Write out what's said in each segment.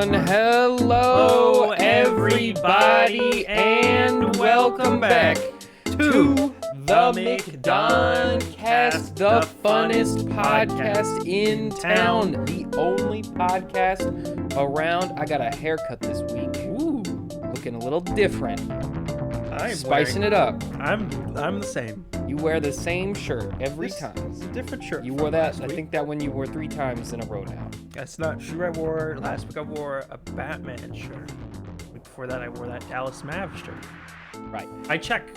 everyone. Hello, everybody, and welcome back to the McDonCast, the funnest podcast in town, the only podcast around. I got a haircut this week. Ooh, looking a little different. Spicing it up. I'm the same. You wear the same shirt every time. It's a different shirt. You wore that. I think that one you wore 3 times in a row now. That's not true. Last week I wore a Batman shirt. Before that I wore that Dallas Mavs shirt. Right. I check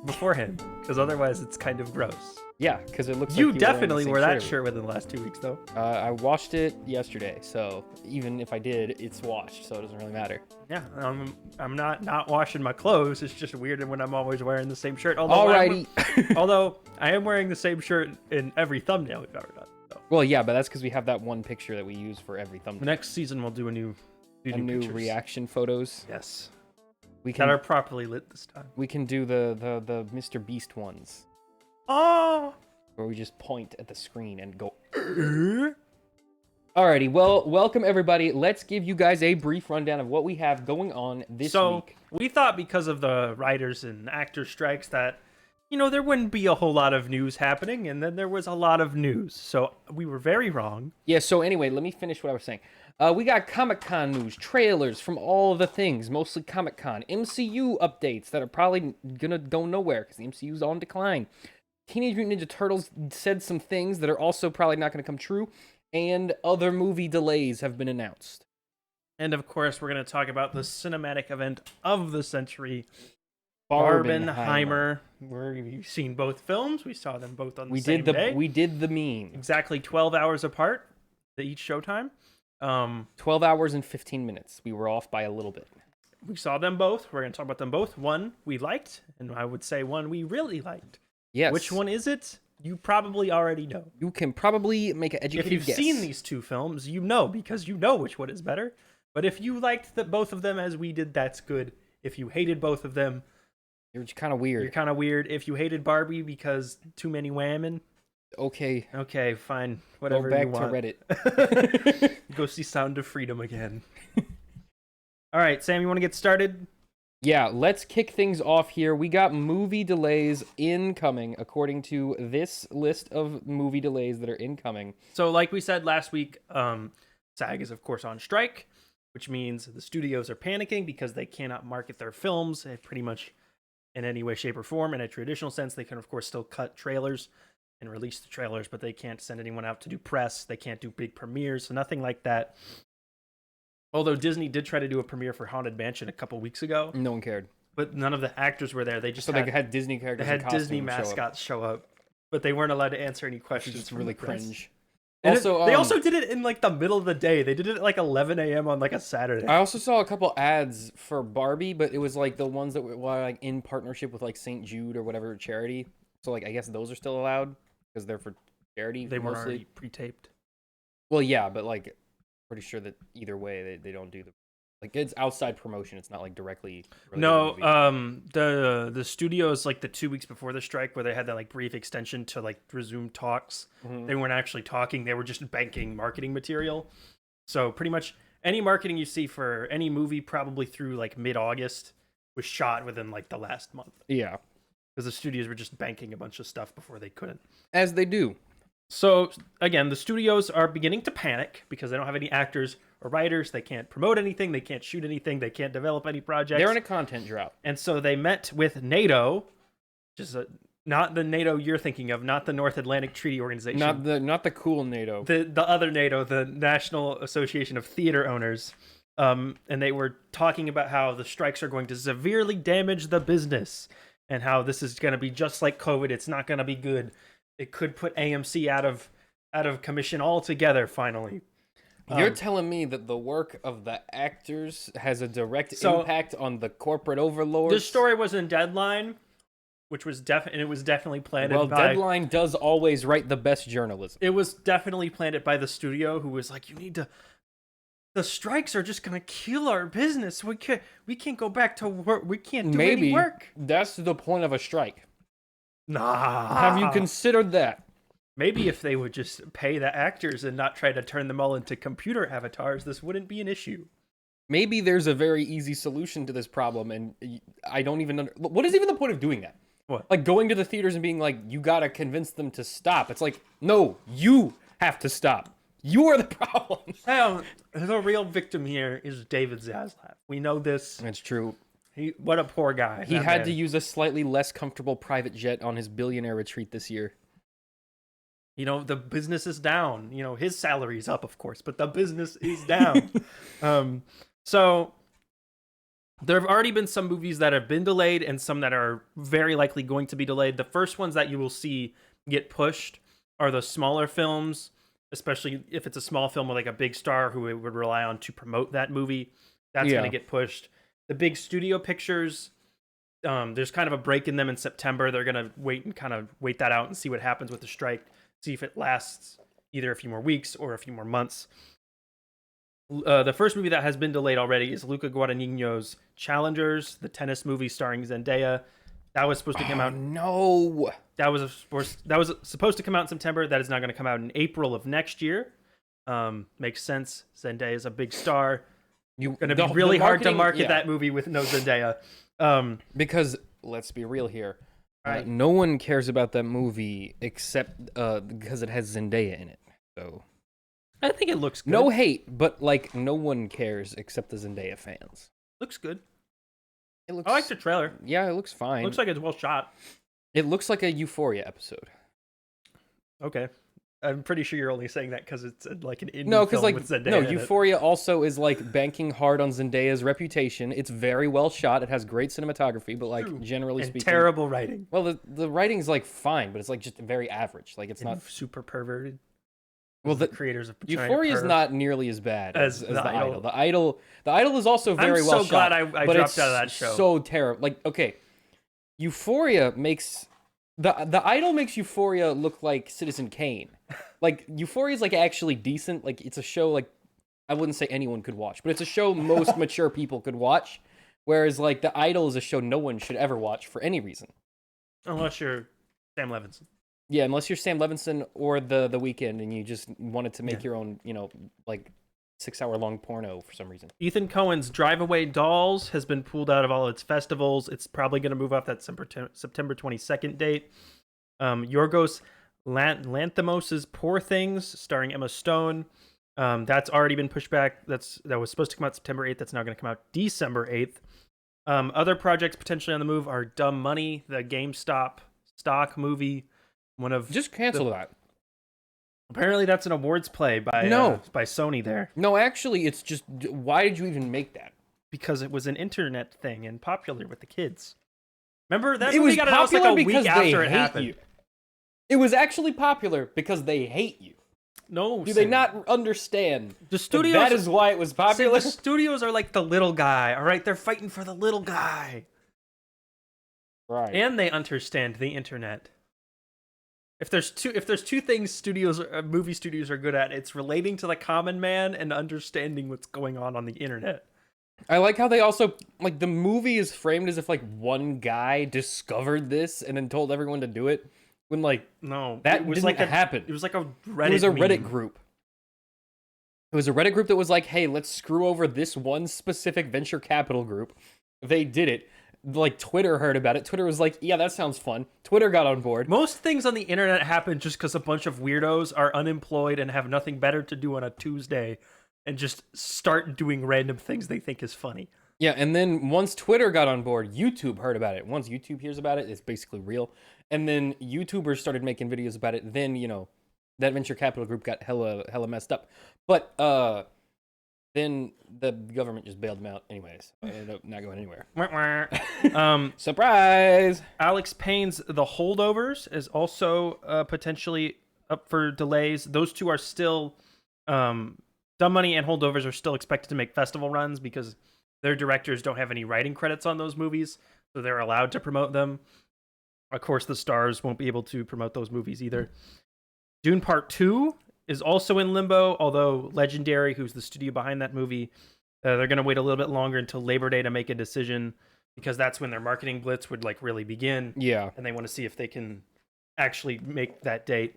beforehand because otherwise it's kind of gross. Yeah, because it looks You like definitely wore that shirt within the last 2 weeks though. I washed it yesterday, so even if I did, it's washed, so it doesn't really matter. Yeah, I'm not washing my clothes. It's just weird when I'm always wearing the same shirt. Although Alrighty. although I am wearing the same shirt in every thumbnail we've ever done. So. Well, yeah, but that's because we have that one picture that we use for every thumbnail. Next season we'll do new pictures. Reaction photos. Yes. We can That are properly lit this time. we can do the Mr. Beast ones Oh. where we just point at the screen and go. Alrighty, well, welcome everybody. Let's give you guys a brief rundown of what we have going on this week. We thought because of the writers and actor strikes that, there wouldn't be a whole lot of news happening, and then there was a lot of news. So we were very wrong. Yeah, so anyway, let me finish what I was saying. We got Comic-Con news, trailers from all the things, mostly Comic-Con, MCU updates that are probably gonna go nowhere because the MCU's on decline. Teenage Mutant Ninja Turtles said some things that are also probably not gonna come true, and other movie delays have been announced. And of course, we're going to talk about the cinematic event of the century, Barbenheimer. We've seen both films. We saw them both on the We same did day. We did the meme. Exactly 12 hours apart, each showtime. 12 hours and 15 minutes. We were off by a little bit. We saw them both. We're going to talk about them both. One we liked, and I would say one we really liked. Yes. Which one is it? You probably already know. You can probably make an educated If you've guess. seen these two films, you know because you know which one is better. But if you liked both of them as we did, that's good. If you hated both of them, You're kind of weird. you're kind of weird. If you hated Barbie because too many women, Okay. okay, fine, whatever Go back you want. to Reddit. Go see Sound of Freedom again. All right, Sam, you want to get started? Yeah, let's kick things off here. We got movie delays incoming, according to this list of movie delays that are incoming. So, like we said last week, SAG is of course on strike, which means the studios are panicking because they cannot market their films pretty much in any way, shape, or form. In a traditional sense, they can of course still cut trailers and release the trailers, but they can't send anyone out to do press. They can't do big premieres, so nothing like that. Although Disney did try to do a premiere for Haunted Mansion a couple weeks ago. No one cared. But none of the actors were there. They just they had Disney characters. They had in costume Disney mascots show up, but they weren't allowed to answer any questions. It's really from the press. cringe. And Also, they also did it in like the middle of the day. They did it at like 11 a.m. on like a Saturday. I also saw a couple ads for Barbie, but it was like the ones that were like in partnership with like St. Jude or whatever charity. So like I guess those are still allowed because they're for charity. They weren't mostly. already pre-taped. Well, yeah, but like pretty sure that either way they don't do the. Like, it's outside promotion. It's not, like, directly related to the movie. The studios, like, the 2 weeks before the strike where they had that, like, brief extension to, like, resume talks, They weren't actually talking. They were just banking marketing material. So, pretty much any marketing you see for any movie probably through, like, mid-August was shot within, like, the last month. Yeah. Because the studios were just banking a bunch of stuff before they couldn't. As they do. So, again, the studios are beginning to panic because they don't have any actors or writers. They can't promote anything. They can't shoot anything. They can't develop any projects. They're in a content drought. And so they met with NATO, just not the NATO you're thinking of, not the North Atlantic Treaty Organization. Not the cool NATO. The other NATO, the National Association of Theater Owners. And they were talking about how the strikes are going to severely damage the business and how this is going to be just like COVID. It's not going to be good. It could put AMC out of commission altogether, finally. You're telling me that the work of the actors has a direct impact on the corporate overlords? This story was in Deadline, which was definitely planted by... Deadline does always write the best journalism. It was definitely planted by the studio, who was like, the strikes are just going to kill our business. We can't go back to work. We can't do any work. That's the point of a strike. Nah. Have you considered that? Maybe if they would just pay the actors and not try to turn them all into computer avatars, this wouldn't be an issue. maybe there's a very easy solution to this problem, and I don't even what is even the point of doing that? What? Like going to the theaters and being like, you gotta convince them to stop. It's like, no, you have to stop. You are the problem. Hell, the real victim here is David Zaslav. We know this. That's true. What a poor guy. He had to use a slightly less comfortable private jet on his billionaire retreat this year. You know, the business is down. You know, his salary's up, of course, but the business is down. So there have already been some movies that have been delayed and some that are very likely going to be delayed. The first ones that you will see get pushed are the smaller films, especially if it's a small film with like a big star who it would rely on to promote that movie. That's going to get pushed. The big studio pictures, there's kind of a break in them in September. They're going to wait that out and see what happens with the strike, see if it lasts either a few more weeks or a few more months. The first movie that has been delayed already is Luca Guadagnino's Challengers, the tennis movie starring Zendaya. That was supposed to come out. No. That was supposed to come out in September. That is now going to come out in April of next year. Makes sense. Zendaya is a big star. Going to be really hard to market that movie with no Zendaya. Because let's be real here, no one cares about that movie except because it has Zendaya in it. So I think it looks good. No hate, but like no one cares except the Zendaya fans. Looks good. It looks. I like the trailer. Yeah, it looks fine. Looks like it's well shot. It looks like a Euphoria episode. Okay. I'm pretty sure you're only saying that because it's like an indie no, because film like with Zendaya Euphoria also is like banking hard on Zendaya's reputation. It's very well shot. It has great cinematography, but like generally speaking, terrible writing. Well, the writing's like fine, but it's like just very average. Like it's not super perverted. Well, the creators of Euphoria is not nearly as bad as the Idol. The Idol is also very well shot. I'm so glad I dropped out of that show. So terrible. Like okay, Euphoria makes. The Idol makes Euphoria look like Citizen Kane. Like, Euphoria is, like, actually decent. Like, it's a show, like, I wouldn't say anyone could watch. But it's a show most mature people could watch. Whereas, like, The Idol is a show no one should ever watch for any reason. Unless you're Sam Levinson. Yeah, unless you're Sam Levinson or The Weeknd and you just wanted to make your own, you know, like, 6-hour-long porno for some reason. Ethan Cohen's Drive Away Dolls has been pulled out of all its festivals. It's probably going to move off that September 22nd date. Yorgos Lanthimos' Poor Things, starring Emma Stone. That's already been pushed back. That was supposed to come out September 8th. That's now going to come out December 8th. Other projects potentially on the move are Dumb Money, the GameStop stock movie. Just cancel that. Apparently that's an awards play by Sony there. No, actually, it's just, why did you even make that? Because it was an internet thing and popular with the kids. Remember, that movie movie got announced like a week after it hate happened. You. It was actually popular because they hate you. No, do they not understand? The studios. That is why it was popular. The studios are like the little guy. All right, they're fighting for the little guy. Right. And they understand the internet. If there's two things movie studios are good at, it's relating to the common man and understanding what's going on the internet. I like how they also, like, the movie is framed as if, like, one guy discovered this and then told everyone to do it. When, like, no, that was didn't happen. It was like a Reddit It was a meme. Reddit group. It was a Reddit group that was like, hey, let's screw over this one specific venture capital group. They did it. Like, Twitter heard about it. Twitter was like, yeah, that sounds fun. Twitter got on board. Most things on the internet happen just because a bunch of weirdos are unemployed and have nothing better to do on a Tuesday and just start doing random things they think is funny. Yeah, and then once Twitter got on board, YouTube heard about it. Once YouTube hears about it, it's basically real. And then YouTubers started making videos about it. Then, you know, that venture capital group got hella messed up. But then the government just bailed them out anyways. They ended up not going anywhere. Surprise! Alex Payne's The Holdovers is also potentially up for delays. Those two are still... Dumb Money and Holdovers are still expected to make festival runs because their directors don't have any writing credits on those movies, so they're allowed to promote them. Of course, the stars won't be able to promote those movies either. Dune Part 2 is also in limbo, although Legendary, who's the studio behind that movie, they're going to wait a little bit longer until Labor Day to make a decision because that's when their marketing blitz would like really begin. Yeah. And they want to see if they can actually make that date.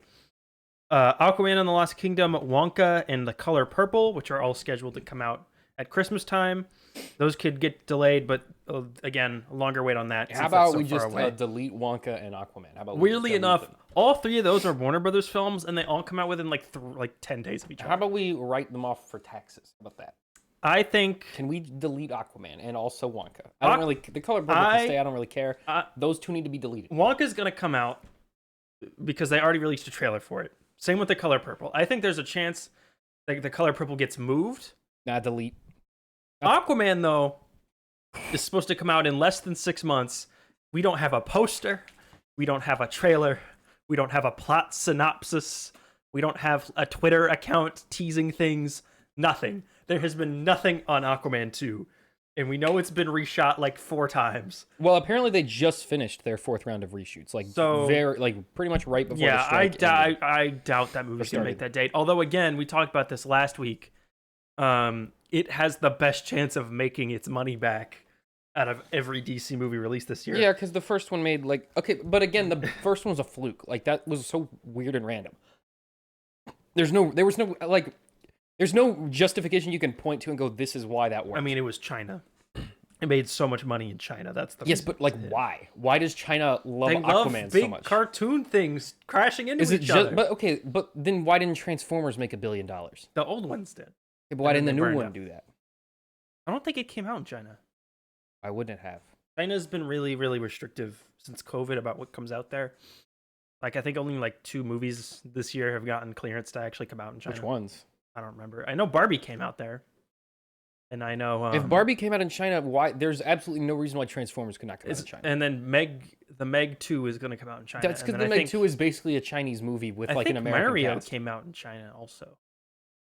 Aquaman and the Lost Kingdom, Wonka, and The Color Purple, which are all scheduled to come out at Christmas time. Those could get delayed, but again, a longer wait on that. How about we just delete Wonka and Aquaman? How about weirdly enough, all three of those are Warner Brothers films, and they all come out within like 10 days of each other. How about we write them off for taxes? How about that? I think. Can we delete Aquaman and also Wonka? I don't really. The Color Purple can stay. I don't really care. Those two need to be deleted. Wonka's gonna come out because they already released a trailer for it. Same with the Color Purple. I think there's a chance that the Color Purple gets moved. Nah, delete. Aquaman, though, is supposed to come out in less than 6 months. We don't have a poster. We don't have a trailer. We don't have a plot synopsis. We don't have a Twitter account teasing things. Nothing. There has been nothing on Aquaman 2. And we know it's been reshot like 4 times. Well, apparently they just finished their 4th round of reshoots. Pretty much right before the strike. Yeah, I doubt that movie's going to make that date. Although, again, we talked about this last week. It has the best chance of making its money back out of every DC movie released this year. Yeah, because the first one made but again, the first one was a fluke. Like, that was so weird and random. There's no justification you can point to and go, this is why that worked. I mean, it was China. It made so much money in China. That's the yes, but why? Why does China love Aquaman so much? Big cartoon things crashing into each other. But then why didn't Transformers make $1 billion? The old ones did. Yeah, but why didn't the new one do that? I don't think it came out in China. Why wouldn't it have? China's been really, really restrictive since COVID about what comes out there. Like, I think only 2 movies this year have gotten clearance to actually come out in China. Which ones? I don't remember. I know Barbie came out there. And I know... if Barbie came out in China, why? There's absolutely no reason why Transformers could not come out in China. And then the Meg 2 is going to come out in China. That's because the Meg 2 is basically a Chinese movie with an American Mario cast. came out in China also.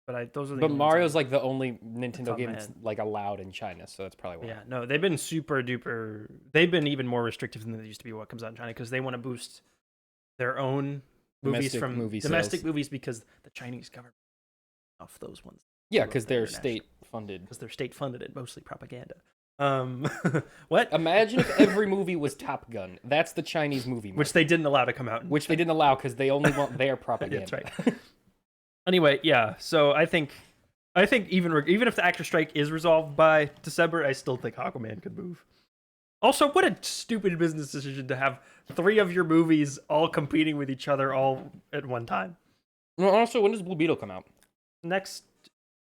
But Mario's the only Nintendo game that's allowed in China, so that's probably why. Yeah, no, they've been super duper. They've been even more restrictive than they used to be. What comes out in China because they want to boost their own movies domestic movies because the Chinese government off those ones. Yeah, because they're state funded. Because they're state funded and mostly propaganda. What? Imagine if every movie was Top Gun. That's the Chinese movie, which they didn't allow to come out. Which they didn't allow because they only want their propaganda. That's right. Anyway, yeah. So I think even if the actor strike is resolved by December, I still think Aquaman could move. Also, what a stupid business decision to have 3 of your movies all competing with each other all at one time. Well, also, when does Blue Beetle come out? Next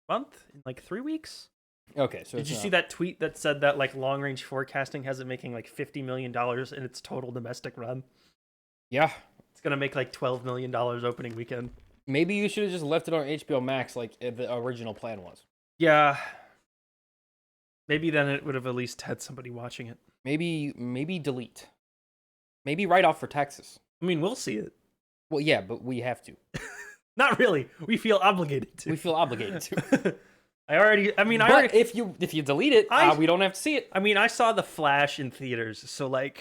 month, in 3 weeks. Okay, so did you see that tweet that said that long range forecasting has it making $50 million in its total domestic run? Yeah, it's gonna make $12 million opening weekend. Maybe you should have just left it on HBO Max like the original plan was. Yeah. Maybe then it would have at least had somebody watching it. Maybe delete. Maybe write off for taxes. I mean, we'll see it. Well, yeah, but we have to. Not really. We feel obligated to. We feel obligated to. If you delete it, we don't have to see it. I mean, I saw The Flash in theaters, so okay,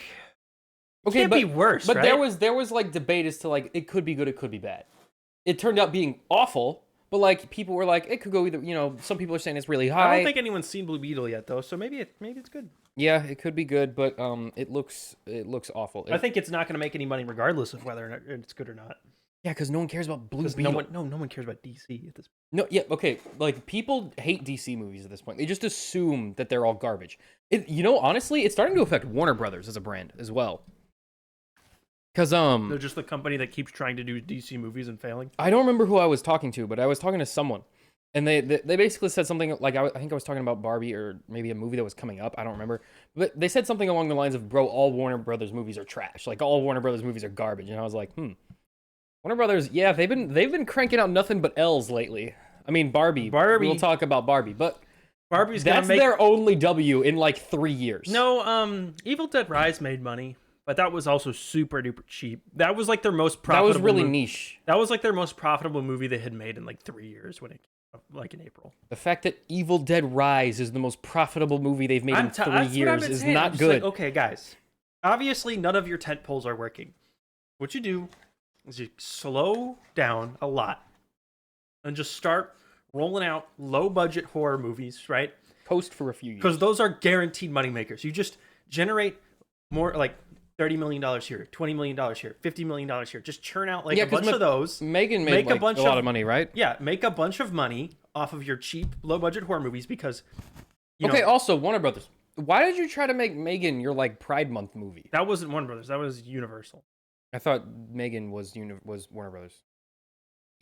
can't be worse. But right? there was debate as to it could be good, it could be bad. It turned out being awful, but people were it could go either. Some people are saying it's really high. I don't think anyone's seen Blue Beetle yet, though. So maybe it's good. Yeah, it could be good, but it looks awful. I think it's not going to make any money regardless of whether it's good or not. Yeah, because no one cares about Blue Beetle. No one cares about DC at this point. No, yeah, okay. People hate DC movies at this point. They just assume that they're all garbage. Honestly, it's starting to affect Warner Brothers as a brand as well. Because they're just the company that keeps trying to do DC movies and failing. I don't remember who I was talking to, but I was talking to someone, and they basically said something I think I was talking about Barbie or maybe a movie that was coming up. I don't remember, but they said something along the lines of, "Bro, all Warner Brothers movies are trash. All Warner Brothers movies are garbage." And I was like, Warner Brothers, yeah, they've been cranking out nothing but L's lately. I mean, Barbie. We'll talk about Barbie, but Barbie's their only W in 3 years. No, Evil Dead Rise made money. But that was also super duper cheap. That was their most profitable. That was really niche. That was their most profitable movie they had made in 3 years when it came out, in April. The fact that Evil Dead Rise is the most profitable movie they've made in 3 years is not good. Okay, guys. Obviously, none of your tent poles are working. What you do is you slow down a lot and just start rolling out low budget horror movies, right? Coast for a few years. Because those are guaranteed moneymakers. You just generate more $30 million here, $20 million here, $50 million here. Just churn out like Yeah, a bunch 'cause of those. Megan made like, a lot of money, right? Yeah, make a bunch of money off of your cheap, low-budget horror movies because, you Okay, know, also, Warner Brothers. Why did you try to make Megan your, like, Pride Month movie? that wasn't Warner Brothers. That was Universal. I thought Megan was Warner Brothers.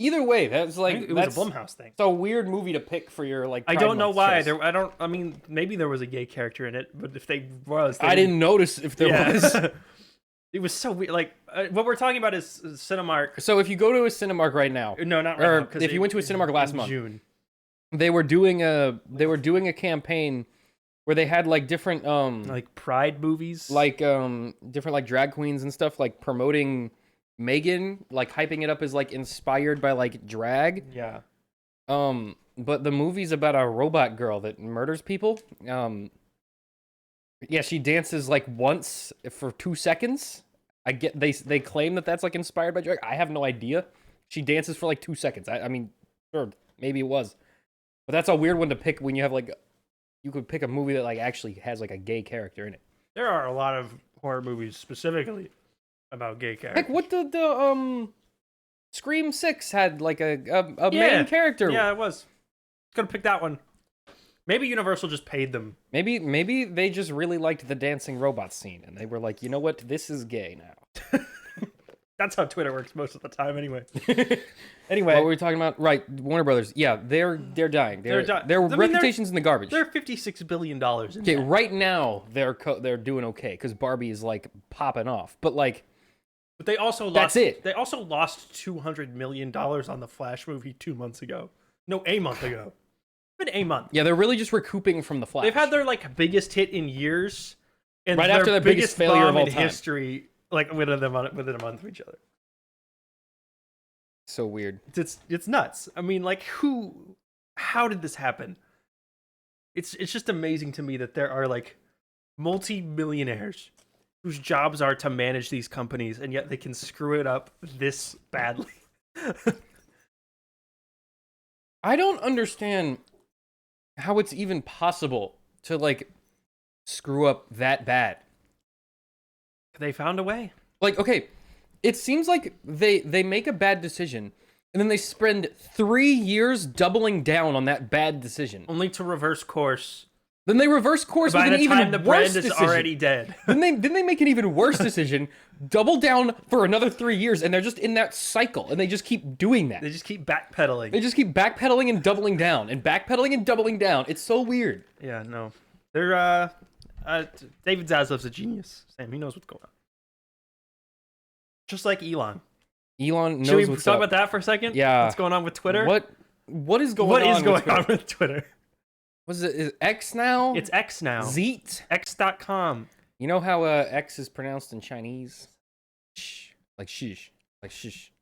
Either way, that's like... It was a Blumhouse thing. It's a weird movie to pick for your, like, I Pride don't know Month why. shows. I mean, maybe there was a gay character in it, but if they was... I didn't notice if there was. It was so weird. Like, what we're talking about is Cinemark. So if you go to a Cinemark right now... No, not right now. If you went to a Cinemark last month... June. They were doing a campaign where they had like different like Pride movies, like different like drag queens and stuff, like promoting Megan, like hyping it up as like inspired by like drag. Yeah. But the movie's about a robot girl that murders people. Yeah, she dances like once for 2 seconds. I get they claim that that's like inspired by drag. I have no idea. She dances for like 2 seconds. I mean, sure, maybe it was. But that's a weird one to pick when you have like, you could pick a movie that like actually has like a gay character in it. There are a lot of horror movies specifically about gay characters. Like what the Scream 6 had like a main character. Yeah, it was. Gonna pick that one. Maybe Universal just paid them. Maybe they just really liked the dancing robot scene and they were like, you know what, this is gay now. That's how Twitter works most of the time, anyway. Anyway, what were we talking about? Right, Warner Brothers. Yeah, they're dying. Their reputation's in the garbage. They're $56 billion. Okay, right now they're doing okay because Barbie is like popping off, but like, but they also lost. That's it. They also lost $200 million on the Flash movie 2 months ago. No, a month ago. Been a month. Yeah, they're really just recouping from the Flash. They've had their like biggest hit in years, and right after the biggest failure of all time. History. Like within a month of each other. So weird. It's nuts. I mean, like how did this happen? It's just amazing to me that there are like multi-millionaires whose jobs are to manage these companies, and yet they can screw it up this badly. I don't understand how it's even possible to like screw up that bad. They found a way. Like, okay, it seems like they make a bad decision, and then they spend 3 years doubling down on that bad decision. Only to reverse course. Then they reverse course with an even the worse brand is decision. already dead. Then they make an even worse decision, double down for another 3 years, and they're just in that cycle, and they just keep doing that. They just keep backpedaling. They just keep backpedaling and doubling down, and backpedaling and doubling down. It's so weird. Yeah, no. They're David Zaslav's a genius. Sam, he knows what's going on. Just like Elon. Elon knows Should we what's talk up. about that for a second? Yeah. What's going on with Twitter? What is going on with Twitter? Is it X now? It's X now. Zeet? X.com. You know how X is pronounced in Chinese? Shh. Like shish. Like shish.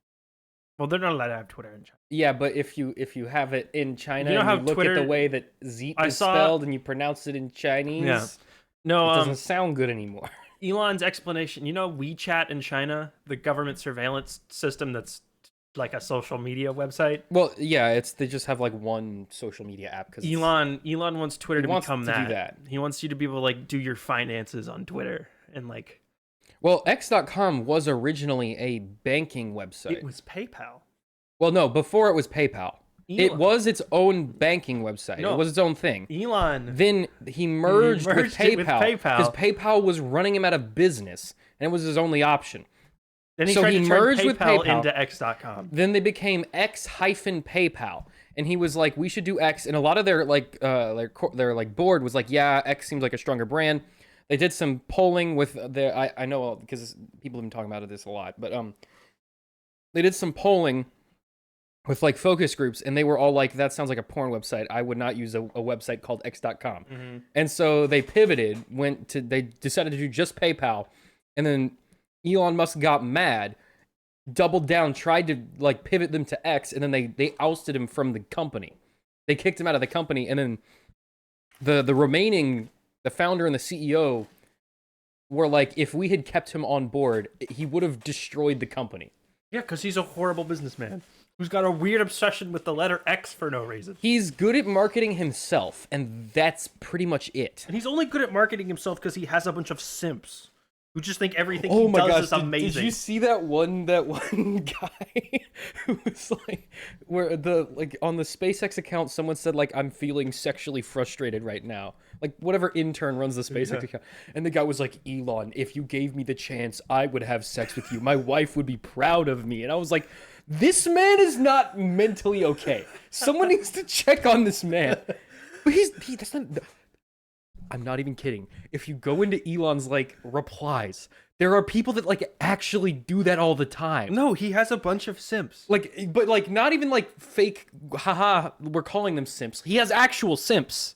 Well, they're not allowed to have Twitter in China. Yeah, but if you have it in China, you know and how you look Twitter, at the way that Zeet is spelled and you pronounce it in Chinese, no, it doesn't sound good anymore. Elon's explanation, you know WeChat in China, the government surveillance system that's like a social media website? Well, yeah, they just have like one social media app because Elon wants Twitter to become do that. He wants you to be able to like do your finances on Twitter and like. Well, X.com was originally a banking website. It was PayPal. Well, no, before it was PayPal. Elon. It was its own banking website. No, it was its own thing. Elon. Then he merged with PayPal because PayPal. PayPal was running him out of business, and it was his only option. Then he merged with PayPal into X.com. Then they became X-PayPal, and he was like, "We should do X." And a lot of their board was like, "Yeah, X seems like a stronger brand." They did some polling with I know because people have been talking about this a lot, but they did some polling with like focus groups, and they were all like, that sounds like a porn website. I would not use a website called X.com. Mm-hmm. And so they pivoted, they decided to do just PayPal, and then Elon Musk got mad, doubled down, tried to like pivot them to X, and then they ousted him from the company. They kicked him out of the company, and then the remaining, the founder and the CEO were like, if we had kept him on board, he would have destroyed the company. Yeah, because he's a horrible businessman who's got a weird obsession with the letter X for no reason. He's good at marketing himself, and that's pretty much it. And he's only good at marketing himself because he has a bunch of simps who just think everything he does is amazing. Did you see that one guy who was like, where on the SpaceX account, someone said like, I'm feeling sexually frustrated right now. Like whatever intern runs the SpaceX account. And the guy was like, Elon, if you gave me the chance, I would have sex with you. My wife would be proud of me. And I was like, this man is not mentally okay. Someone needs to check on this man. But that's not... I'm not even kidding. If you go into Elon's like replies, there are people that like actually do that all the time. No, he has a bunch of simps. Like, but like not even like fake, haha, we're calling them simps. He has actual simps.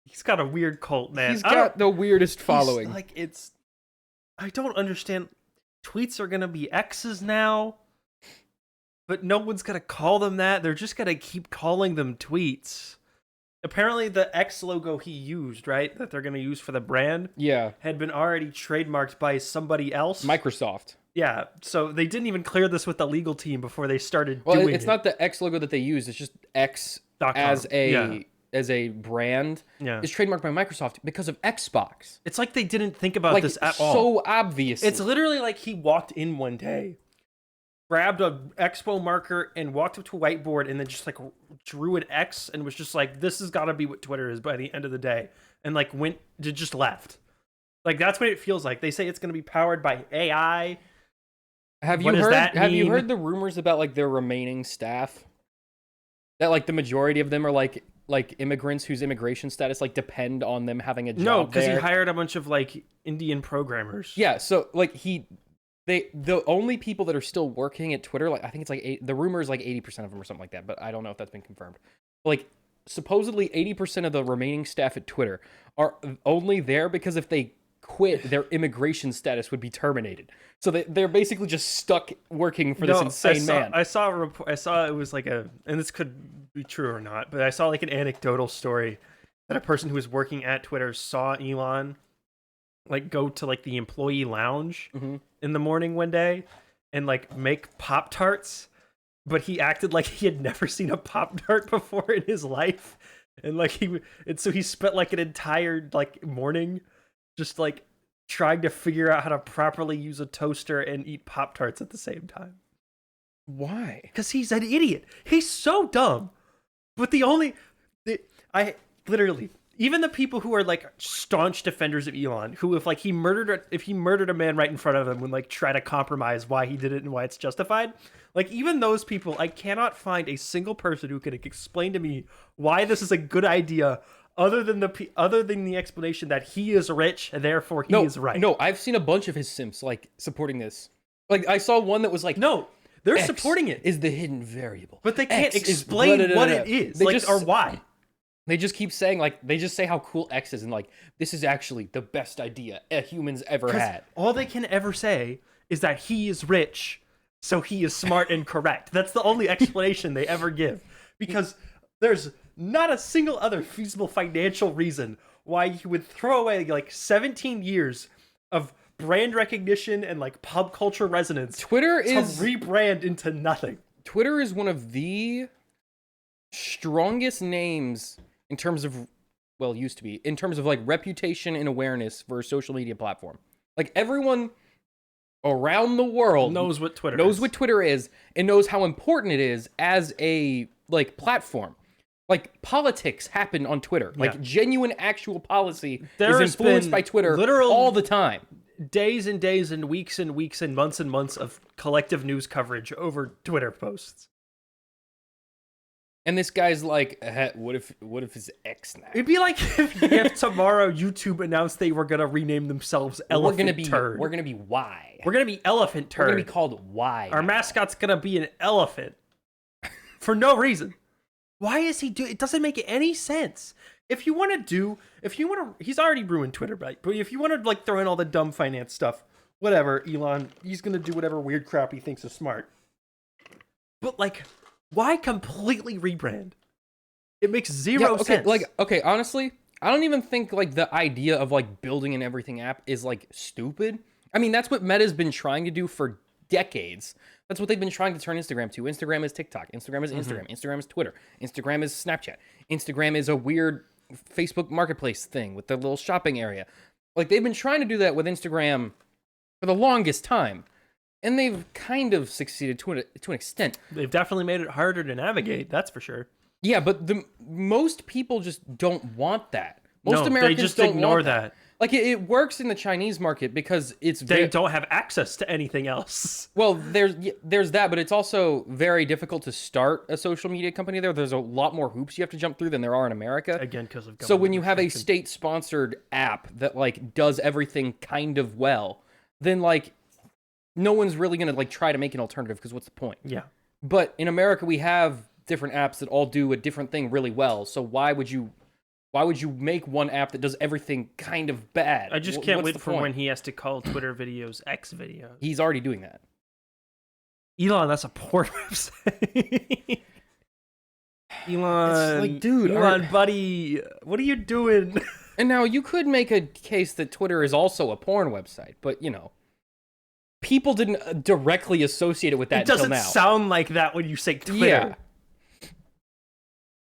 He's got a weird cult, man. He's got the weirdest following. I don't understand. Tweets are gonna be X's now, but no one's gonna call them that. They're just gonna keep calling them tweets. Apparently, the X logo he used, right, that they're going to use for the brand, had been already trademarked by somebody else. Microsoft. Yeah, so they didn't even clear this with the legal team before they started doing it. It's not the X logo that they use. It's just X as a brand. Yeah. Is trademarked by Microsoft because of Xbox. It's like they didn't think about this at all. So obvious. It's literally like he walked in one day, grabbed a expo marker and walked up to a whiteboard and then just like drew an X and was just like, this has got to be what Twitter is by the end of the day. And like just left. Like that's what it feels like. They say it's going to be powered by AI. Have you heard the rumors about like their remaining staff? That like the majority of them are like immigrants whose immigration status like depend on them having a job. No, because he hired a bunch of like Indian programmers. Yeah, so like the only people that are still working at Twitter, like I think it's like the rumor is like 80% of them or something like that, but I don't know if that's been confirmed. Like supposedly 80% of the remaining staff at Twitter are only there because if they quit, their immigration status would be terminated. So they're basically just stuck working for this insane man. I saw it was like and this could be true or not, but I saw like an anecdotal story that a person who was working at Twitter saw Elon like go to like the employee lounge in the morning one day and like make Pop-Tarts, but he acted like he had never seen a Pop-Tart before in his life. And like so he spent like an entire like morning just like trying to figure out how to properly use a toaster and eat Pop-Tarts at the same time. Why? Because he's an idiot. He's so dumb. But even the people who are like staunch defenders of Elon, who if he murdered a man right in front of him, would like try to compromise why he did it and why it's justified. Like even those people, I cannot find a single person who can explain to me why this is a good idea, other than the explanation that he is rich and therefore he is right. No, I've seen a bunch of his simps like supporting this. Like I saw one that was like, no, they're X supporting it. Is the hidden variable, but they can't explain what it is, or why. They just keep saying, like, they just say how cool X is and, like, this is actually the best idea a human's ever had. All they can ever say is that he is rich, so he is smart and correct. That's the only explanation they ever give. Because there's not a single other feasible financial reason why he would throw away, like, 17 years of brand recognition and, like, pop culture resonance to rebrand into nothing. Twitter is one of the strongest names in terms of, well, used to be, in terms of like reputation and awareness for a social media platform. Like everyone around the world knows what Twitter is and knows how important it is as a like platform. Like politics happen on Twitter. Like genuine actual policy is influenced by Twitter all the time. Days and days and weeks and months of collective news coverage over Twitter posts. And this guy's like, what if it's X now? It'd be like if tomorrow YouTube announced they were gonna rename themselves Elephant Turd. We're gonna be Y. We're gonna be Elephant Turd. We're gonna be called Y. Our mascot's gonna be an elephant for no reason. Why is he doing? It doesn't make any sense. He's already ruined Twitter, right? But if you want to like throw in all the dumb finance stuff, whatever, Elon, he's gonna do whatever weird crap he thinks is smart. But like, why completely rebrand? It makes zero sense. Okay, honestly, I don't even think like the idea of like building an everything app is like stupid. I mean, that's what Meta's been trying to do for decades. That's what they've been trying to turn Instagram to. Instagram is TikTok. Instagram is Instagram. Instagram is Twitter. Instagram is Snapchat. Instagram is a weird Facebook Marketplace thing with their little shopping area. Like, they've been trying to do that with Instagram for the longest time, and they've kind of succeeded to an extent. They've definitely made it harder to navigate, that's for sure. Yeah, but most people just don't want that. Most Americans they just don't ignore want that. Like, it works in the Chinese market because they don't have access to anything else. Well, there's that, but it's also very difficult to start a social media company there. There's a lot more hoops you have to jump through than there are in America. Again, because of so when you have a state-sponsored app that like does everything kind of well, then like no one's really gonna like try to make an alternative because what's the point? Yeah. But in America, we have different apps that all do a different thing really well. So why would you make one app that does everything kind of bad? I just can't wait for when he has to call Twitter videos X videos. He's already doing that. Elon, that's a porn website. Elon, it's like, dude, Elon, buddy, what are you doing? And now you could make a case that Twitter is also a porn website, but you know, people didn't directly associate it with that until now. It doesn't sound like that when you say Twitter. Yeah.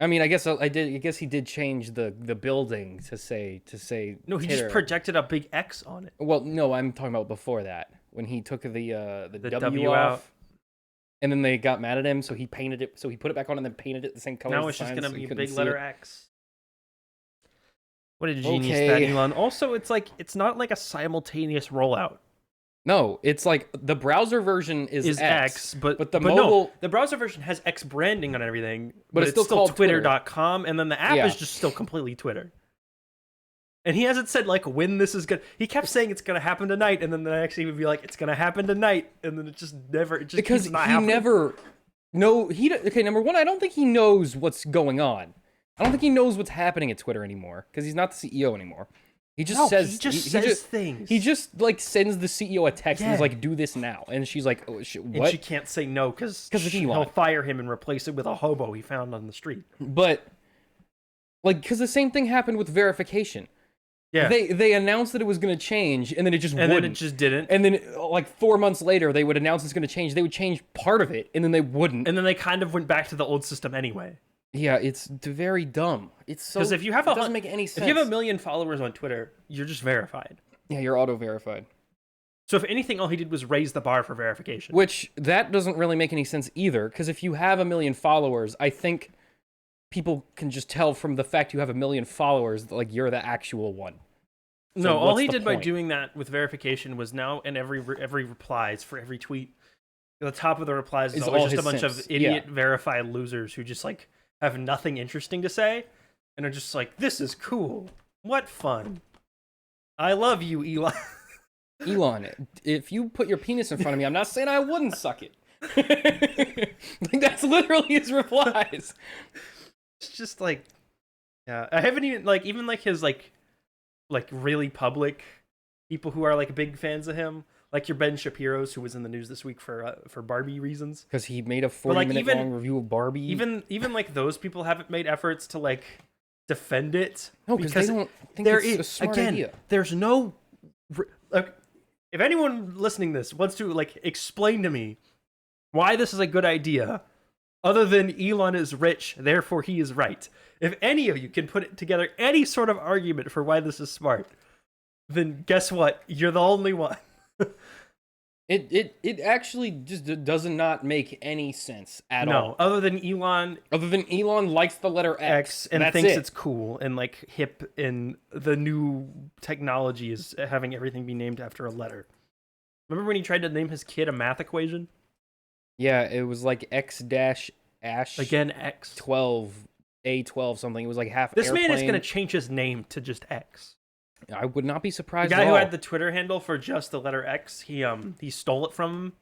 I mean, I guess he did change the building to say. No, he Twitter. just projected a big X on it. Well, no, I'm talking about before that when he took the W out. off, and then they got mad at him, so he painted it. So he put it back on and then painted it the same color. Now it's just gonna be a big letter X. What a genius that Elon. Also, it's not like a simultaneous rollout. No, it's like the browser version is X, but the mobile... No, the browser version has X branding on everything, but it's still called Twitter.com, and then the app is just still completely Twitter. And he hasn't said, like, when this is gonna... He kept saying it's gonna happen tonight, and then the next he would be like, it's gonna happen tonight, and then it just never... It just because keeps not he happening. never... No, okay, number one, I don't think he knows what's going on. I don't think he knows what's happening at Twitter anymore, because he's not the CEO anymore. He just says things. He just like sends the CEO a text and is like, "Do this now," and she's like, "Oh, what?" And she can't say no because he'll fire him and replace it with a hobo he found on the street. But like, because the same thing happened with verification. Yeah, they announced that it was going to change, and then it just wouldn't. Then it just didn't. And then like 4 months later, they would announce it's going to change. They would change part of it, and then they wouldn't. And then they kind of went back to the old system anyway. Yeah, it's very dumb. It's so because if you have it doesn't make any sense. If you have 1 million followers on Twitter, you're just verified. Yeah, you're auto-verified. So if anything, all he did was raise the bar for verification. Which that doesn't really make any sense either, because if you have 1 million followers, I think people can just tell from the fact you have 1 million followers that like you're the actual one. So no, all he did by doing that with verification was now in every replies for every tweet, at the top of the replies is always just a bunch of idiot verified losers who just like have nothing interesting to say, and are just like, this is cool. What fun. I love you, Elon. Elon, if you put your penis in front of me, I'm not saying I wouldn't suck it. Like, that's literally his replies. It's just like, yeah, I haven't even his like really public people who are like big fans of him. Like your Ben Shapiro's, who was in the news this week for Barbie reasons. Because he made a 40-minute long review of Barbie. Even like those people haven't made efforts to like defend it. No, because they don't think it's a smart idea. There's no... Like, if anyone listening to this wants to like explain to me why this is a good idea, other than Elon is rich, therefore he is right. If any of you can put together any sort of argument for why this is smart, then guess what? You're the only one. It actually just does not make any sense at all. No, other than Elon likes the letter X and thinks it's cool and like hip, and the new technology is having everything be named after a letter. Remember when he tried to name his kid a math equation? Yeah, it was like X-Ash again X 12 A12 something. It was like half. This airplane. Man is going to change his name to just X. I would not be surprised. The guy who had the Twitter handle for just the letter X, he stole it from him,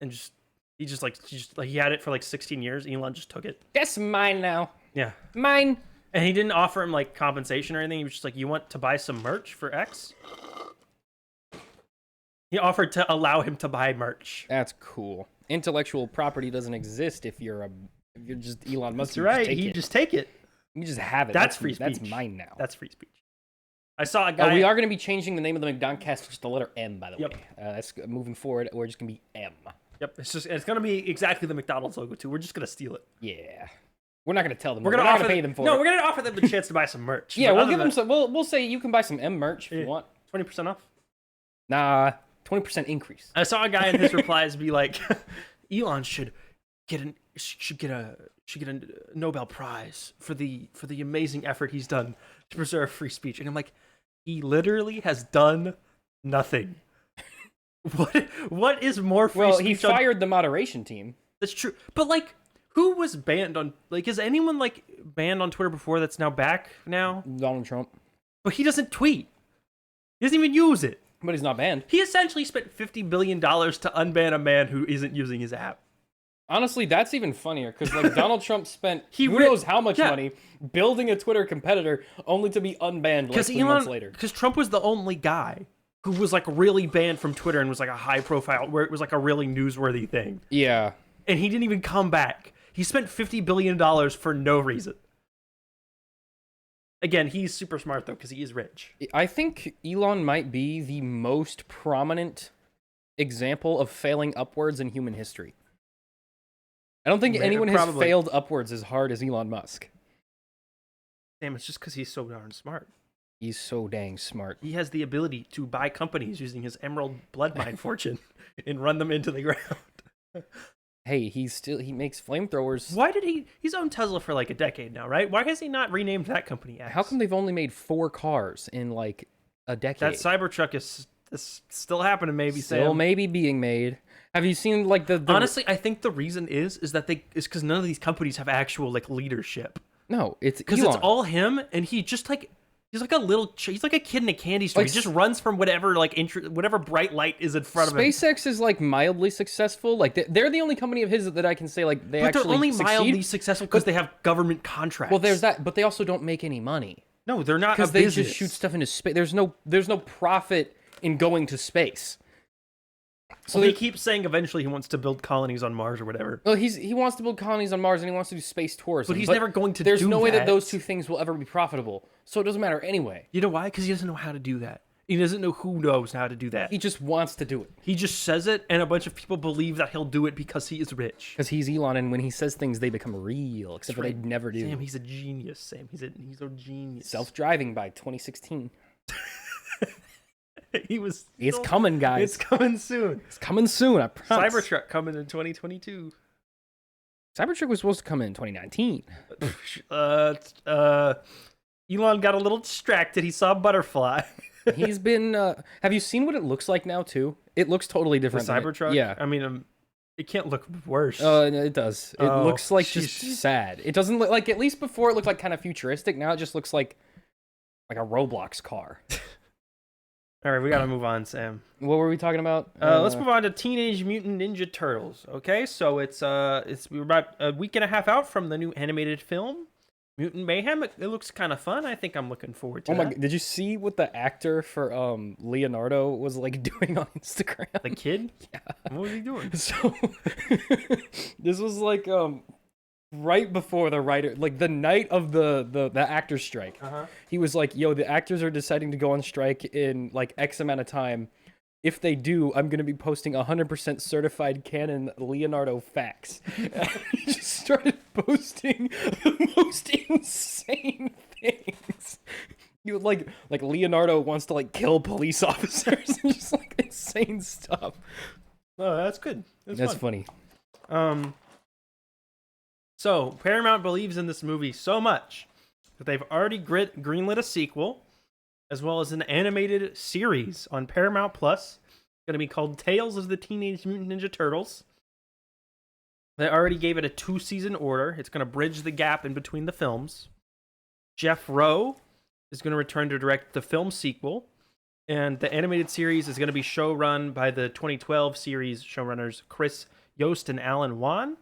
and he had it for like 16 years. Elon just took it. That's mine now. Yeah, mine. And he didn't offer him like compensation or anything. He was just like, "You want to buy some merch for X?" He offered to allow him to buy merch. That's cool. Intellectual property doesn't exist if you're just Elon Musk. That's right. You just take it. You just have it. That's free speech. That's mine now. That's free speech. I saw a guy. We are going to be changing the name of the McDonCast to just the letter M, by the Yep. way. That's moving forward. We're just going to be M. Yep. It's going to be exactly the McDonald's logo too. We're just going to steal it. Yeah. We're not going to tell them. We're not going to pay them for it. No, we're going to offer them the chance to buy some merch. Yeah, we'll give them some. We'll say you can buy some M merch if you want. 20% off? Nah, 20% increase. I saw a guy in his replies be like, Elon should get a Nobel Prize for the amazing effort he's done to preserve free speech. And I'm like, he literally has done nothing. What is more free speech? Well, he fired the moderation team. That's true. But like, who was banned on, like, is anyone like banned on Twitter before that's now back now? Donald Trump. But he doesn't tweet. He doesn't even use it. But he's not banned. He essentially spent $50 billion to unban a man who isn't using his app. Honestly, that's even funnier because like Donald Trump spent who knows how much money building a Twitter competitor only to be unbanned like 3 months later. Because Trump was the only guy who was like really banned from Twitter and was like a high profile where it was like a really newsworthy thing. Yeah. And he didn't even come back. He spent $50 billion for no reason. Again, he's super smart, though, because he is rich. I think Elon might be the most prominent example of failing upwards in human history. I don't think anyone has failed upwards as hard as Elon Musk. Damn, it's just because he's so darn smart. He's so dang smart. He has the ability to buy companies using his emerald blood mine fortune and run them into the ground. Hey, he makes flamethrowers. Why did he's owned Tesla for like a decade now, right? Why has he not renamed that company X? How come they've only made 4 cars in like a decade? That Cybertruck is still happening, maybe. Still maybe being made. Have you seen like the Honestly, I think the reason is that because none of these companies have actual like leadership. No, it's because it's all him, and he just like he's like a kid in a candy store. Like, he just runs from whatever like whatever bright light is in front of him. SpaceX is like mildly successful. Like they're the only company of his that I can say like they actually they're only succeed. Mildly successful because they have government contracts. Well, there's that, but they also don't make any money. No, they're not because they just shoot stuff into space. There's no profit in going to space. So he keeps saying eventually he wants to build colonies on Mars or whatever. Well, he wants to build colonies on Mars and he wants to do space tourism. But he's never going to. There's no way that those two things will ever be profitable. So it doesn't matter anyway. You know why? Because he doesn't know how to do that. He doesn't know who knows how to do that. He just wants to do it. He just says it, and a bunch of people believe that he'll do it because he is rich. Because he's Elon, and when he says things, they become real. Except for they never do. Sam, he's a genius. Sam, he's a genius. Self-driving by 2016. It's coming, guys. It's coming soon. It's coming soon, I promise. Cybertruck coming in 2022. Cybertruck was supposed to come in 2019. Elon got a little distracted. He saw a butterfly. He's been... have you seen what it looks like now, too? It looks totally different. The Cybertruck? Yeah. I mean, it can't look worse. It does. It looks like just sad. It doesn't look like... At least before it looked like kind of futuristic. Now it just looks like a Roblox car. All right, we gotta move on, Sam. What were we talking about? Let's move on to Teenage Mutant Ninja Turtles. Okay, so we're about a week and a half out from the new animated film, Mutant Mayhem. It looks kind of fun. I think I'm looking forward to that. Oh my God, did you see what the actor for Leonardo was like doing on Instagram? The kid? Yeah. What was he doing? So this was like right before the writer, like the night of the actors strike. He was like, yo, the actors are deciding to go on strike in like X amount of time. If they do, I'm going to be posting 100% certified canon Leonardo facts. He just started posting the most insane things. You like Leonardo wants to like kill police officers and just like insane stuff. Oh, that's good. That's funny. So, Paramount believes in this movie so much that they've already greenlit a sequel, as well as an animated series on Paramount Plus. It's going to be called Tales of the Teenage Mutant Ninja Turtles. They already gave it a 2-season order. It's going to bridge the gap in between the films. Jeff Rowe is going to return to direct the film sequel, and the animated series is going to be showrun by the 2012 series showrunners Chris Yost and Alan Wan.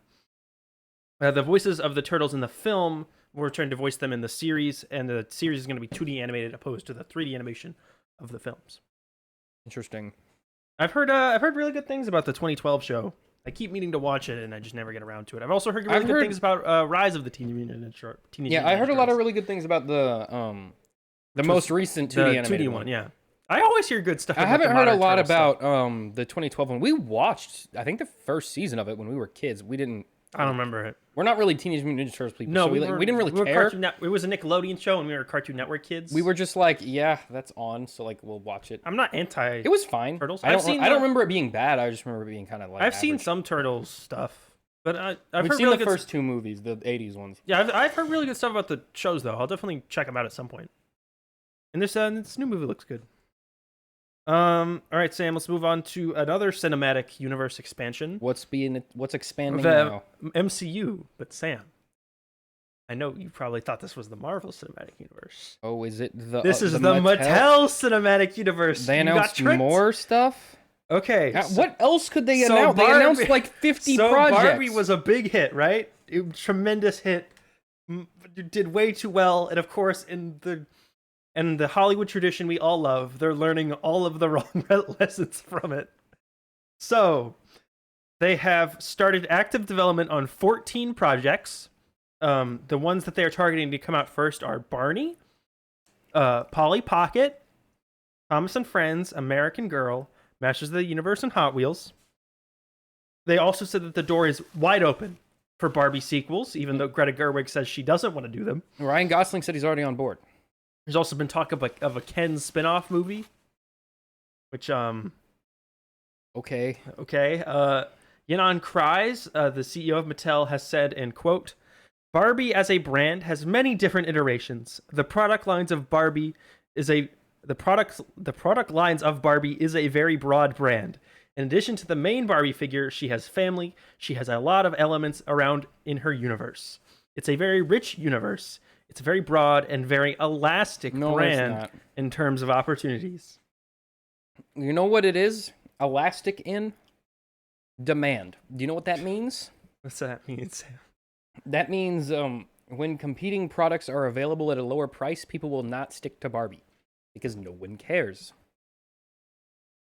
The voices of the turtles in the film will return to voice them in the series, and the series is going to be 2D animated opposed to the 3D animation of the films. Interesting. I've heard really good things about the 2012 show. I keep meaning to watch it, and I just never get around to it. I've also heard really good things about Rise of the Teenage Mutant Ninja Turtles. Yeah, I heard a lot of really good things about the most recent 2D animated 2D one. Yeah, I always hear good stuff. I haven't heard a lot about the 2012 one. We watched, I think, the first season of it when we were kids. We didn't I don't remember it. We're not really Teenage Mutant Ninja Turtles people. No, so we didn't really care. It was a Nickelodeon show, and we were Cartoon Network kids. We were just like, yeah, that's on, so like we'll watch it. I'm not anti. It was fine. Turtles. I don't remember it being bad. I just remember it being kind of like. I've seen some Turtles stuff, but I've We've heard seen really the good first two movies, the '80s ones. Yeah, I've heard really good stuff about the shows though. I'll definitely check them out at some point. And this new movie looks good. All right, Sam. Let's move on to another cinematic universe expansion. What's expanding now? MCU, but Sam, I know you probably thought this was the Marvel Cinematic Universe. Oh, is it the? This is the Mattel Cinematic Universe. They announced more stuff. Okay. What else could they announce? They announced like 50 projects. Barbie was a big hit, right? It was a tremendous hit. Did way too well, and of course, in the Hollywood tradition we all love, they're learning all of the wrong lessons from it. So, they have started active development on 14 projects. The ones that they are targeting to come out first are Barney, Polly Pocket, Thomas and Friends, American Girl, Masters of the Universe, and Hot Wheels. They also said that the door is wide open for Barbie sequels, even though Greta Gerwig says she doesn't want to do them. Ryan Gosling said he's already on board. There's also been talk of a Ken spin-off movie, which Okay. Yinon Kreis, the CEO of Mattel, has said, and quote, "Barbie as a brand has many different iterations. The product lines of Barbie is a very broad brand. In addition to the main Barbie figure, she has family. She has a lot of elements around in her universe. It's a very rich universe. It's a very broad and very elastic brand in terms of opportunities." You know what it is? Elastic in demand. Do you know what that means? What's that mean? That means when competing products are available at a lower price, people will not stick to Barbie because no one cares.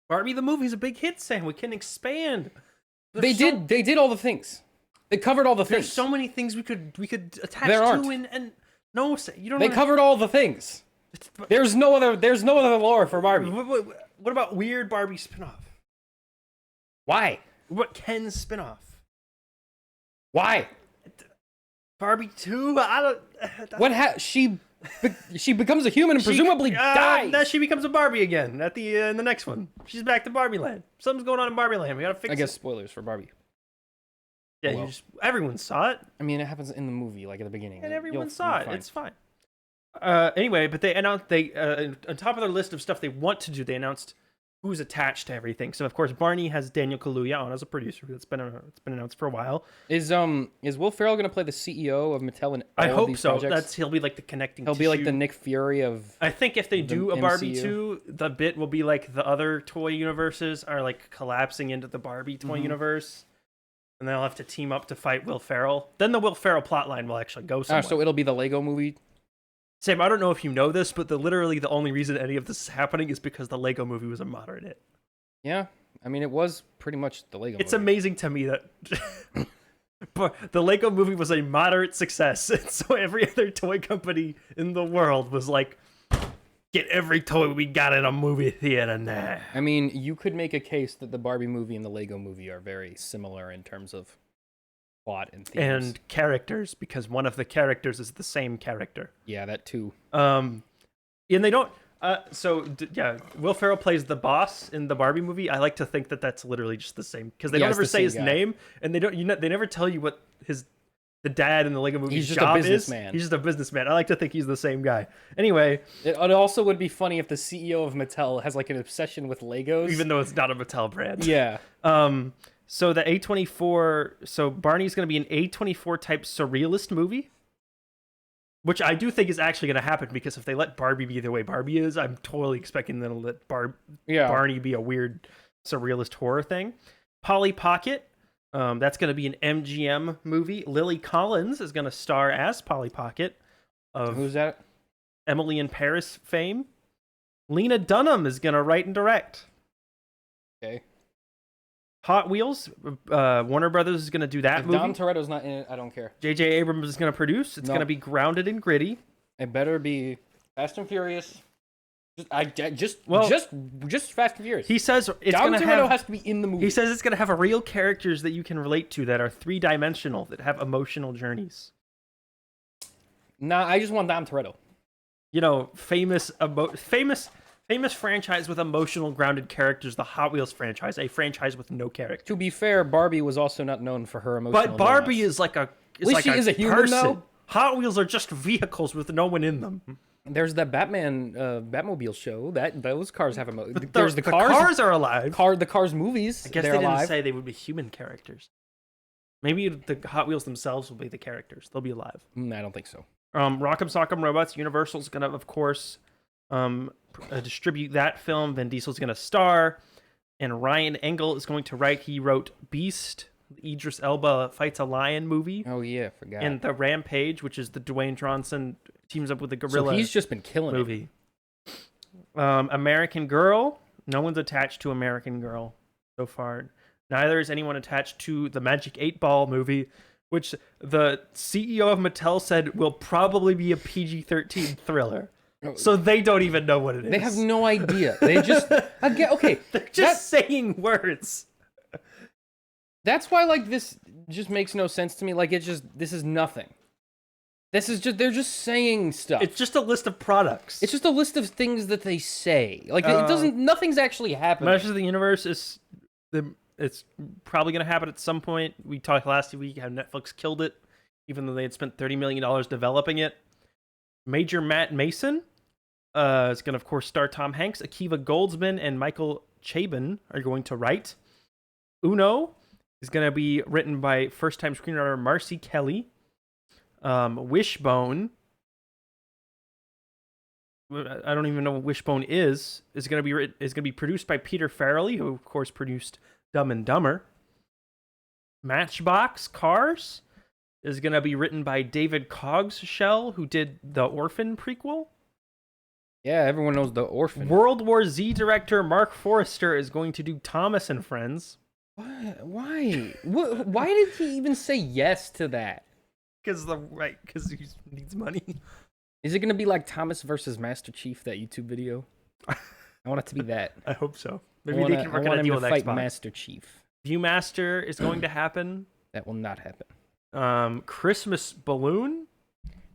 Barbie the movie's a big hit, Sam. We can expand. They did all the things. They covered all the things. There's so many things we could attach there to aren't. and no, you don't. They covered all the things. There's no other lore for Barbie. What about weird Barbie spinoff? Why? What Ken spinoff? Why? Barbie 2? I don't. She becomes a human and presumably dies. Then she becomes a Barbie again at the in the next one. She's back to Barbie Land. Something's going on in Barbie Land. We gotta fix it. I guess spoilers for Barbie. Yeah, everyone saw it. I mean, it happens in the movie, like at the beginning. And everyone saw it. It's fine. Anyway, but they announced on top of their list of stuff they want to do, they announced who's attached to everything. So of course, Barney has Daniel Kaluuya on as a producer. It's been announced for a while. Is Will Ferrell going to play the CEO of Mattel in all of these projects? I hope so. He'll be like the connecting. He'll be like the Nick Fury of. I think if they do a MCU. Barbie 2, the bit will be like the other toy universes are like collapsing into the Barbie toy universe, and they'll have to team up to fight Will Ferrell. Then the Will Ferrell plotline will actually go somewhere. So it'll be the Lego movie. Sam, I don't know if you know this, but literally the only reason any of this is happening is because the Lego movie was a moderate hit. Yeah, I mean, it was pretty much the Lego movie. It's amazing to me that the Lego movie was a moderate success, and so every other toy company in the world was like, get every toy we got in a movie theater now. I mean, you could make a case that the Barbie movie and the Lego movie are very similar in terms of plot and themes. And characters, because one of the characters is the same character. Yeah, that too. And they don't... Will Ferrell plays the boss in the Barbie movie. I like to think that that's literally just the same, because they don't ever say his name, and they never tell you what the dad in the Lego movie's job is. He's just a businessman. I like to think he's the same guy. Anyway, it also would be funny if the CEO of Mattel has like an obsession with Legos, even though it's not a Mattel brand. Yeah. So the A24. So Barney's going to be an A24 type surrealist movie, which I do think is actually going to happen, because if they let Barbie be the way Barbie is, I'm totally expecting them to let Barney be a weird surrealist horror thing. Polly Pocket, that's going to be an MGM movie. Lily Collins is going to star as Polly Pocket. Who's that? Emily in Paris fame. Lena Dunham is going to write and direct. Okay. Hot Wheels, Warner Brothers is going to do that movie. Dom Toretto's not in it, I don't care. J.J. Abrams is going to produce. It's going to be grounded and gritty. It better be Fast and Furious, Just Fast and Furious. He says it's Dom going to Toretto have. has to be in the movie. He says it's going to have a real characters that you can relate to that are 3-dimensional, that have emotional journeys. Nah, I just want Dom Toretto. You know, famous franchise with emotional, grounded characters. The Hot Wheels franchise, a franchise with no character. To be fair, Barbie was also not known for her emotional. But Barbie dilemmas. is like a. At least she is a human, person. though. Hot Wheels are just vehicles with no one in them. There's the Batmobile show. Those cars have But There's the the cars. cars are alive. The Cars movies. I guess they're they didn't alive. say they would be human characters. Maybe the Hot Wheels themselves will be the characters. They'll be alive. I don't think so. Rock'em Sock'em Robots. Universal's gonna, of course, distribute that film. Vin Diesel's gonna star, and Ryan Engel is going to write. He wrote Beast. Idris Elba fights a lion movie. Oh yeah, forgot. And the Rampage, which is the Dwayne Johnson teams up with the gorilla. So he's just been killing movie. American Girl. No one's attached to American Girl so far. Neither is anyone attached to the Magic 8 Ball movie, which the CEO of Mattel said will probably be a PG-13 thriller. So they don't even know what it is. They have no idea. They just again okay. They're just saying words. That's why like this just makes no sense to me. Like this is nothing. They're just saying stuff. It's just a list of products. It's just a list of things that they say. Like nothing's actually happening. Masters of the Universe it's probably going to happen at some point. We talked last week how Netflix killed it, even though they had spent $30 million developing it. Major Matt Mason is going to, of course, star Tom Hanks. Akiva Goldsman and Michael Chabon are going to write. Uno is going to be written by first-time screenwriter Marcy Kelly. Wishbone, I don't even know what Wishbone is going to be produced by Peter Farrelly, who of course produced Dumb and Dumber. Matchbox Cars is going to be written by David Coggeshall, who did the Orphan prequel. Yeah, everyone knows the Orphan. World War Z director Mark Forrester is going to do Thomas and Friends. Why? Why did he even say yes to that? Because he needs money. Is it going to be like Thomas versus Master Chief, that YouTube video? I want it to be that. I hope so. Maybe they can work out a deal with fight Xbox. Master Chief. Viewmaster is going to happen. That will not happen. Christmas Balloon.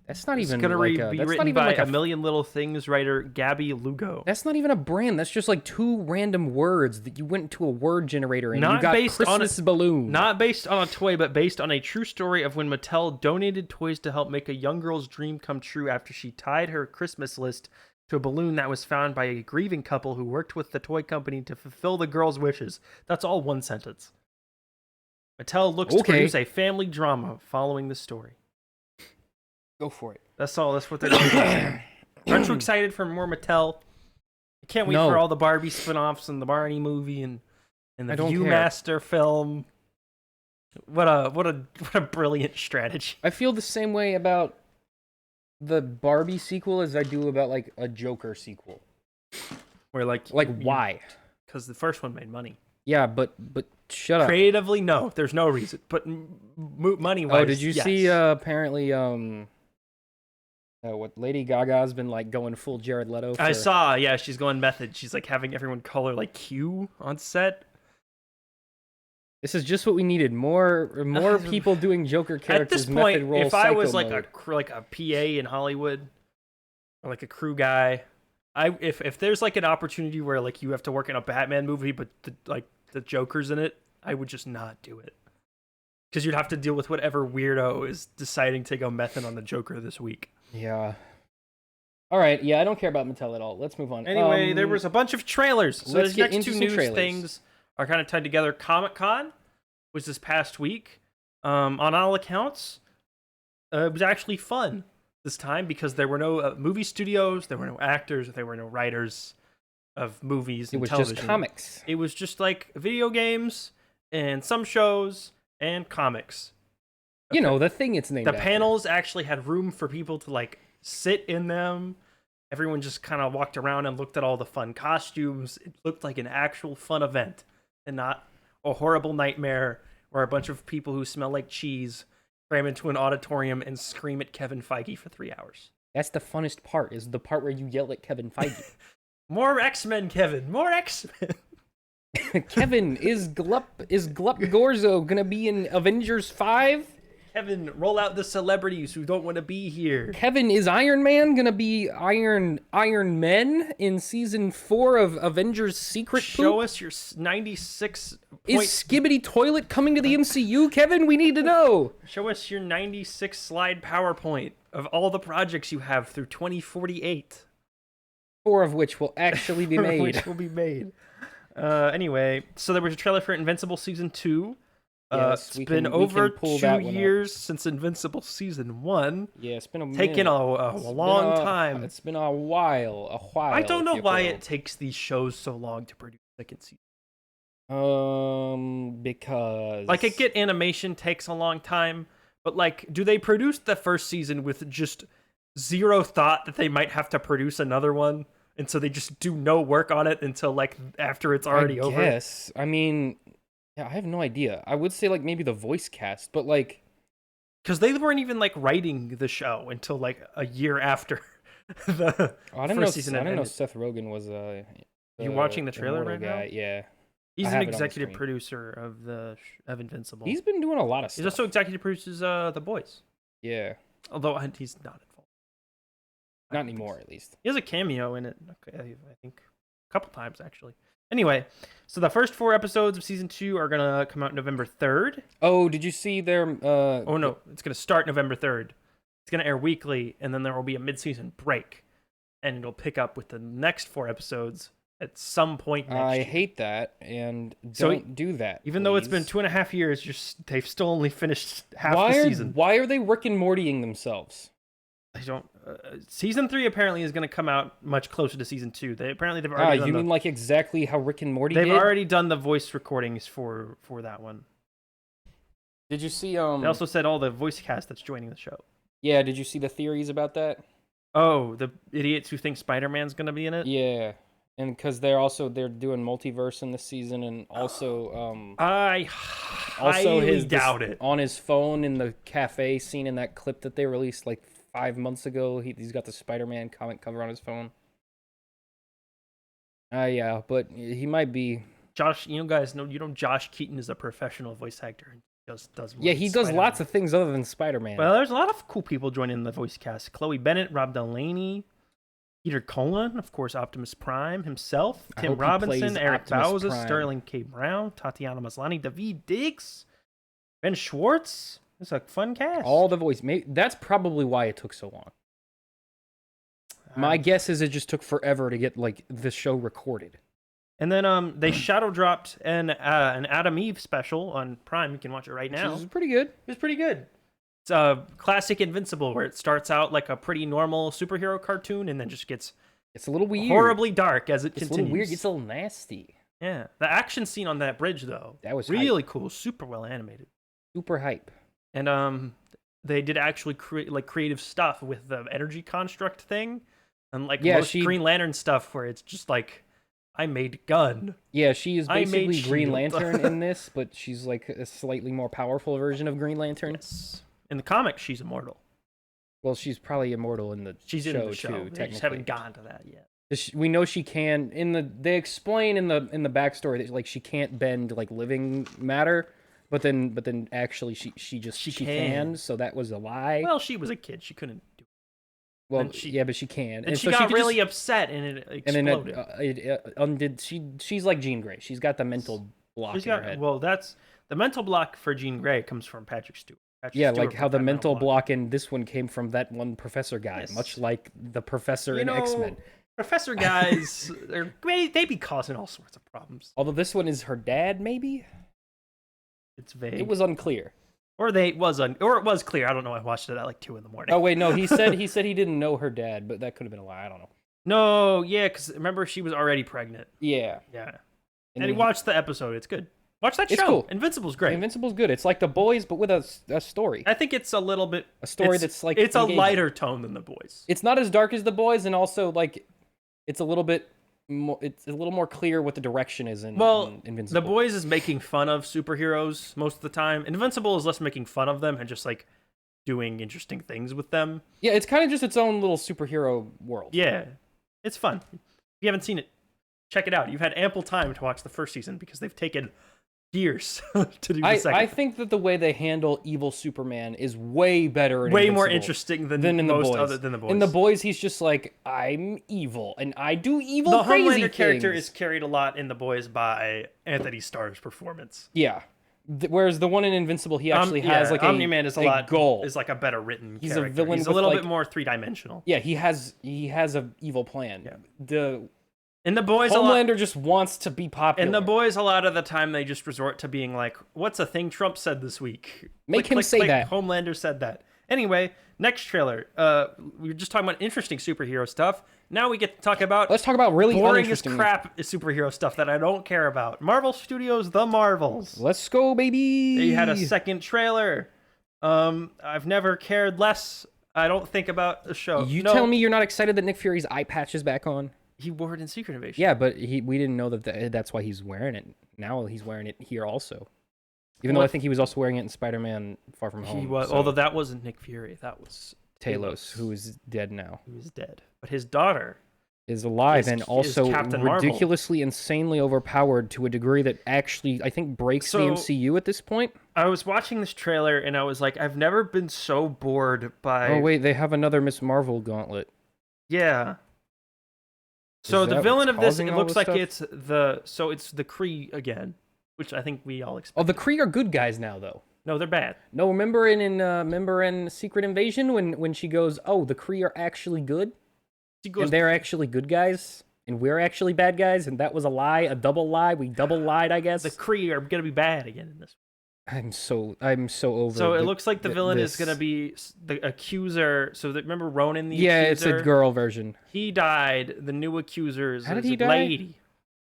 That's not even going to like be written by A Million Little Things writer Gabby Lugo. That's not even a brand. That's just like two random words that you went to a word generator and not you got based Christmas on Balloon. Not based on a toy, but based on a true story of when Mattel donated toys to help make a young girl's dream come true after she tied her Christmas list to a balloon that was found by a grieving couple who worked with the toy company to fulfill the girl's wishes. That's all one sentence. Mattel looks to produce a family drama following the story. Go for it. That's all. That's what they're doing. Aren't you excited for more Mattel? I can't wait for all the Barbie spinoffs and the Barney movie and the Viewmaster film. What a brilliant strategy. I feel the same way about the Barbie sequel as I do about like a Joker sequel. Where why? Because the first one made money. Yeah, but shut up. Creatively, no. There's no reason. But money-wise, oh, did you see apparently what Lady Gaga's been like going full Jared Leto for... I saw, yeah, she's going method. She's like having everyone color like Q on set. This is just what we needed. More people doing Joker characters. At this point, method role, if I was like mode. a PA in Hollywood or like a crew guy, if there's like an opportunity where like you have to work in a Batman movie but the Joker's in it, I would just not do it. Because you'd have to deal with whatever weirdo is deciding to go method on the Joker this week. Yeah. All right. Yeah, I don't care about Mattel at all. Let's move on. Anyway, there was a bunch of trailers. So let's the get next into two some news trailers. things are kind of tied together. Comic-Con was this past week. On all accounts, it was actually fun this time because there were no movie studios, there were no actors, there were no writers of movies and television. It was just comics. It was just like video games and some shows and comics. You know, the thing it's named The after. panels actually had room for people to like sit in them. Everyone just kind of walked around and looked at all the fun costumes. It looked like an actual fun event and not a horrible nightmare where a bunch of people who smell like cheese cram into an auditorium and scream at Kevin Feige for 3 hours. That's the funnest part, is the part where you yell at Kevin Feige. More X-Men, Kevin. More X-Men. Kevin, is Glup Gorzo gonna be in Avengers 5? Kevin, roll out the celebrities who don't want to be here. Kevin, is Iron Man gonna be Iron Men in season 4 of Avengers Secret Show Poop? us your 96 Is Skibbity Toilet coming to the MCU, Kevin? We need to know. Show us your 96 slide PowerPoint of all the projects you have through 2048. 4 of which will actually be made. Which will be made. Anyway, so there was a trailer for Invincible Season 2. Yes, it's been over 2 years since Invincible Season 1. Yeah, it's been taking a long time. It's been a while. I don't know why it takes these shows so long to produce second season. Because like, I get animation takes a long time, but like, do they produce the first season with just zero thought that they might have to produce another one, and so they just do no work on it until like after it's already over? Yes, I mean, yeah, I have no idea. I would say like maybe the voice cast, but like, because they weren't even like writing the show until like a year after the first season. I didn't know Seth Rogen was You watching the trailer right now? Yeah. He's an executive producer of Invincible. He's been doing a lot of stuff. He's also executive produces The Boys. Yeah. Although he's not involved. Not anymore, at least. He has a cameo in it, I think. A couple times, actually. Anyway, so the first 4 episodes of Season 2 are going to come out November 3rd. Oh, did you see their... oh, no. It's going to start November 3rd. It's going to air weekly, and then there will be a mid-season break. And it'll pick up with the next 4 episodes at some point next year. I hate that, and don't do that. Even though it's been 2.5 years, they've still only finished half the season. Why are they Rick and Mortying themselves? I don't. Season 3 apparently is going to come out much closer to Season 2. They've already. You mean like exactly how Rick and Morty? They've already done the voice recordings for that one. Did you see? They also said all the voice cast that's joining the show. Yeah. Did you see the theories about that? Oh, the idiots who think Spider-Man's going to be in it. Yeah. And because they're doing multiverse in this season, and also I highly doubt it. On his phone in the cafe scene in that clip that they released like 5 months ago, he's got the Spider-Man comic cover on his phone. Yeah, but he might be. Josh, guys know Josh Keaton is a professional voice actor. He does. Yeah, he does lots of things other than Spider-Man. Well, there's a lot of cool people joining the voice cast: Chloe Bennett, Rob Delaney, Peter Cullen, of course, Optimus Prime himself, Tim Robinson, Eric Bauza, Sterling K. Brown, Tatiana Maslany, Daveed Diggs, Ben Schwartz. It's a fun cast. All the voice. That's probably why it took so long. My guess is it just took forever to get like the show recorded. And then they shadow dropped an Adam Eve special on Prime. You can watch it right now. Which is pretty good. It's pretty good. It's a classic Invincible where it starts out like a pretty normal superhero cartoon and then just gets a little weird, horribly dark as it continues. It's a little weird. It's a little nasty. Yeah, the action scene on that bridge though, that was really hype. Cool, super well animated, super hype. And they did actually create like creative stuff with the energy construct thing, and like most Green Lantern stuff where it's just like, I made gun. Yeah, she is basically Green Lantern in this, but she's like a slightly more powerful version of Green Lantern. Yes. In the comics, she's immortal. Well, she's probably immortal in the show too. Technically, they just haven't gotten to that yet. We know she can. They explain in the backstory that like she can't bend like living matter, but then actually she can. So that was a lie. Well, she was a kid. She couldn't do it. Well, but she can. And she got really upset, and it exploded. And then it undid. She's like Jean Grey. She's got the mental block in her head. Well, that's the mental block for Jean Grey comes from Patrick Stewart. Like how the mental block in this one came from that one professor guy, much like the professor in X-Men. Professor guys, they be causing all sorts of problems. Although this one is her dad, maybe? It's vague. It was unclear. Or it was clear. I don't know. I watched it at like 2 a.m. Oh wait, no. He said he didn't know her dad, but that could have been a lie. I don't know. No, yeah, because remember she was already pregnant. Yeah. And he watched the episode. It's good. Watch that show. It's cool. Invincible's great. Invincible's good. It's like The Boys, but with a story. I think it's a little bit a story that's like it's engaging. A lighter tone than The Boys. It's not as dark as The Boys, and also like it's a little bit more. It's a little more clear what the direction is in Invincible. The Boys is making fun of superheroes most of the time. Invincible is less making fun of them and just like doing interesting things with them. Yeah, it's kind of just its own little superhero world. Yeah, it's fun. you haven't seen it, check it out. You've had ample time to watch the first season because they've taken years to do the second. I think that the way they handle evil Superman is way better and way more interesting than in most the boys. other than the boys. In the boys, he's just like, I'm evil and I do evil the crazy Homelander things. character is carried a lot in the boys by Anthony Starr's performance. Yeah. Whereas the one in Invincible, he actually has like Omni-Man is a goal. Is like a better written He's character. a villain. He's a with little like, bit more three-dimensional. Yeah, he has a evil plan. Yeah. In the boys, Homelander just wants to be popular. In the boys, a lot of the time they just resort to being like, "What's a thing Trump said this week?" Make him say that. Homelander said that. Anyway, next trailer. We were just talking about interesting superhero stuff. Now we get to talk about let's talk about really boring as uninteresting crap superhero stuff that I don't care about. Marvel Studios, The Marvels. Let's go, baby. They had a second trailer. I've never cared less. I don't think about the show. Tell me you're not excited that Nick Fury's eye patch is back on. He wore it in Secret Invasion. Yeah, but we didn't know that's why he's wearing it. Now he's wearing it here also. Even though I think he was also wearing it in Spider-Man Far From Home. He was, although that wasn't Nick Fury. That was Talos, who is dead now. He was dead. But his daughter is alive and also Captain ridiculously, insanely overpowered to a degree that actually, I think, breaks the MCU at this point. I was watching this trailer and I was like, I've never been so bored by... Oh, wait, they have another Miss Marvel gauntlet. Yeah. So the villain of this, it looks like it's the Kree again, which I think we all expect. Oh, the Kree are good guys now, though. No, they're bad. No, remember in Secret Invasion when she goes, "Oh, the Kree are actually good, and they're actually good guys, and we're actually bad guys," and that was a lie, a double lie. We double lied, I guess. The Kree are gonna be bad again in this. I'm so over. So it looks like the villain is gonna be the Accuser. So remember Ronan the Accuser? Yeah, it's a girl version. He died. The new Accuser is a lady. Die?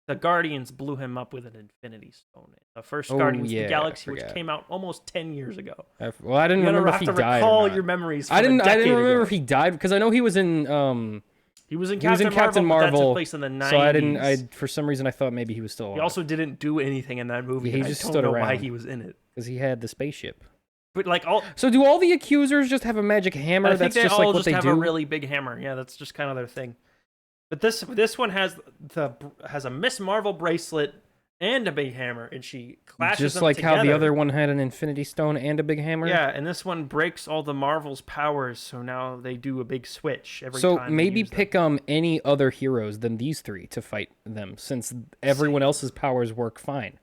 The Guardians blew him up with an Infinity Stone. The first Guardians of the Galaxy, which came out almost 10 years ago. Well, I didn't remember if he died. Recall your memories. I didn't remember if he died because I know he was in. He was in Captain Marvel. That took place in the 90s. So I didn't. For some reason, I thought maybe he was still alive. He also didn't do anything in that movie. He just stood around. Why he was in it? Because he had the spaceship. But So do all the Accusers just have a magic hammer? I think that's just like what they have do. A really big hammer. Yeah, that's just kind of their thing. But this one has a Miss Marvel bracelet and a big hammer, and she clashes just them like together. How the other one had an Infinity Stone and a big hammer. Yeah, and this one breaks all the Marvel's powers, so now they do a big switch every time. So maybe pick any other heroes than these three to fight them, since everyone else's powers work fine.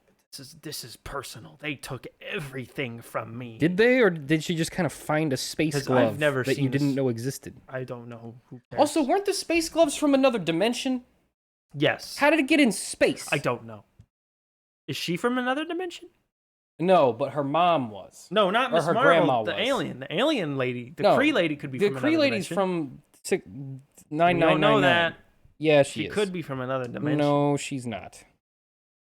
This is personal. They took everything from me. Did they, or did she just kind of find a space glove that you didn't know existed? I don't know. Who cares? Also, weren't the space gloves from another dimension? Yes. How did it get in space? I don't know. Is she from another dimension? No, but her mom was. No, not Miss Marvel. Grandma the was. alien. The alien lady. The Kree lady could be from another dimension. The Kree lady's from 9999. We don't know that. Yeah, she could be from another dimension. No, she's not.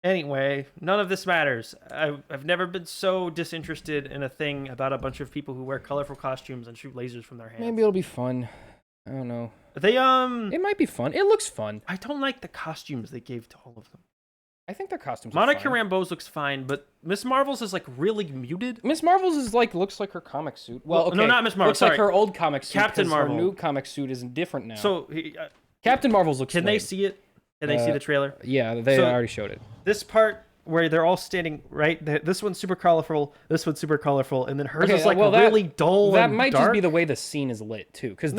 Anyway, none of this matters. I've never been so disinterested in a thing about a bunch of people who wear colorful costumes and shoot lasers from their hands. Maybe it'll be fun. I don't know. It might be fun. It looks fun. I don't like the costumes they gave to all of them. I think their costumes Monica are fine. Rambeau's looks fine, but Miss Marvel's is like really muted. Miss Marvel's is looks like her comic suit. Well, okay. No, not Miss Marvel. Looks like her old comic suit. Captain Marvel. Her new comic suit isn't different now. So Captain Marvel's looks. Can they see it? Can they see the trailer? Yeah, they already showed it. This part where they're all standing right. This one's super colorful. This one's super colorful, and then hers is like really dull. That and might dark. just be the way the scene is lit too. Because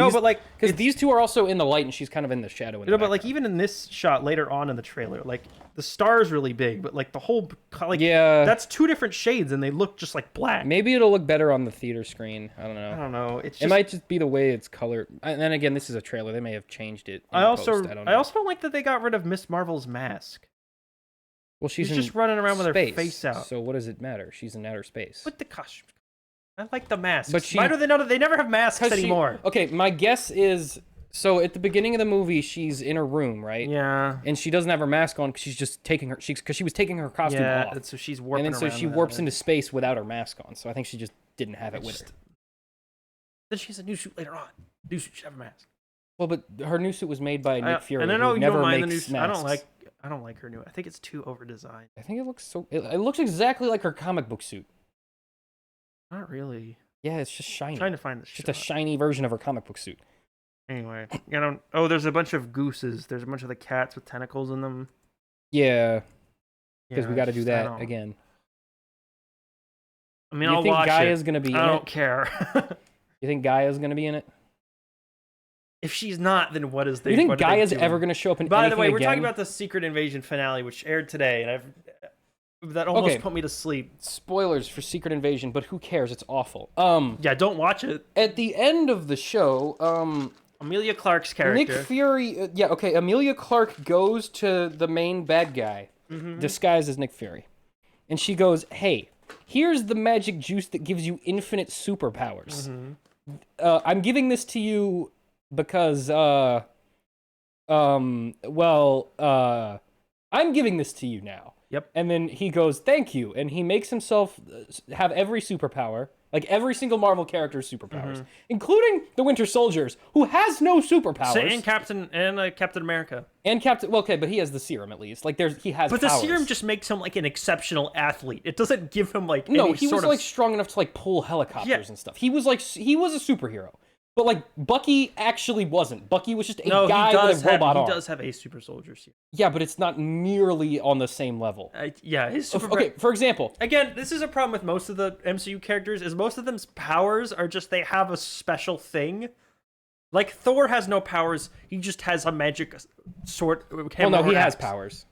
these two are also in the light, and she's kind of in the shadow. But like even in this shot later on in the trailer, like the star's really big, but like the whole that's two different shades, and they look just like black. Maybe it'll look better on the theater screen. I don't know. It might just be the way it's colored. And then again, this is a trailer. They may have changed it. I also don't like that they got rid of Miss Marvel's mask. Well, she's just running around with her face out. So what does it matter? She's in outer space. With the costume. I like the masks. But why do they know that they never have masks anymore? Okay, my guess is so at the beginning of the movie, she's in her room, right? Yeah. And she doesn't have her mask on because she's just taking her. Because she was taking her costume off. So she's warping. And then so she warps into space without her mask on. So I think she just didn't have it with her. Then she has a new suit later on. New suit should have a mask. Well, but her new suit was made by Nick Fury. And I know who you never don't mind the makes new suit. masks. I don't like her new. I think it's too over designed. I think it looks so. It looks exactly like her comic book suit. Not really. Yeah, it's just shiny. I'm trying to find this. Just a shiny version of her comic book suit. Anyway, oh, there's a bunch of gooses. There's a bunch of the cats with tentacles in them. Yeah, because we got to it's do just- I that don't- again. I mean, You I'll think watch Gaia's it. gonna be in I don't it? care. You think Gaia's gonna be in it? If she's not, then what is the? You think what are they Gaia's doing? ever gonna show up in By anything the way, we're again? talking about the Secret Invasion finale, which aired today, and that almost Okay. put me to sleep. Spoilers for Secret Invasion, but who cares? It's awful. Yeah, don't watch it. At the end of the show, Amelia Clark's character. Nick Fury. Amelia Clark goes to the main bad guy, disguised as Nick Fury, and she goes, "Hey, here's the magic juice that gives you infinite superpowers. I'm giving this to you because, I'm giving this to you now." Yep. And then he goes, "Thank you," and he makes himself have every superpower, like every single Marvel character's superpowers, including the Winter Soldier's, who has no superpowers, And Captain America. and Captain. Well, okay, but he has the serum at least. Like he has. But powers. the serum just makes him like an exceptional athlete. It doesn't give him like No, any he sort was of... like strong enough to like pull helicopters Yeah. and stuff. He was a superhero. But like Bucky actually wasn't. Bucky was just a No, guy he does with a robot have, arm. He does have a super soldier serum. Yeah, but it's not nearly on the same level. Yeah, his super. Okay, for example, Again, this is a problem with most of the MCU characters. Is most of them's powers are just they have a special thing. Like Thor has no powers. He just has a magic sword. well, no, he has powers.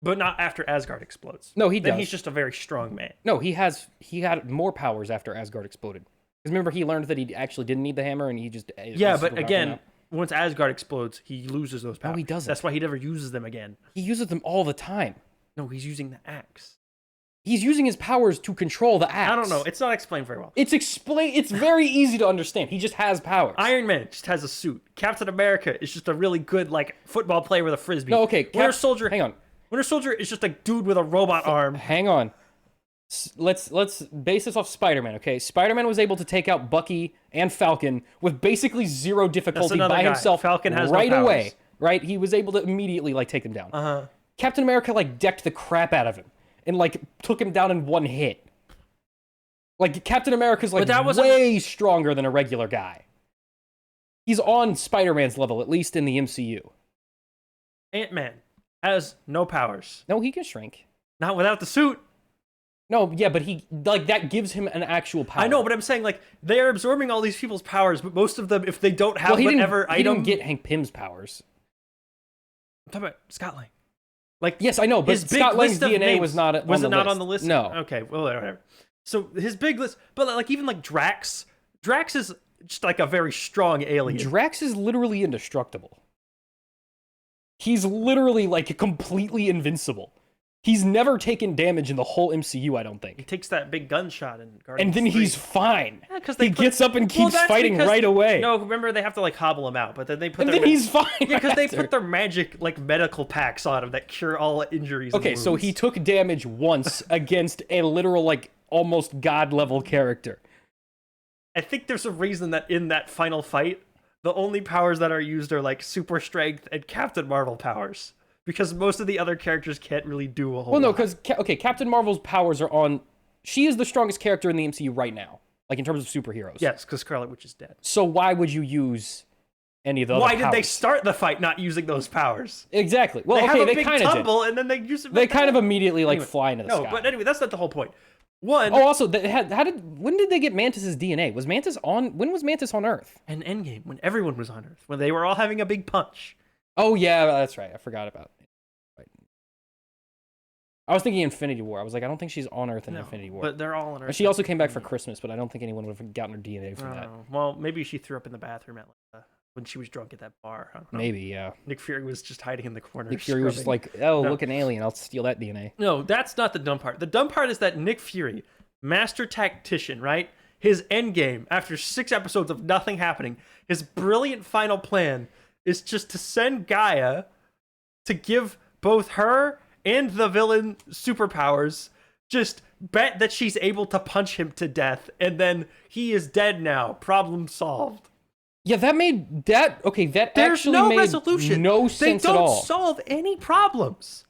but not after Asgard explodes. No, he Then does. he's just a very strong man. No, he had more powers after Asgard exploded. Because remember, he learned that he actually didn't need the hammer, and he just Yeah, his but superpower came again, out. once Asgard explodes, he loses those powers. he doesn't. That's why he never uses them again. He uses them all the time. No, he's using the axe. He's using his powers to control the axe. I don't know. It's not explained very well. It's very easy to understand. He just has powers. Iron Man just has a suit. Captain America is just a really good like football player with a frisbee. No, okay. Winter Soldier. Hang on. Winter Soldier is just a dude with a robot arm. Hang on. Let's base this off Spider-Man, okay? Spider-Man was able to take out Bucky and Falcon with basically zero difficulty another by guy. himself Falcon has no right away, powers. right? He was able to immediately like take them down. Uh-huh. Captain America like decked the crap out of him and like took him down in one hit. Like Captain America's like that wasn't- way stronger than a regular guy. He's on Spider-Man's level, at least in the MCU. Ant-Man has no powers. No, he can shrink. Not without the suit. No, yeah, but he like that gives him an actual power. I know, but I'm saying like they're absorbing all these people's powers, but most of them, if they don't have well, he whatever didn't, he item, didn't get Hank Pym's powers. I'm talking about Scott Lang. Like Yes, I know, but his big Scott Lang's list of DNA names, was not was on it the not list. on the list? No. Okay, well whatever. So his big list, but like even like Drax is just like a very strong alien. Drax is literally indestructible. He's literally like completely invincible. He's never taken damage in the whole MCU, I don't He think. takes that big gunshot and Guardians And then 3. he's fine. Yeah, 'cause He gets up and keeps that's fighting because- right away. No, remember they have to like hobble him out, but then they put and their then he's fine. yeah, because they after. put their magic like medical packs on him that cure all injuries. and Okay, so wounds. he took damage once against a literal like almost god level character. I think there's a reason that in that final fight, the only powers that are used are like super strength and Captain Marvel powers. Because most of the other characters can't really do a whole Well, no, lot. because Captain Marvel's powers are on. She is the strongest character in the MCU right now, like in terms of superheroes. Yes, because Scarlet Witch is dead. So why would you use any of the Why other did they powers? start the fight not using those powers? Exactly. Well, They okay, have a they big kind of did. tumble and then they use it. They kind of immediately like Anyway, fly into the no, sky. but anyway, that's not the whole point. One, Oh, also, when did they get Mantis's DNA? Was Mantis on? When was Mantis on Earth? an Endgame when everyone was on Earth, when they were all having a big punch. Oh yeah, that's right. I forgot about it. Right. I was thinking Infinity War. I was like, I don't think she's on Earth in No, Infinity War. but they're all on Earth. And she also came back for Christmas, but I don't think anyone would have gotten her DNA from that. Well, maybe she threw up in the bathroom at when she was drunk at that bar. I don't know. Maybe, yeah. Nick Fury was just hiding in the corner. Nick Fury was just like, oh, look, an alien. I'll steal that DNA. No, that's not the dumb part. The dumb part is that Nick Fury, master tactician, right? His end game, after 6 episodes of nothing happening, his brilliant final plan is just to send Gaia to give both her and the villain superpowers, just bet that she's able to punch him to death, and then he is dead now. Problem solved. Yeah, that made that okay. That There's actually no made resolution. no They sense don't at all. solve any problems.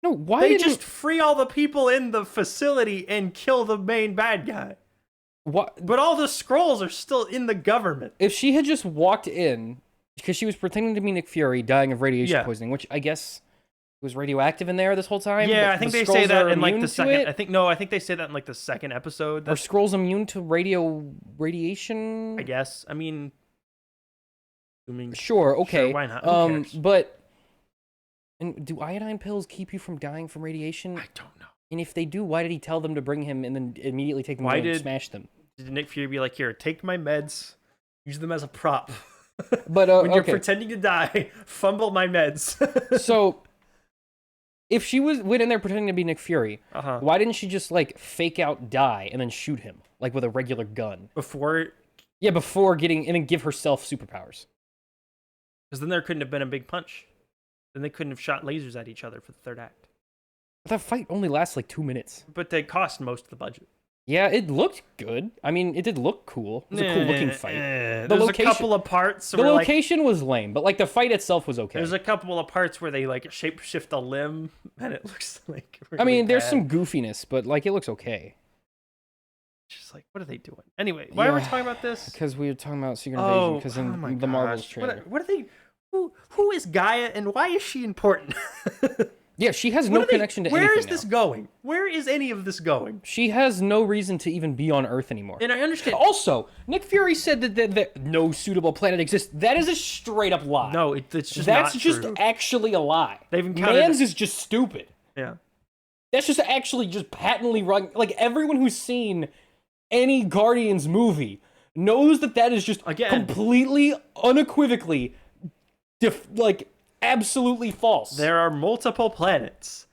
No, why They didn't just free all the people in the facility and kill the main bad guy. What? But all the Skrulls are still in the government. If she had just walked in, because she was pretending to be Nick Fury, dying of radiation poisoning, which I guess was radioactive in there this whole time. Yeah, I think they say that in like the second. I think they say that in like the second episode. Are Skrulls immune to radiation? I guess. I mean, sure. Okay. Sure, why not? Who cares? But do iodine pills keep you from dying from radiation? I don't know. And if they do, why did he tell them to bring him and then immediately take them away and smash them? Did Nick Fury be like, "Here, take my meds, use them as a prop"? But when you're pretending to die, fumble my meds. So, if she went in there pretending to be Nick Fury, why didn't she just like fake out die and then shoot him like with a regular gun before? Yeah, before getting and then give herself superpowers. Because then there couldn't have been a big punch. Then they couldn't have shot lasers at each other for the third act. But that fight only lasts like 2 minutes. But they cost most of the budget. Yeah, it looked good. I mean, it did look cool. It was a cool looking fight. There's a couple of parts. The location was lame, but like the fight itself was okay. There's a couple of parts where they like shapeshift a limb, and it looks like. Really I mean, there's bad. some goofiness, but like it looks okay. Just like, what are they doing? Anyway, why are we talking about this? Because we were talking about Secret Invasion. Because in the Marvels trailer. What are they? Who is Gaia, and why is she important? Yeah, she has no connection to anything. Where is this going? Where is any of this going? She has no reason to even be on Earth anymore. And I understand. Also, Nick Fury said that no suitable planet exists. That is a straight up lie. No, it's just that's not just true. Actually a lie. They've encountered Mans is just stupid. Yeah. That's just actually just patently wrong. Like everyone who's seen any Guardians movie knows that is just completely unequivocally absolutely false. There are multiple planets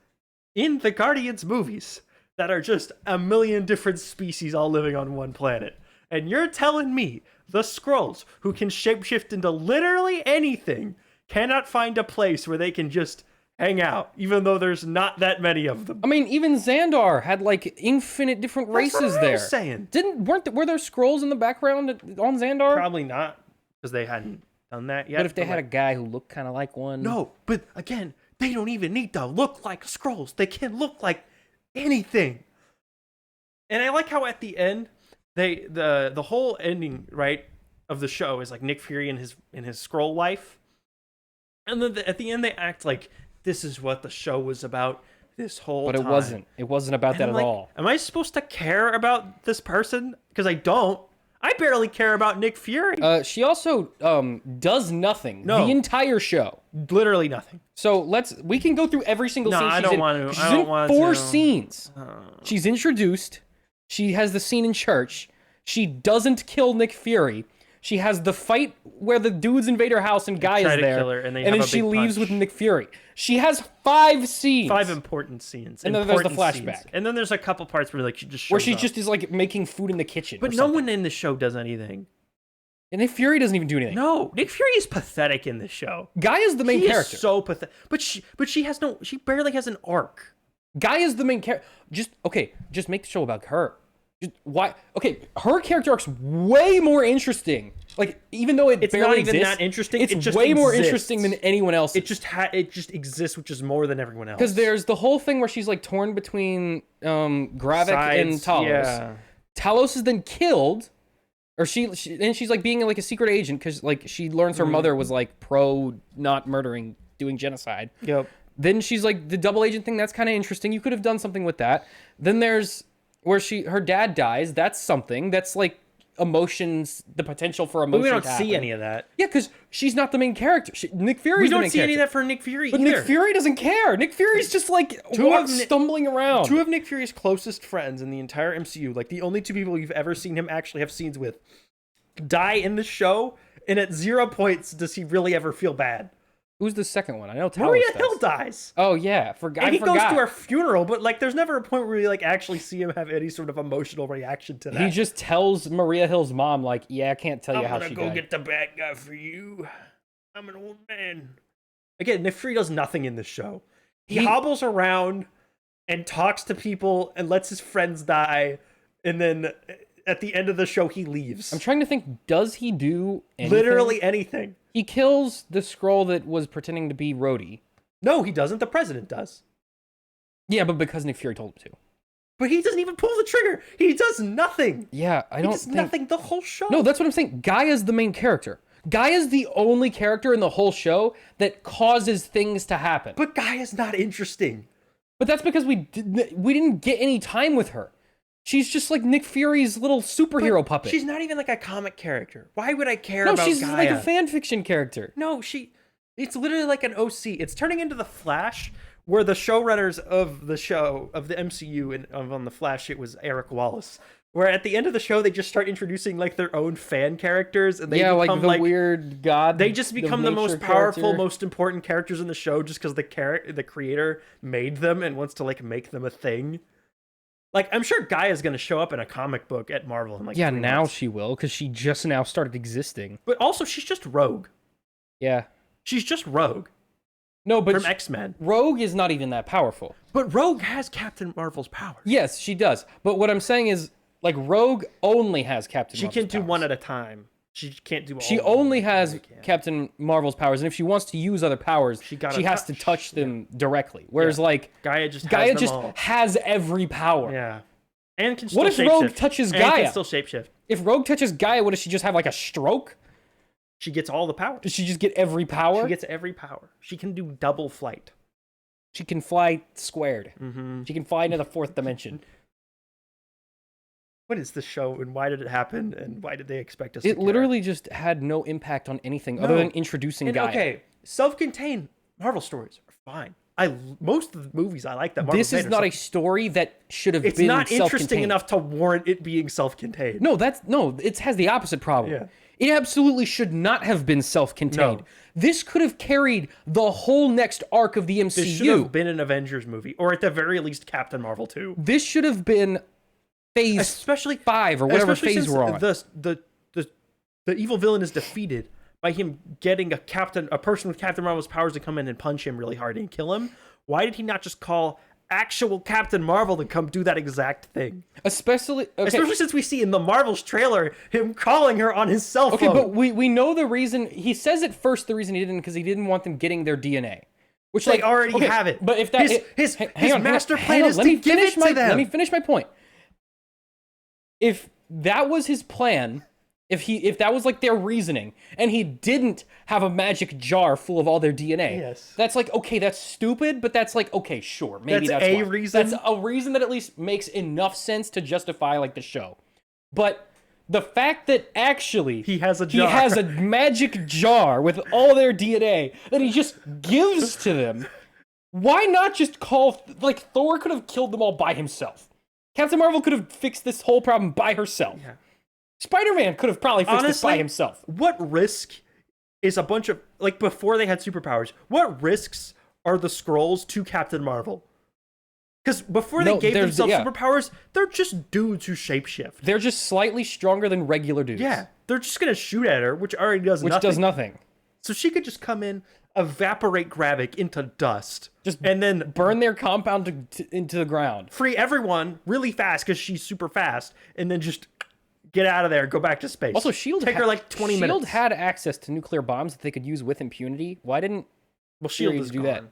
in the Guardians movies that are just a million different species all living on one planet. And you're telling me the Skrulls, who can shapeshift into literally anything, cannot find a place where they can just hang out, even though there's not that many of them. I mean, even Xandar had like infinite different races there. I'm saying. Were there Skrulls in the background on Xandar? Probably not, because they hadn't done that yet. But if they had a guy who looked kind of like one. No, but again, they don't even need to look like Skrulls. They can look like anything. And I like how at the end, the whole ending, right, of the show is like Nick Fury and his Skrull life. And then at the end they act like this is what the show was about this whole time. But it wasn't. It wasn't about that at all. Am I supposed to care about this person? Because I don't. I barely care about Nick Fury. She also does nothing the entire show. Literally nothing. So we can go through every single scene. I don't want to. She's in 4 scenes. She's introduced. She has the scene in church. She doesn't kill Nick Fury. She has the fight where the dudes invade her house and Guy is there. Kill her, and then she leaves with Nick Fury. She has 5 scenes. 5 important scenes. And then there's the flashback. Scenes. And then there's a couple parts where like she just shows where she up. just is like making food in the kitchen. But no one in the show does anything. And Nick Fury doesn't even do anything. No, Nick Fury is pathetic in this show. Guy is the main character. Is so pathetic. But she barely has an arc. Guy is the main character. Just make the show about her. Why? Okay, her character arc's way more interesting. Like, even though it's barely not even exists, that interesting, it's it just way more exists. interesting than anyone else. It just exists, which is more than everyone else. Because there's the whole thing where she's like torn between Gravik and Talos. Yeah. Talos is then killed, or she's like being like a secret agent because like she learns her mother was like pro not murdering, doing genocide. Yep. Then she's like the double agent thing. That's kind of interesting. You could have done something with that. Then there's where her dad dies. That's something. That's like emotions, the potential for emotion. But we don't see any of that. Yeah, because she's not the main character. Nick Fury's the main character. We don't see any of that for Nick Fury either. But Nick Fury doesn't care. Nick Fury's just like stumbling around. 2 of Nick Fury's closest friends in the entire MCU, like the only 2 people you've ever seen him actually have scenes with, die in the show, and at 0 points does he really ever feel bad. Who's the second one? I know Talos Maria does. Hill dies. Oh yeah, and he goes to her funeral, but like, there's never a point where you like actually see him have any sort of emotional reaction to that. He just tells Maria Hill's mom, like, "Yeah, I can't tell you how she died. I'm gonna go get the bad guy for you. I'm an old man." Again, Nick Fury does nothing in this show. He hobbles around and talks to people and lets his friends die, and then at the end of the show, he leaves. I'm trying to think. Does he do anything? Literally anything? He kills the Skrull that was pretending to be Rhodey. No, he doesn't. The president does. Yeah, but because Nick Fury told him to. But he doesn't even pull the trigger. He does nothing. Yeah, I don't He does nothing the whole show. No, that's what I'm saying. Gaia's the main character. Gaia's the only character in the whole show that causes things to happen. But Gaia's not interesting. But that's because we didn't get any time with her. She's just like Nick Fury's little superhero puppet. She's not even like a comic character. Why would I care No, about she's Gaia? like a fan fiction character. No, it's literally like an OC. It's turning into the Flash, where the showrunners of the MCU and on the Flash, it was Eric Wallace. Where at the end of the show, they just start introducing like their own fan characters, and they become like the weird god. They just become the most nature powerful, character. most important characters in the show, just because the creator made them and wants to like make them a thing. Like, I'm sure Gaia's going to show up in a comic book at Marvel in like 3 now months. she will, because she just now started existing. But also, she's just Rogue. Yeah. She's just Rogue. No, but From X-Men. Rogue is not even that powerful. But Rogue has Captain Marvel's powers. Yes, she does. But what I'm saying is, like, Rogue only has Captain Marvel's She can do powers. one at a time. She can't do all She of them. only has They can. Captain Marvel's powers, and if she wants to use other powers, she gotta has to touch. touch them directly. Whereas, like, Gaia just Gaia has them just all. has every power. Yeah. And can still What if shapeshift. Rogue touches and Gaia? can still shapeshift. If Rogue touches Gaia, what does she just have, like, a stroke? She gets all the power. Does she just get every power? She gets every power. She can do double flight. She can fly squared. Mm-hmm. She can fly into the fourth dimension. What is this show, and why did it happen, and why did they expect us to It care? literally just had no impact on anything other No. than introducing And, Gaia. okay, self-contained Marvel stories are fine. Most of the movies I like that Marvel This is made are not a story that should have It's been not interesting self-contained. enough to warrant it being self-contained. No, it has the opposite problem. Yeah. It absolutely should not have been self-contained. No. This could have carried the whole next arc of the MCU. This should have been an Avengers movie, or at the very least, Captain Marvel 2. This should have been phase Especially 5 or whatever especially phase since we're on. The evil villain is defeated by him getting a person with Captain Marvel's powers to come in and punch him really hard and kill him. Why did he not just call actual Captain Marvel to come do that exact thing? Especially Especially since we see in the Marvel's trailer him calling her on his cell phone. Okay, but we know the reason. He says at first the reason he didn't, because he didn't want them getting their DNA. Which They already have it. But if that His hang on, master hang plan on, is let to me give finish it my to them. let me finish my point. If that was his plan, if that was like their reasoning, and he didn't have a magic jar full of all their DNA, Yes. that's like, okay, that's stupid, but that's like, okay, sure, maybe That's that's a why. reason. That's a reason that at least makes enough sense to justify like the show. But the fact that actually He has a jar. he has a magic jar with all their DNA that he just gives to them. Why not just call, like, Thor could have killed them all by himself. Captain Marvel could have fixed this whole problem by herself. Yeah. Spider-Man could have probably fixed this by Honestly, himself. What risk is a bunch of, like, before they had superpowers, what risks are the Skrulls to Captain Marvel? Because before they gave themselves superpowers, they're just dudes who shapeshift. They're just slightly stronger than regular dudes. Yeah, they're just gonna shoot at her, which already does nothing. Which does nothing. So she could just come in, evaporate Gravik into dust, and then Burn their compound into the ground. free everyone really fast because she's super fast, and then just get out of there, go back to space. Also, Shield take her like 20 Shield minutes. had access to nuclear bombs that they could use with impunity. Why didn't Well, Shield Fury is do gone. that?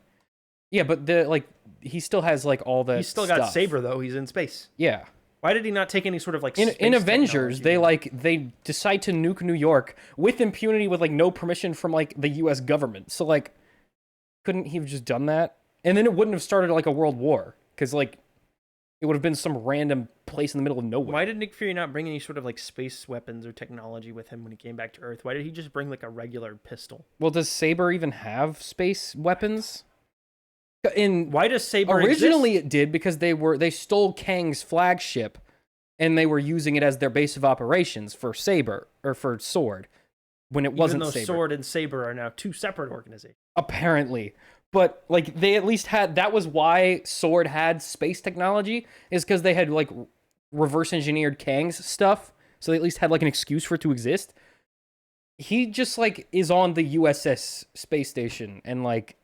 Yeah, but he still has like all the He's still got Saber though. He's in space. Yeah. Why did he not take any sort of like In space Avengers, technology? they decide to nuke New York with impunity with like no permission from like the US government. So like couldn't he have just done that? And then it wouldn't have started like a world war cuz like it would have been some random place in the middle of nowhere. Why did Nick Fury not bring any sort of like space weapons or technology with him when he came back to Earth? Why did he just bring like a regular pistol? Well, does Saber even have space weapons? Why does Saber Originally exist? it did because they stole Kang's flagship and they were using it as their base of operations for Saber or for Sword when it wasn't Even though Saber. Sword and Saber are now two separate organizations. Apparently. But like they at least had, that was why Sword had space technology, is because they had like reverse engineered Kang's stuff, so they at least had like an excuse for it to exist. He just like is on the USS space station and like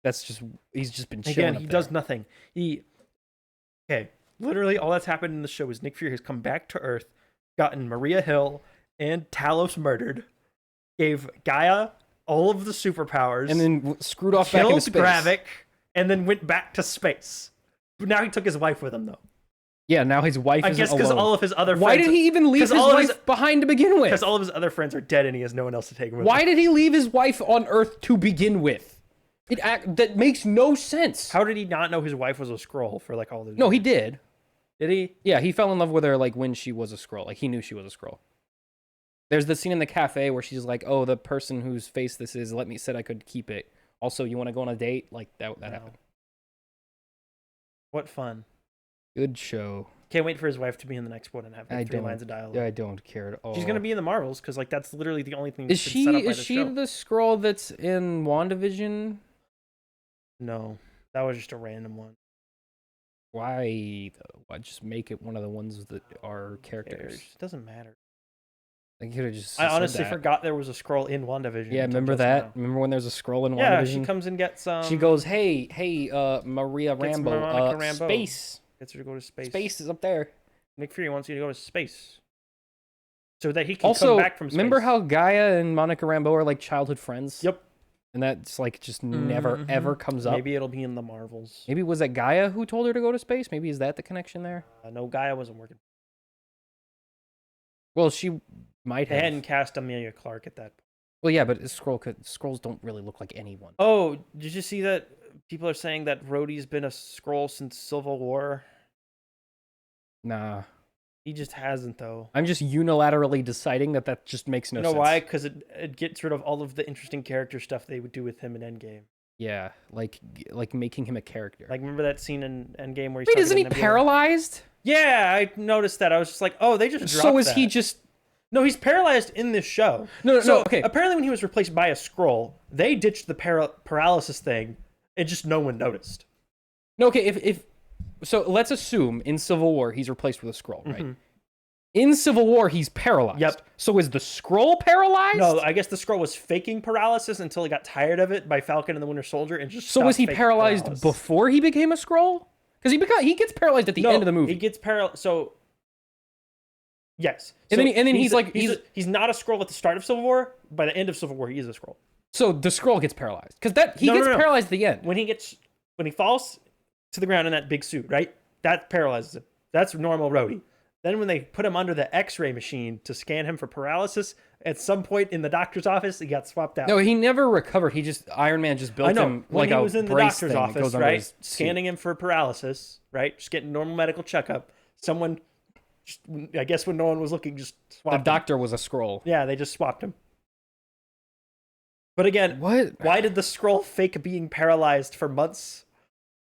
that's just, he's just been chilling. Again, up he there. does nothing. Okay, literally all that's happened in the show is Nick Fury has come back to Earth, gotten Maria Hill and Talos murdered, gave Gaia all of the superpowers, and then screwed off back killed into space. Gravik, and then went back to space. But now he took his wife with him though. Yeah, now his wife I is guess because alone. all of his other friends... Why did he even leave his wife behind to begin with? Because all of his other friends are dead and he has no one else to take him with. Why did he leave his wife on Earth to begin with? That makes no sense. How did he not know his wife was a Skrull for like all this? No, he did. Did he? Yeah, he fell in love with her like when she was a Skrull. Like he knew she was a Skrull. There's the scene in the cafe where she's like, "Oh, the person whose face this is, said I could keep it. Also, you want to go on a date?" Like that happened. What fun. Good show. Can't wait for his wife to be in the next one and have like 3 lines of dialogue. Yeah, I don't care at all. She's gonna be in the Marvels because like that's literally the only thing. Is she the Skrull that's in WandaVision? No, that was just a random one. Why though? Why just make it one of the ones that are characters? It doesn't matter. I could have just. I honestly forgot there was a Skrull in WandaVision. Yeah, remember that? Now. Remember when there's a Skrull in WandaVision? Yeah, she comes and gets She goes, hey, Maria Rambeau, Rambeau. Space. Gets her to go to space. Space is up there. Nick Fury wants you to go to space. So that he can come back from space. Remember how Gaia and Monica Rambeau are like childhood friends? Yep. And that's like just never ever comes up. Maybe it'll be in the Marvels. Maybe was it Gaia who told her to go to space? Maybe is that the connection there? No, Gaia wasn't working. Well, she might have. They hadn't cast Amelia Clark at that point. Well, yeah, but Skrulls don't really look like anyone. Oh, did you see that? People are saying that Rhodey's been a Skrull since Civil War. Nah. He just hasn't, though. I'm just unilaterally deciding that just makes no sense. You know why? Because it gets rid of all of the interesting character stuff they would do with him in Endgame. Yeah, like making him a character. Like, remember that scene in Endgame where isn't he paralyzed? Yeah, I noticed that. I was just like, oh, they just dropped So is that. he just... No, he's paralyzed in this show. No, okay. Apparently when he was replaced by a Skrull, they ditched the paralysis thing and just no one noticed. No, okay, so let's assume in Civil War he's replaced with a Skrull, right? Mm-hmm. In Civil War he's paralyzed. Yep. So is the Skrull paralyzed? No, I guess the Skrull was faking paralysis until he got tired of it by Falcon and the Winter Soldier and just So was he paralyzed before he became a Skrull? Because he gets paralyzed at the end of the movie. He gets paralyzed. So yes. And then he's not a Skrull at the start of Civil War. By the end of Civil War, he is a Skrull. So the Skrull gets paralyzed because he gets paralyzed at the end. When he falls to the ground in that big suit, right? That paralyzes him. That's normal Rhodey. Then when they put him under the X-ray machine to scan him for paralysis, at some point in the doctor's office, he got swapped out. No, he never recovered. Iron Man just built him like a brace thing. When he was in the doctor's office, right, scanning him for paralysis, right, just getting normal medical checkup. Someone, I guess when no one was looking, just swapped him. The doctor was a Skrull. Yeah, they just swapped him. But again, why did the Skrull fake being paralyzed for months,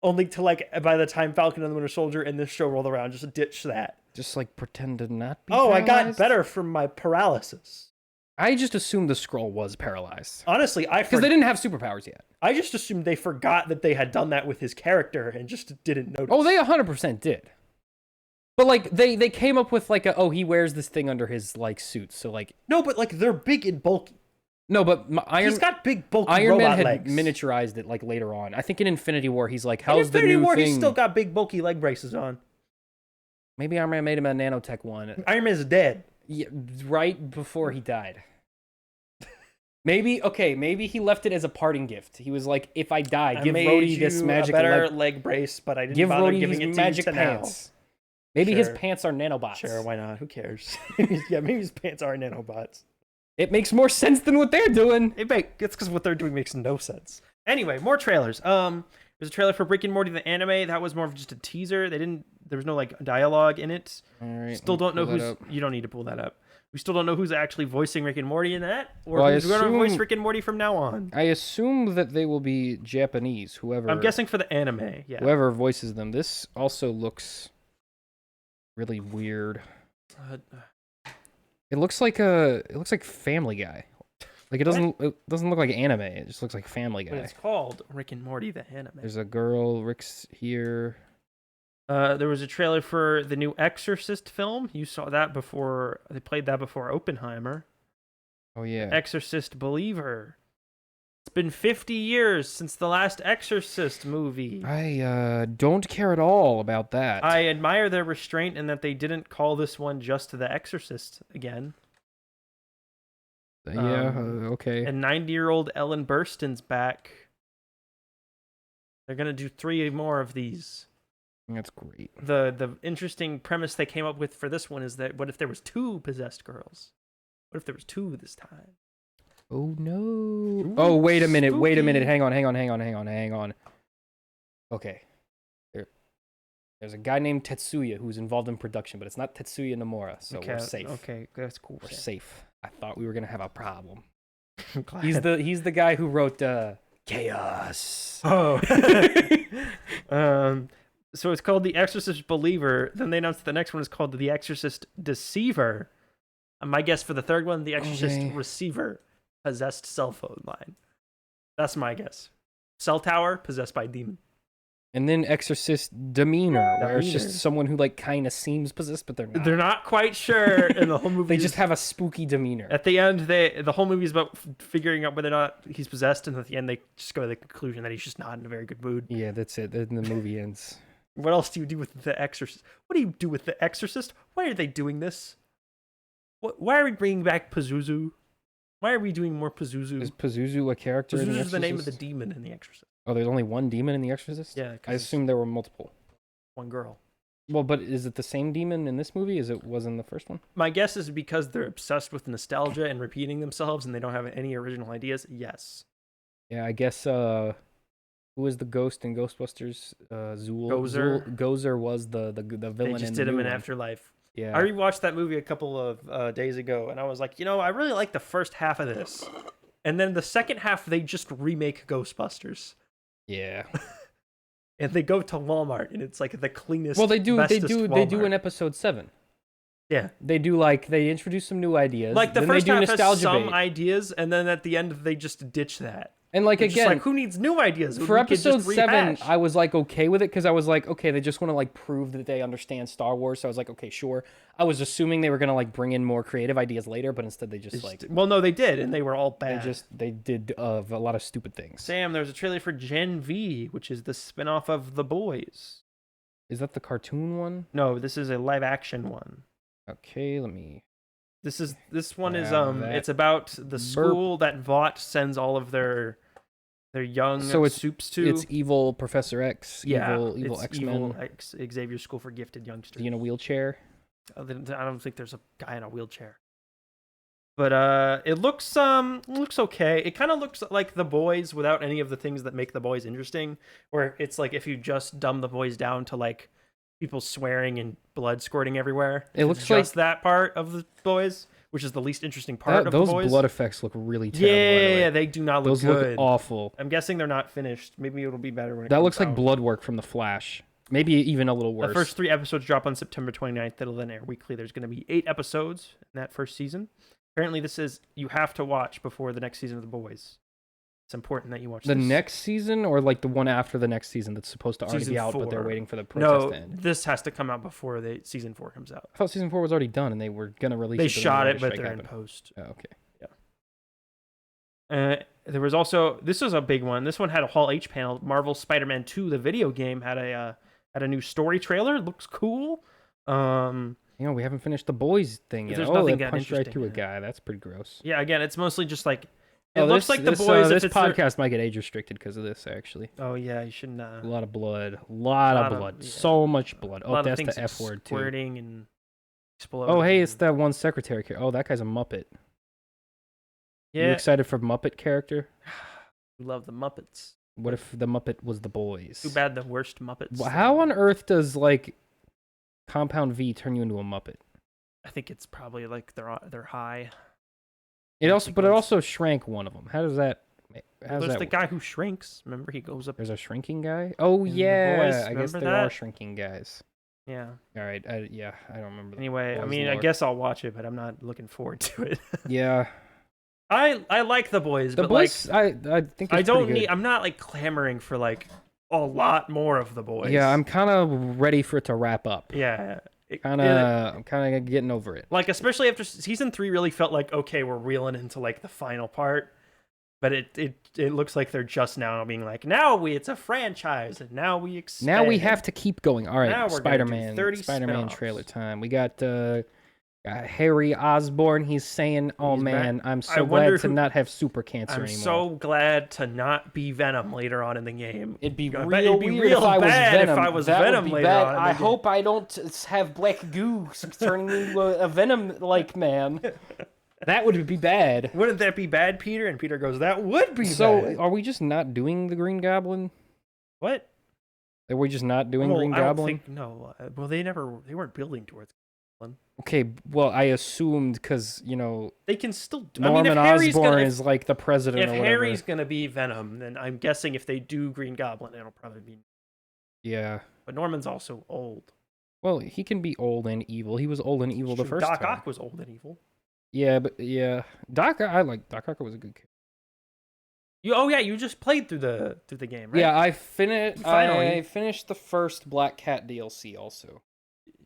only to by the time Falcon and the Winter Soldier and this show rolled around, just ditch that? Just pretend to not be paralyzed? I got better from my paralysis. I just assumed the Skrull was paralyzed. Honestly, because they didn't have superpowers yet. I just assumed they forgot that they had done that with his character and just didn't notice. Oh, they 100% did. But they came up with he wears this thing under his suit, so no, but they're big and bulky. No, but he's got big bulky Iron Man had legs. Miniaturized it later on. I think in Infinity War he's like, how's in Infinity the new War, thing? He's still got big bulky leg braces on. Maybe Iron Man made him a nanotech one. Iron Man's dead. Yeah, right before he died. Maybe he left it as a parting gift. He was like, if I die, give Rhodey this magic leg brace, but I didn't bother giving it to magic you pants. Maybe his pants are nanobots. Sure, why not? Who cares? Yeah, maybe his pants are nanobots. It makes more sense than what they're doing. It's because what they're doing makes no sense. Anyway, more trailers. There's a trailer for Rick and Morty the anime. That was more of just a teaser. There was no dialogue in it. All right, still don't know who's. You don't need to pull that up. We still don't know who's actually voicing Rick and Morty in that, or who's going to voice Rick and Morty from now on. I assume that they will be Japanese. Whoever. I'm guessing for the anime. Yeah. Whoever voices them. This also looks really weird. It looks like Family Guy. It doesn't look like anime. It just looks like Family Guy. But it's called Rick and Morty the anime. There's a girl. Rick's here. There was a trailer for the new Exorcist film. You saw that before. They played that before Oppenheimer. Oh yeah. Exorcist Believer. It's been 50 years since the last Exorcist movie. I don't care at all about that. I admire their restraint in that they didn't call this one just The Exorcist again. Yeah, okay. And 90-year-old Ellen Burstyn's back. They're going to do 3 more of these. That's great. The interesting premise they came up with for this one is that what if there was 2 possessed girls? What if there was 2 this time? Oh no. Ooh, Oh, wait a minute. Wait a spooky. minute. Hang on. Okay. There's a guy named Tetsuya who's involved in production, but it's not Tetsuya Nomura, so we're safe. Okay, that's cool. We're safe. I thought we were gonna have a problem. Glad. He's the guy who wrote Chaos. Oh. So it's called The Exorcist Believer. Then they announced the next one is called The Exorcist Deceiver. My guess for the third one, The Exorcist Receiver, possessed cell phone line. That's my guess. Cell tower possessed by demon. And then Exorcist Demeanor, where it's just someone who like kind of seems possessed, but they're not. They're not quite sure, and the whole movie They just have a spooky demeanor. At the end, the whole movie is about figuring out whether or not he's possessed, and at the end they just go to the conclusion that he's just not in a very good mood. Yeah, that's it. Then the movie ends. What else do you do with The Exorcist? What do you do with The Exorcist? Why are they doing this? Why are we bringing back Pazuzu? Why are we doing more Pazuzu? Is Pazuzu a character in The Pazuzu's the name of Exorcist? the demon in The Exorcist. Oh, there's only one demon in The Exorcist? Yeah, I assumed there were multiple. One girl. Well, but is it the same demon in this movie as it was in the first one? My guess is because they're obsessed with nostalgia and repeating themselves and they don't have any original ideas. Yes. Yeah, I guess, who was the ghost in Ghostbusters? Zool? Gozer. Gozer was the villain. They just did him in Afterlife. Yeah. I rewatched that movie a couple of days ago and I was like, I really like the first half of this. And then the second half, they just remake Ghostbusters. Yeah. And they go to Walmart and it's like the cleanest. Well, they do Walmart. in episode 7. Yeah. They introduce some new ideas. Like the then first they do half has nostalgia some bait. ideas, and then at the end they just ditch that. And like It's just again, like, who needs new ideas? for We could just episode 7, rehash. I was like okay with it because I was like, okay, they just want to like prove that they understand Star Wars. So I was like, okay, sure. I was assuming they were gonna like bring in more creative ideas later, but instead they just like Well, no, they did, and they were all bad. they did a lot of stupid things. Sam, there's a trailer for Gen V, which is the spinoff of The Boys. Is that the cartoon one? No, this is a live action one. Okay, let me. This one is Yeah, that it's about the school that Vought sends all of their young soups to. It's evil Professor X. Yeah, evil it's X-Men. evil Xavier School for Gifted Youngsters. Is he in a wheelchair? I don't think there's a guy in a wheelchair. But it looks okay. It kind of looks like The Boys without any of the things that make The Boys interesting. Where it's like if you just dumb The Boys down to like people swearing and blood squirting everywhere. It looks just that part of The Boys, which is the least interesting part of The Boys. Those blood effects look really terrible. Yeah, they do not look those good. Look awful. I'm guessing they're not finished. Maybe it'll be better when it That comes looks like out. blood work from The Flash. Maybe even a little worse. The first 3 episodes drop on September 29th. That'll then air weekly. There's going to be 8 episodes in that first season. Apparently, this is you have to watch before the next season of The Boys. It's important that you watch the this. next season, or like the one after the next season that's supposed to already Season be out, 4. but they're waiting for the protest to end. This has to come out before season 4 comes out. I thought season 4 was already done, and they were gonna release. They it. shot it, but strike they're in happened. post. Oh, okay. There was also this was a big one. This one had a Hall H panel. Marvel Spider-Man 2, the video game, had a new story trailer. It looks cool. We haven't finished the boys thing yet. There's Oh, nothing they that punched right interesting through a in it. guy. That's pretty gross. Yeah, again, it's mostly just like it looks like The Boys. This if it's their- podcast might get age restricted because of this. Actually, Oh yeah, you shouldn't. a lot of blood. A lot of blood. yeah. So much blood. A Oh, lot of that's things the F word too. squirting and exploding. Oh, hey, it's that one secretary character. Oh, that guy's a Muppet. Yeah. You excited for Muppet character? We love the Muppets. What if the Muppet was the boys? Too bad the worst Muppets. How on earth does like Compound V turn you into a Muppet? I think it's probably like they're high. It also shrank one of them. How does that? How does There's that the work? guy who shrinks. Remember, he goes up. There's a shrinking guy. Oh In The yeah, Boys, I guess remember there are that? shrinking guys. Yeah. All right, I don't remember. Anyway, I Boys mean, I lore. guess I'll watch it, but I'm not looking forward to it. Yeah, I like The Boys, the but boys. like I think it's I don't pretty need. good. I'm not like clamoring for like a lot more of The Boys. Yeah, I'm kind of ready for it to wrap up. Yeah. I'm kind of getting over it. Like, especially after season 3 really felt like, okay, we're reeling into like the final part. But it looks like they're just now being like, it's a franchise, and now we expand. Now we have to keep going. All Now right, we're gonna do Spider-Man 30 Spider-Man spin-offs. trailer time. We got Harry Osborn, he's saying, "Oh He's man, back. I'm I so wonder glad to not have super cancer I'm anymore." so glad to not be Venom later on in the game. It'd be I bet real it'd be weird real if I was bad Venom. if I was That Venom would be later bad. on in the I game. hope I don't have black goo turning me into a Venom-like man. That would be bad. Wouldn't that be bad, Peter? And Peter goes, "That would be So, bad." are we just not doing the Green Goblin? What? Are we just not doing Well, Green I don't Goblin? think no. Well, they weren't building towards Goblin. Okay, well, I assumed because, They can still. Norman if Harry's Osborn gonna, is like the president if or whatever. Harry's gonna be Venom, then I'm guessing if they do Green Goblin, it'll probably be. Yeah. But Norman's also old. Well, he can be old and evil. He was old and evil the first Doc time. Ock was old and evil. Yeah, but Doc Ock was a good kid. You just played through the game, right? Yeah, I finished the first Black Cat DLC also.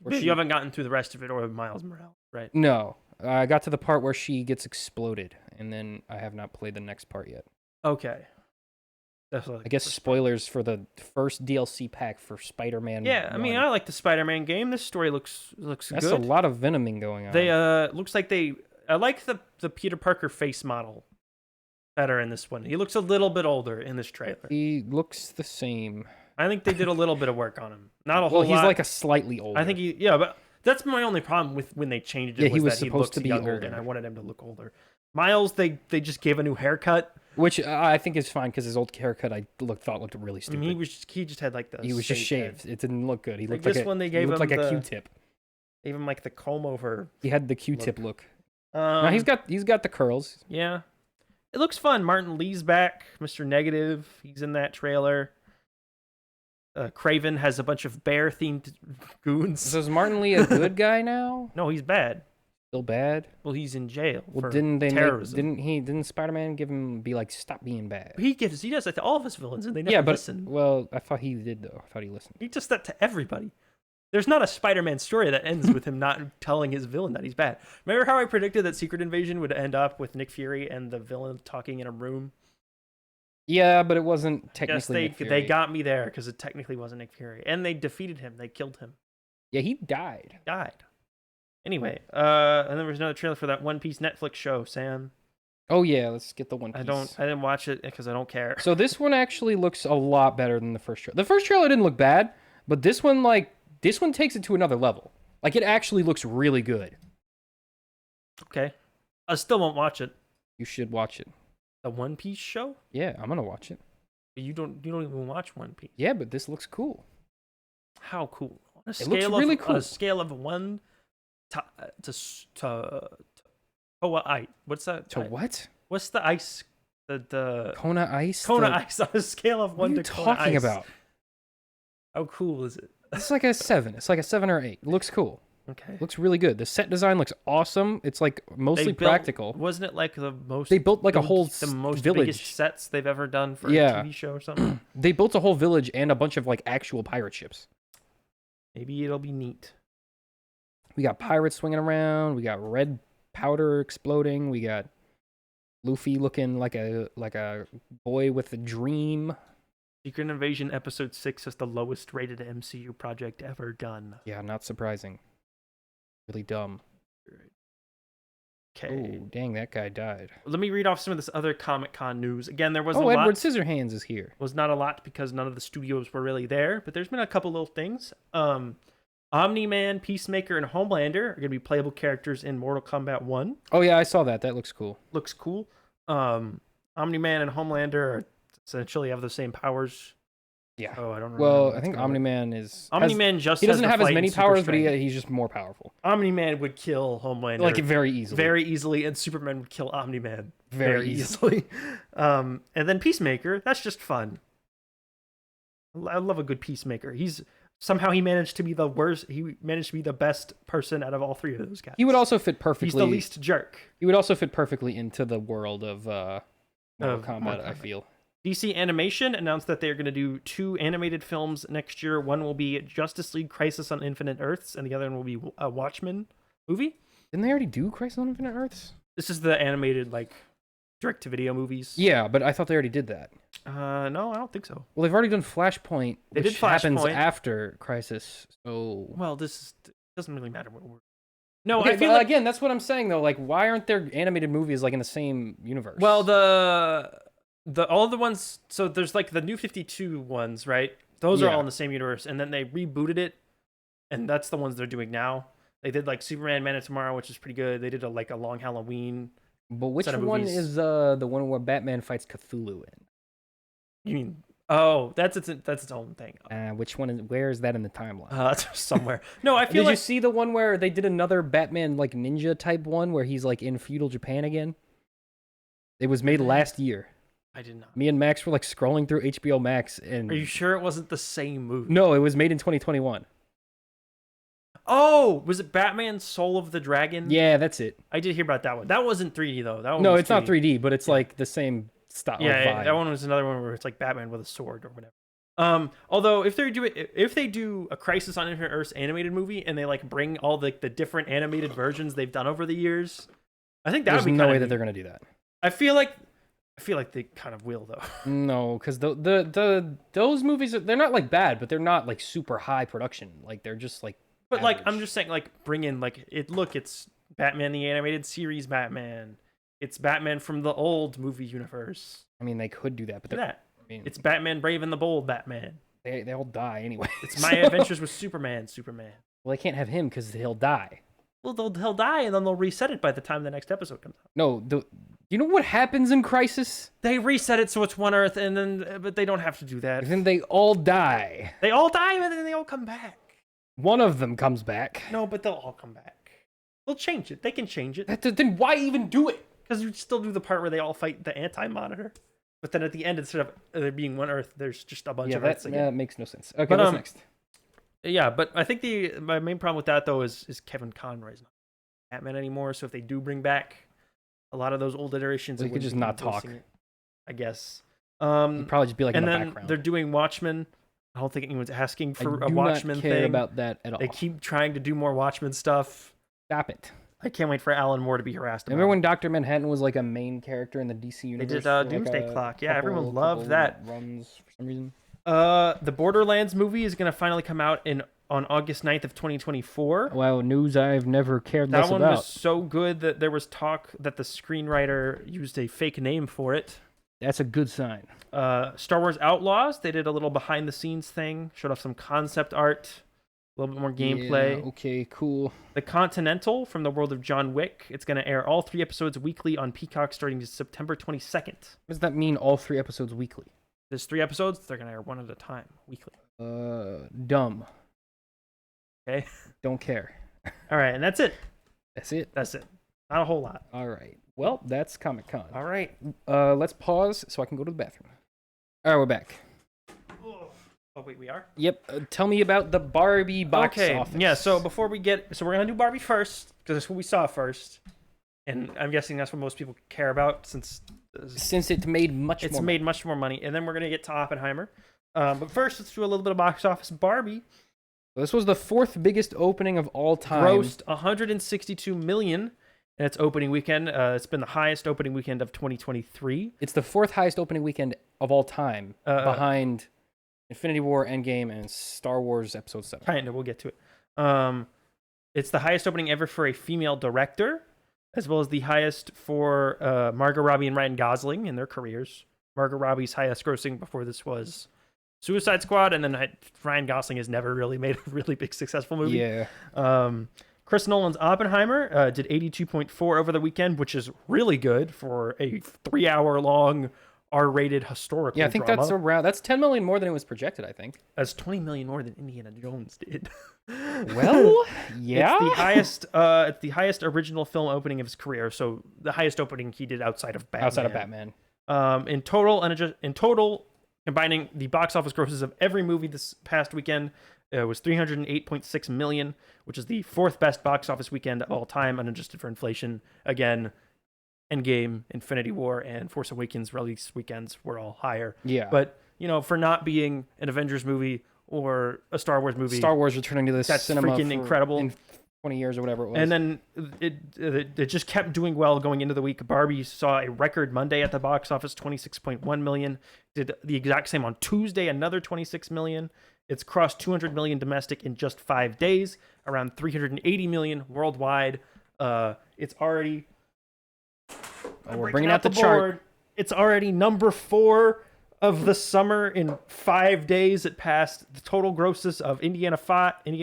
But you haven't gotten through the rest of it or Miles Morales, right? No, I got to the part where she gets exploded, and then I have not played the next part yet. Okay. That's I guess spoilers for the first DLC pack for Spider-Man. Yeah, I mean, I like the Spider-Man game. This story looks That's good. a lot of venoming going on. They looks like I like the Peter Parker face model better in this one. He looks a little bit older in this trailer. He looks the same. I think they did a little bit of work on him. Not a whole lot. Well, he's like a slightly older. I think but that's my only problem with when they changed it. Yeah, he was that supposed to be younger, older. and I wanted him to look older. Miles, they just gave a new haircut. Which I think is fine because his old haircut thought looked really I stupid. mean, he just had like the. He was just shaved. head. It didn't look good. He Like looked this one, they gave he looked him like a the- Q-tip. Gave him like the comb over. He had the Q-tip look. No, No, he's got the curls. Yeah, it looks fun. Martin Lee's back. Mr. Negative, he's in that trailer. Craven has a bunch of bear-themed goons. So is Martin Lee a good guy now? No, he's bad. Still bad? Well, he's in jail Well, for didn't terrorism. didn't Spider-Man give him be like stop being bad? He does that to all of his villains, and they never Yeah, but listen. well, I thought he did though. I thought he listened. He does that to everybody. There's not a Spider-Man story that ends with him not telling his villain that he's bad. Remember how I predicted that Secret Invasion would end up with Nick Fury and the villain talking in a room? Yeah, but it wasn't Yes, technically. Nick Fury. they got me there because it technically wasn't Nick Fury, and they defeated him. They killed him. Yeah, he died. He died. Anyway, and there was another trailer for that One Piece Netflix show, Sam. Oh yeah, let's get the One Piece. I didn't watch it because I don't care. So this one actually looks a lot better than the first trailer. The first trailer didn't look bad, but this one takes it to another level. Like it actually looks really good. Okay, I still won't watch it. You should watch it. The One Piece show? Yeah, I'm gonna watch it. You don't even watch One Piece. Yeah, but this looks cool. How cool! On a It looks really cool. On a scale of 1 to Koa ice. What's that? To what? What's the ice? The Kona Ice? Kona ice on a scale of What 1 are you to Kona talking ice. about? How cool is it? It's like a 7. It's like a 7 or 8. It looks cool. Okay. It looks really good. The set design looks awesome. It's like mostly practical. Wasn't it like the most? They built like a whole the most village. biggest sets they've ever done for Yeah. a TV show or something. They built a whole village and a bunch of like actual pirate ships. Maybe it'll be neat. We got pirates swinging around. We got red powder exploding. We got Luffy looking like a boy with a dream. Secret Invasion Episode 6 is the lowest rated MCU project ever done. Yeah, not surprising. Really dumb. Okay. Oh, dang, that guy died. Let me read off some of this other Comic-Con news. Again, there was Oh, a Edward lot. Scissorhands is here. Was not a lot because none of the studios were really there, but there's been a couple little things. Omni-Man, Peacemaker, and Homelander are going to be playable characters in Mortal Kombat 1. Oh yeah, I saw that. That looks cool. Looks cool. Omni-Man and Homelander are essentially have the same powers. Yeah. Oh, I don't know. Well, I think Omni-Man is... Omni-Man just He doesn't has have the as fight many and super powers, but strength. he's just more powerful. Omni-Man would kill Homelander. Like, very easily. Very easily, and Superman would kill Omni-Man Very easily. And then Peacemaker, that's just fun. I love a good Peacemaker. He managed to be the worst. He managed to be the best person out of all three of those guys. He would also fit perfectly... He's the least jerk. He would also fit perfectly into the world of Mortal Kombat, I feel. DC Animation announced that they're going to do 2 animated films next year. One will be Justice League Crisis on Infinite Earths, and the other one will be a Watchmen movie. Didn't they already do Crisis on Infinite Earths? This is the animated, direct-to-video movies. Yeah, but I thought they already did that. No, I don't think so. Well, they've already done Flashpoint, They which did happens Flashpoint. after Crisis, so... Well, this doesn't really matter what we're... No, Okay, I feel but like again, that's what I'm saying though. Like, why aren't there animated movies like in the same universe? well, all the ones. So there's like the New 52 ones, right? Those are all in the same universe, and then they rebooted it, and that's the ones they're doing now. They did like Superman, Man of Tomorrow, which is pretty good. They did a Long Halloween. But which set of one movies. is the one where Batman fights Cthulhu in? You mean? Oh, that's its own thing. Which one is? Where is that in the timeline? It's somewhere. No, I feel Did you like see the one where they did another Batman like ninja type one where he's like in feudal Japan again? It was made last year. I did not. Me and Max were like scrolling through HBO Max and Are you sure it wasn't the same movie? no, it was made in 2021. Oh, was it Batman Soul of the Dragon? Yeah, that's it. I did hear about that one. That wasn't 3D though. That one No, was it's not 3D, but it's like the same style. Yeah, vibe. that one was another one where it's like Batman with a sword or whatever. Although if they do a Crisis on Infinite Earths animated movie and they like bring all the different animated versions they've done over the years, I think that There's would be no kinda way that neat. they're gonna do that. I feel like they kind of will though. No, because those movies they're not like bad, but they're not like super high production. Like they're just like. But like I'm average. just saying, like bring in like it's Batman the animated series Batman. It's Batman from the old movie universe. I mean, they could do that, but Look at that. I mean, It's Batman Brave and the Bold Batman. they all die anyway. It's My Adventures with Superman. Well, they can't have him because he'll die. Well, he'll die and then they'll reset it by the time the next episode comes out. No, you know what happens in Crisis? They reset it so it's one Earth, and then but they don't have to do that. Then they all die. They all die and then they all come back. One of them comes back. No, but they'll all come back. They'll change it. They can change it Then why even do it? because you still do the part where they all fight the Anti-Monitor. But then at the end, instead of there being one Earth, there's just a bunch of Earths again. That makes no sense. Okay, But, what's next? Yeah, but I think my main problem with that though is Kevin Conroy's not Batman anymore. So if they do bring back a lot of those old iterations, Well, it he could wouldn't just be not voicing talk. it, I guess. It'd probably just be like and in the then background. they're doing Watchmen. I don't think anyone's asking for I a do Watchmen not care thing. about that at all. They keep trying to do more Watchmen stuff. Stop it. I can't wait for Alan Moore to be harassed about Remember it. when Dr. Manhattan was like a main character in the DC universe? did, for, Doomsday a Clock. Yeah, everyone couple loved that. Runs for some reason. The Borderlands movie is going to finally come out on August 9th of 2024. Wow, news I've never cared That less one about. was so good that there was talk that the screenwriter used a fake name for it. That's a good sign. Star Wars Outlaws, they did a little behind the scenes thing, showed off some concept art, a little bit more gameplay. Yeah, okay, cool. The Continental from the world of John Wick, it's going to air all 3 episodes weekly on Peacock starting September 22nd. What does that mean? All 3 episodes weekly? There's 3 episodes, they're going to air one at a time, weekly. Dumb. Okay. Don't care. All right, and that's it. That's it. That's it. Not a whole lot. All right. Well, that's Comic Con. All right. Let's pause so I can go to the bathroom. All right, we're back. Oh, wait, we are? Yep. Tell me about the Barbie box Okay. office. Yeah, so before we get... So we're going to do Barbie first, because that's what we saw first. And I'm guessing that's what most people care about, since it made much it's more made much more money. And then we're going to get to Oppenheimer. But first, let's do a little bit of box office. Barbie This was the 4th biggest opening of all time. grossed $162 million in its opening weekend. It's been the highest opening weekend of 2023. It's the 4th highest opening weekend of all time, behind Infinity War, Endgame, and Star Wars Episode 7. Kind of, we'll get to it. It's the highest opening ever for a female director, as well as the highest for Margot Robbie and Ryan Gosling in their careers. Margot Robbie's highest grossing before this was Suicide Squad, and then Ryan Gosling has never really made a really big successful movie. Yeah. Chris Nolan's Oppenheimer did 82.4 over the weekend, which is really good for a 3-hour-long R-rated historical Yeah, I think drama. that's 10 million more than it was projected, I think. That's 20 million more than Indiana Jones did. Well, yeah. It's the highest original film opening of his career, so the highest opening he did outside of Batman. In total, combining the box office grosses of every movie this past weekend, was 308.6 million, which is the 4th best box office weekend of all time, unadjusted for inflation. Again, Endgame, Infinity War, and Force Awakens release weekends were all higher. Yeah. But, for not being an Avengers movie or a Star Wars movie, Star Wars returning to the that's cinema freaking incredible. In 20 years or whatever it was. And then it just kept doing well going into the week. Barbie saw a record Monday at the box office, 26.1 million. Did the exact same on Tuesday, another 26 million. It's crossed 200 million domestic in just 5 days, around 380 million worldwide. It's already... we're bringing out the chart. It's already number 4 of the summer in 5 days. It passed the total grosses of Indiana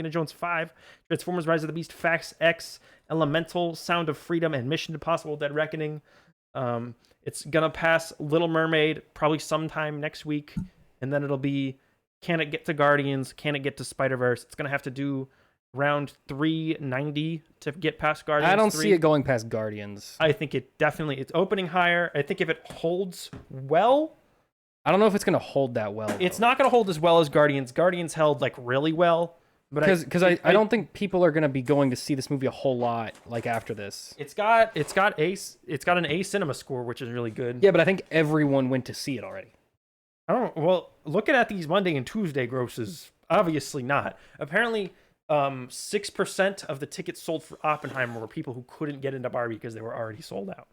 Jones 5, Transformers Rise of the Beast, Facts X, Elemental, Sound of Freedom, and Mission Impossible Dead Reckoning. It's gonna pass Little Mermaid probably sometime next week, and then it'll be, can it get to Guardians? Can it get to Spider-Verse? It's gonna have to do around 390 to get past Guardians. I don't see it going past Guardians. I think it's opening higher. I think if it holds well, I don't know if it's gonna hold that well. It's not gonna hold as well as Guardians. Guardians held like really well, but I don't think people are gonna be going to see this movie a whole lot like after this. It's got an A cinema score, which is really good. Yeah, but I think everyone went to see it already. Well, looking at these Monday and Tuesday grosses, obviously not. Apparently, 6% of the tickets sold for Oppenheimer were people who couldn't get into Barbie because they were already sold out.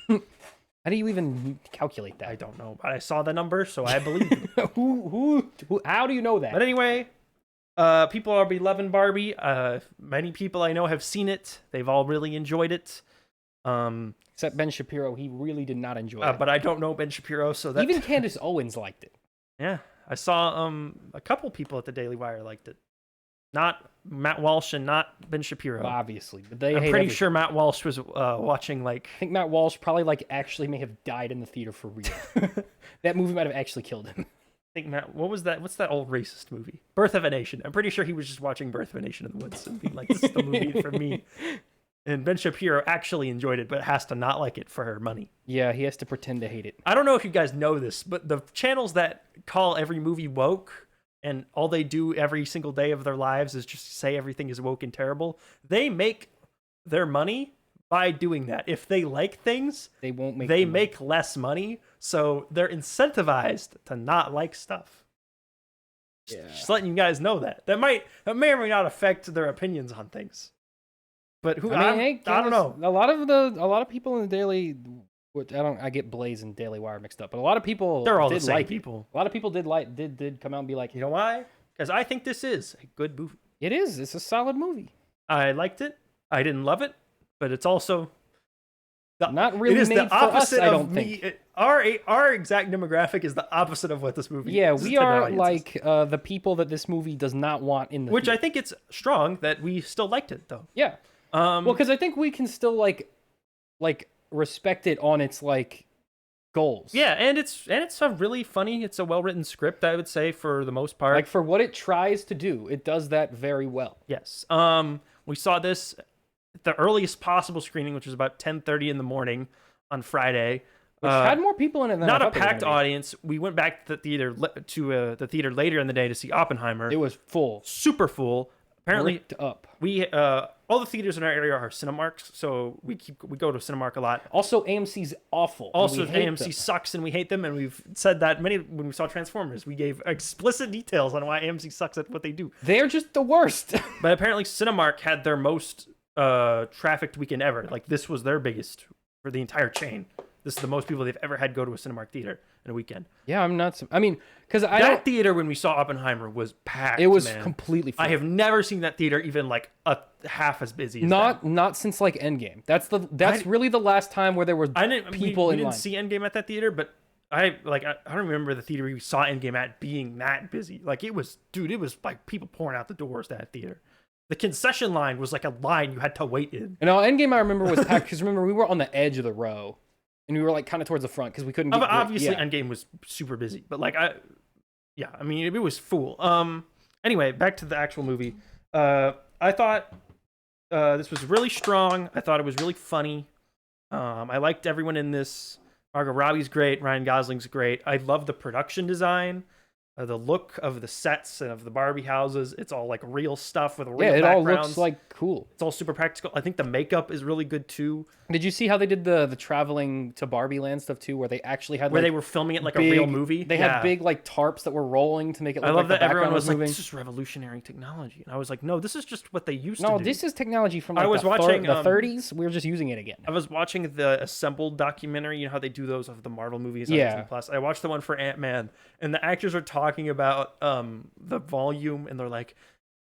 How do you even calculate that? I don't know, but I saw the number, so I believe it. who? How do you know that? But anyway, people are loving Barbie. Many people I know have seen it. They've all really enjoyed it. Except Ben Shapiro, he really did not enjoy it. But I don't know Ben Shapiro, so that... Even Candace Owens liked it. Yeah, I saw a couple people at the Daily Wire liked it. Not Matt Walsh and not Ben Shapiro. Well, obviously, but I'm pretty sure Matt Walsh was watching like... I think Matt Walsh probably actually may have died in the theater for real. That movie might have actually killed him. I think what was that? What's that old racist movie? Birth of a Nation. I'm pretty sure he was just watching Birth of a Nation in the Woods and being like, this is the movie for me. And Ben Shapiro actually enjoyed it, but has to not like it for her money. Yeah, he has to pretend to hate it. I don't know if you guys know this, but the channels that call every movie woke and all they do every single day of their lives is just say everything is woke and terrible, they make their money by doing that. If they like things, they won't make. They make less money, so they're incentivized to not like stuff. Yeah. Just letting you guys know that may or may not affect their opinions on things. But I don't know. A lot of people in the Daily, which I get Blaze and Daily Wire mixed up, but a lot of people they're all the same people. A lot of people did come out and be like, you know why? Because I think this is a good movie. It is. It's a solid movie. I liked it. I didn't love it, but it's also not really. It is made the opposite for us, I of don't me. think. Our exact demographic is the opposite of what this movie. Yeah, is. we are like the people that this movie does not want in the. Which theater. I think it's strong that we still liked it though. Yeah. Well, because I think we can still like respect it on its goals. Yeah, and it's a really funny. It's a well written script, I would say, for the most part. Like for what it tries to do, it does that very well. Yes. We saw this at the earliest possible screening, which was about 10:30 in the morning on Friday. Which had more people in it than not I a packed audience. We went back to the theater later in the day to see Oppenheimer. It was full, super full. Apparently, ripped up. We all the theaters in our area are Cinemarks, so we go to Cinemark a lot. Also, AMC's awful. Also, AMC sucks, and we hate them. And we've said that when we saw Transformers, we gave explicit details on why AMC sucks at what they do. They're just the worst. But apparently, Cinemark had their most trafficked weekend ever. Like this was their biggest for the entire chain. This is the most people they've ever had go to a Cinemark theater in a weekend. Yeah, I'm not. I mean, because that theater when we saw Oppenheimer was packed. It was man. completely full. I have never seen that theater even like a half as busy. As not since Endgame. That's really the last time where there were people we in line. didn't see Endgame at that theater, but I don't remember the theater we saw Endgame at being that busy. Like it was like people pouring out the doors to that theater. The concession line was like a line you had to wait in. And Endgame I remember was packed because remember we were on the edge of the row. And we were kind of towards the front because we couldn't get obviously Endgame was super busy, but I mean it was full. Anyway, back to the actual movie. I thought this was really strong. I thought it was really funny. I liked everyone in this. Margot Robbie's great. Ryan Gosling's great. I love the production design. The look of the sets and of the Barbie houses, it's all like real stuff with real backgrounds. All looks like cool. It's all super practical. I think the makeup is really good too. Did you see how they did the traveling to Barbie Land stuff too, where they actually had they were filming it like a real movie? They had big tarps that were rolling to make it look I love like that the everyone was moving. like, this is revolutionary technology. And I was like, no, this is just what they used to do. No, this is technology from I was watching the 30s. We were just using it again. I was watching the Assembled documentary. You know how they do those of the Marvel movies on Yeah. Disney Plus. I watched the one for Ant-Man, and the actors are talking talking about the volume, and they're like,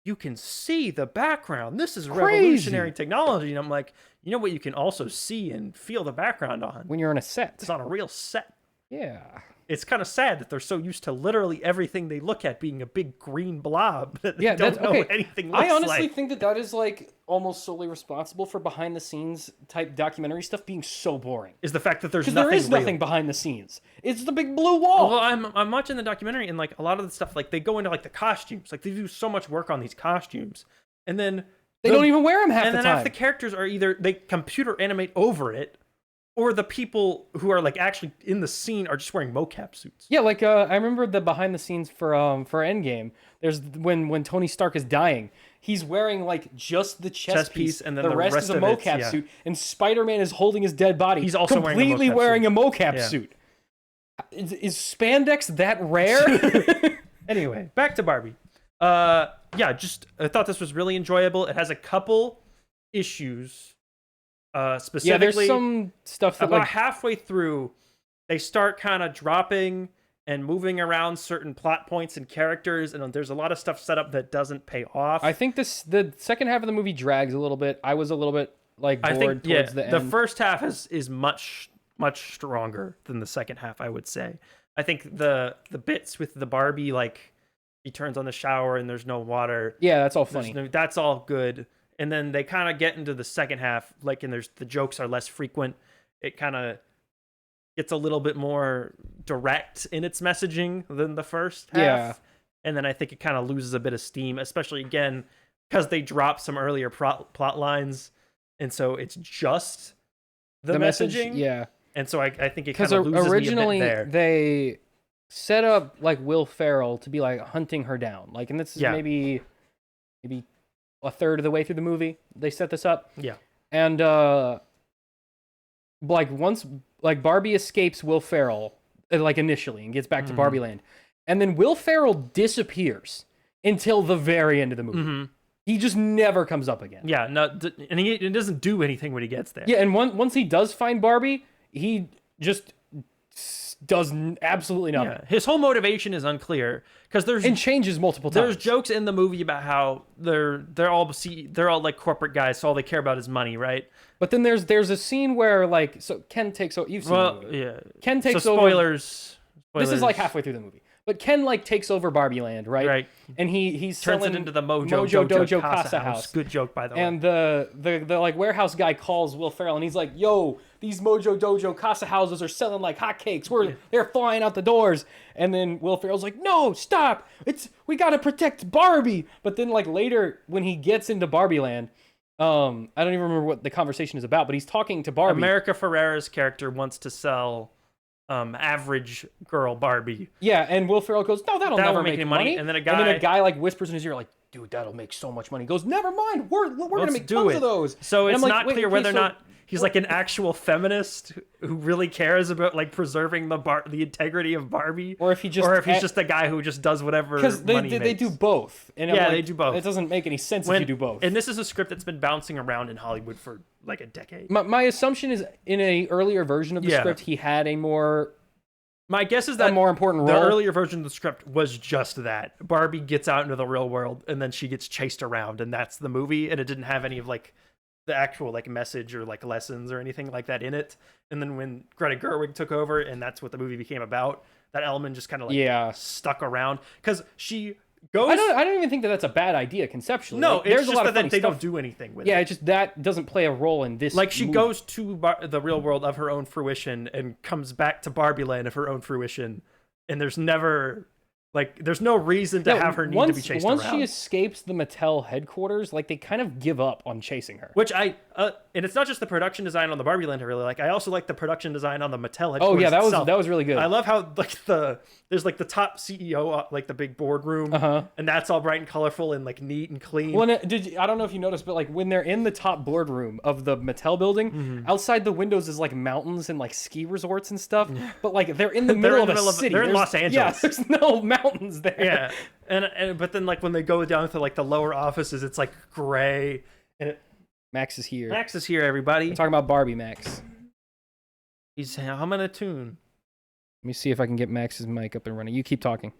you can see the background. This is revolutionary technology. And I'm like, you know what you can also see and feel the background on? When you're on a set. It's on a real set. Yeah. It's kind of sad that they're so used to literally everything they look at being a big green blob that they Yeah, don't know what anything looks like. I honestly think that is like almost solely responsible for behind the scenes type documentary stuff being so boring. Is the fact that there's Because nothing there is real. nothing behind the scenes. It's the big blue wall. Well, I'm watching the documentary, and like a lot of the stuff, like they go into like the costumes, like they do so much work on these costumes, and then they don't even wear them half the time. And then half the characters are either they computer animate over it, or the people who are like actually in the scene are just wearing mocap suits. Yeah, like I remember the behind the scenes for Endgame. There's when Tony Stark is dying, he's wearing like just the chest piece, and then the rest is a mocap suit, and Spider-Man is holding his dead body. He's also completely wearing a mocap suit. Is spandex that rare? Anyway, back to Barbie. Yeah, just I thought this was really enjoyable. It has a couple issues. Specifically, yeah, there's some stuff that about like halfway through, they start kind of dropping and moving around certain plot points and characters, and there's a lot of stuff set up that doesn't pay off. I think the second half of the movie drags a little bit. I was a little bit like bored towards the end. The first half is much stronger than the second half, I would say. I think the bits with the Barbie, like he turns on the shower and there's no water. Yeah, that's all funny. That's all good. And then they kind of get into the second half, like, and the jokes are less frequent. It kind of gets a little bit more direct in its messaging than the first half. Yeah. And then I think it kind of loses a bit of steam, especially, again, because they drop some earlier plot lines. And so it's just the messaging. Yeah. And so I think it kind of loses originally me a bit there. They set up like Will Ferrell to be like hunting her down. Like, and this is maybe a third of the way through the movie they set this up. Yeah. And like once like Barbie escapes Will Ferrell like initially and gets back to Barbie Land, and then Will Ferrell disappears until the very end of the movie. He just never comes up again. Yeah, and he doesn't do anything when he gets there. Yeah, and once he does find Barbie, he just does absolutely nothing. Yeah. His whole motivation is unclear because and changes multiple times. There's jokes in the movie about how they're all like corporate guys, so all they care about is money, right? But then there's a scene where like Ken takes over. You've seen the movie. Yeah. Ken takes over. Spoilers. This is like halfway through the movie. But Ken like takes over Barbie Land, right? Right. And he turns it into the Mojo Dojo Casa House. Good joke, by the way. And the like warehouse guy calls Will Ferrell and he's like, "Yo, these Mojo Dojo Casa houses are selling like hotcakes. They're flying out the doors." And then Will Ferrell's like, "No, stop! We gotta protect Barbie." But then like later when he gets into Barbie Land, I don't even remember what the conversation is about, but he's talking to Barbie. America Ferrera's character wants to sell average girl Barbie. Yeah, and Will Ferrell goes, "No, that'll never make any money." And then a guy like whispers in his ear like, "Dude, that'll make so much money." He goes, "Never mind, we're gonna make tons of those." So it's not clear whether or not he's like an actual feminist who really cares about like preserving the integrity of Barbie, or if he's just a guy who just does whatever. Because they do both. And they do both. It doesn't make any sense if you do both. And this is a script that's been bouncing around in Hollywood for like a decade. My assumption is in a earlier version of the script, he had a more. My guess is that a more important role. The earlier version of the script was just that Barbie gets out into the real world and then she gets chased around, and that's the movie, and it didn't have any of like the actual like message or like lessons or anything like that in it. And then when Greta Gerwig took over and that's what the movie became about, that element just kind of like stuck around because she goes. I don't even think that's a bad idea conceptually. No, like, there's just a lot that they don't do anything with it. Yeah, it's just that doesn't play a role in this. Like she movie. goes to the real world of her own fruition and comes back to Barbie Land of her own fruition, and there's never like there's no reason to have her need to be chased around. Once she escapes the Mattel headquarters, like they kind of give up on chasing her. Which and it's not just the production design on the Barbie Land I really like. I also like the production design on the Mattel headquarters. Oh yeah, that itself. was really good. I love how like there's like the top CEO like the big boardroom, and that's all bright and colorful and like neat and clean. Well, I don't know if you noticed, but like when they're in the top boardroom of the Mattel building, outside the windows is like mountains and like ski resorts and stuff. But like they're in the middle of a city. They're in Los Angeles. Yeah, there's no mountains there. Yeah, and but then like when they go down to like the lower offices, it's like gray. And Max is here. Max is here, everybody. We're talking about Barbie, Max. He's humming a tune. Let me see if I can get Max's mic up and running. You keep talking.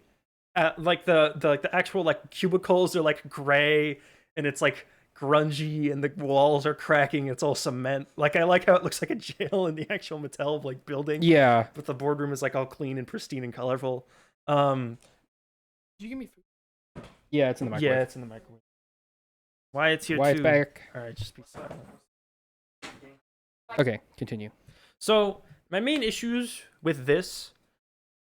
Like the actual like cubicles are like gray, and it's like grungy, and the walls are cracking. It's all cement. Like I like how it looks like a jail in the actual Mattel like building. Yeah. But the boardroom is like all clean and pristine and colorful. Did you give me food? Yeah, it's in the microwave. Yeah, it's in the microwave. Wyatt's here Wyatt's too. back. All right, just be silent. Okay, continue. So my main issues with this,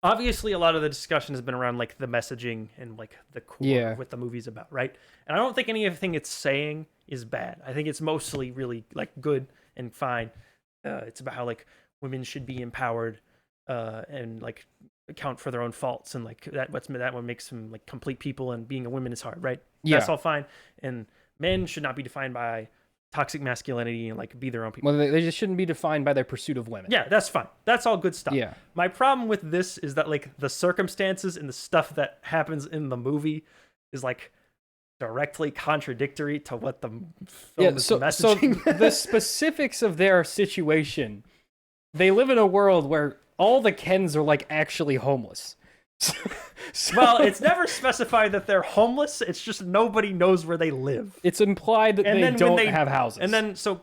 obviously, a lot of the discussion has been around like the messaging and like the core of what the movie's about, right? And I don't think anything it's saying is bad. I think it's mostly really like good and fine. It's about how like women should be empowered and like account for their own faults, and like that what makes them like complete people, and being a woman is hard, right? Yeah. That's all fine. And men should not be defined by toxic masculinity and like be their own people. Well, they just shouldn't be defined by their pursuit of women. Yeah, that's fine. That's all good stuff. Yeah. My problem with this is that like the circumstances and the stuff that happens in the movie is like directly contradictory to what the film is messaging. So the specifics of their situation, they live in a world where all the Kens are like actually homeless. Well, it's never specified that they're homeless. It's just nobody knows where they live. It's implied that they don't have houses. And then so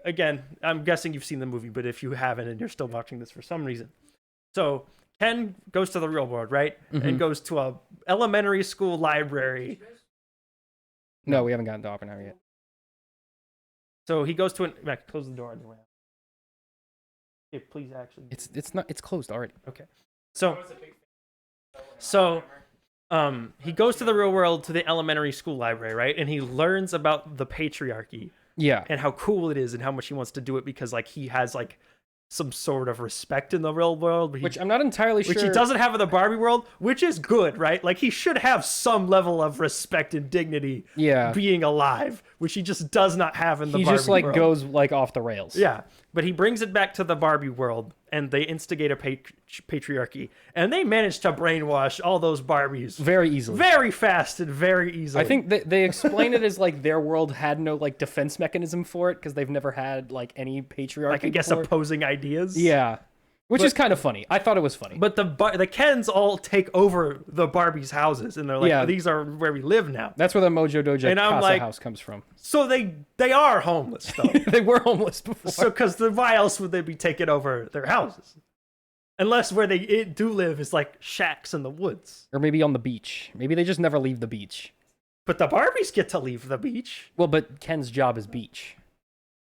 again, I'm guessing you've seen the movie, but if you haven't and you're still watching this for some reason. So Ken goes to the real world, right? And goes to a elementary school library. No, we haven't gotten to Oppenheimer yet. So he goes to Mac, close the door on your way out. Yeah, please actually. It's closed already. Okay. So he goes to the real world, to the elementary school library, right? And he learns about the patriarchy. Yeah. And how cool it is, and how much he wants to do it, because like he has like some sort of respect in the real world, which I'm not entirely sure. Which he doesn't have in the Barbie world, which is good, right? Like he should have some level of respect and dignity, being alive, which he just does not have in the Barbie world. He just like goes like off the rails. Yeah, but he brings it back to the Barbie world, and they instigate a patriarchy, and they manage to brainwash all those Barbies very easily, very fast, and very easily. I think they explain it as like their world had no like defense mechanism for it because they've never had like any patriarchy. Like I guess before. Opposing ideas. Yeah. Which is kind of funny. I thought it was funny. But the Kens all take over the Barbie's houses, and they're like, these are where we live now. That's where the Mojo Dojo and Casa like, house comes from. So they are homeless, though. They were homeless before. So, because why else would they be taking over their houses? Unless where they do live is like shacks in the woods. Or maybe on the beach. Maybe they just never leave the beach. But the Barbies get to leave the beach. Well, but Ken's job is beach.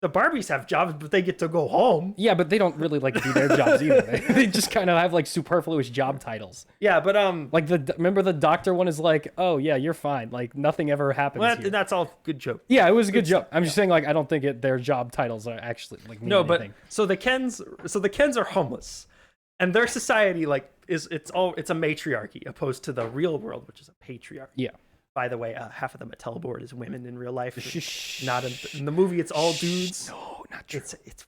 The Barbies have jobs, but they get to go home. Yeah, but they don't really like do their jobs either. They just kind of have like superfluous job titles. Yeah, but like remember the doctor one is like, oh yeah, you're fine. Like nothing ever happens. Well, that's all good joke. Yeah, it was a good joke. I'm just saying like I don't think their job titles are actually like mean anything. But so the Kens are homeless, and their society like it's a matriarchy opposed to the real world, which is a patriarchy. Yeah. By the way, half of the Mattel board is women in real life. Not in the movie. It's all dudes. No, not true. It's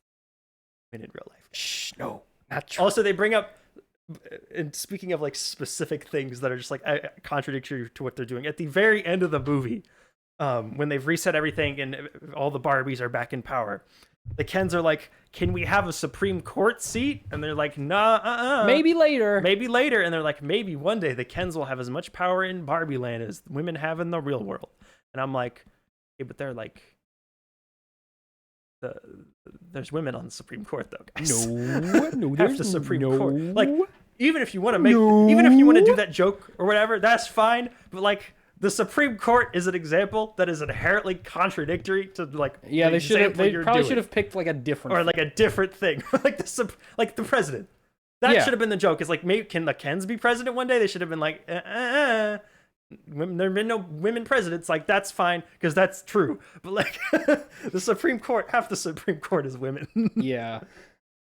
women in real life. No, not true. Also, they bring up, and speaking of like specific things that are just like contradictory to what they're doing at the very end of the movie, when they've reset everything and all the Barbies are back in power. The Kens are like, can we have a Supreme Court seat? And they're like, nah, Maybe later. Maybe later. And they're like, maybe one day the Kens will have as much power in Barbie land as women have in the real world. And I'm like, hey, but they're like, there's women on the Supreme Court though, guys. No, there's the Supreme Court. Like, even if you want to do that joke or whatever, that's fine. But like, the Supreme Court is an example that is inherently contradictory to like. Yeah, they probably should have picked like a different or like a different thing, like the president. That should have been the joke. It's like, maybe can the Kens be president one day? They should have been like, there have been no women presidents. Like that's fine because that's true. But like the Supreme Court, half the Supreme Court is women. Yeah.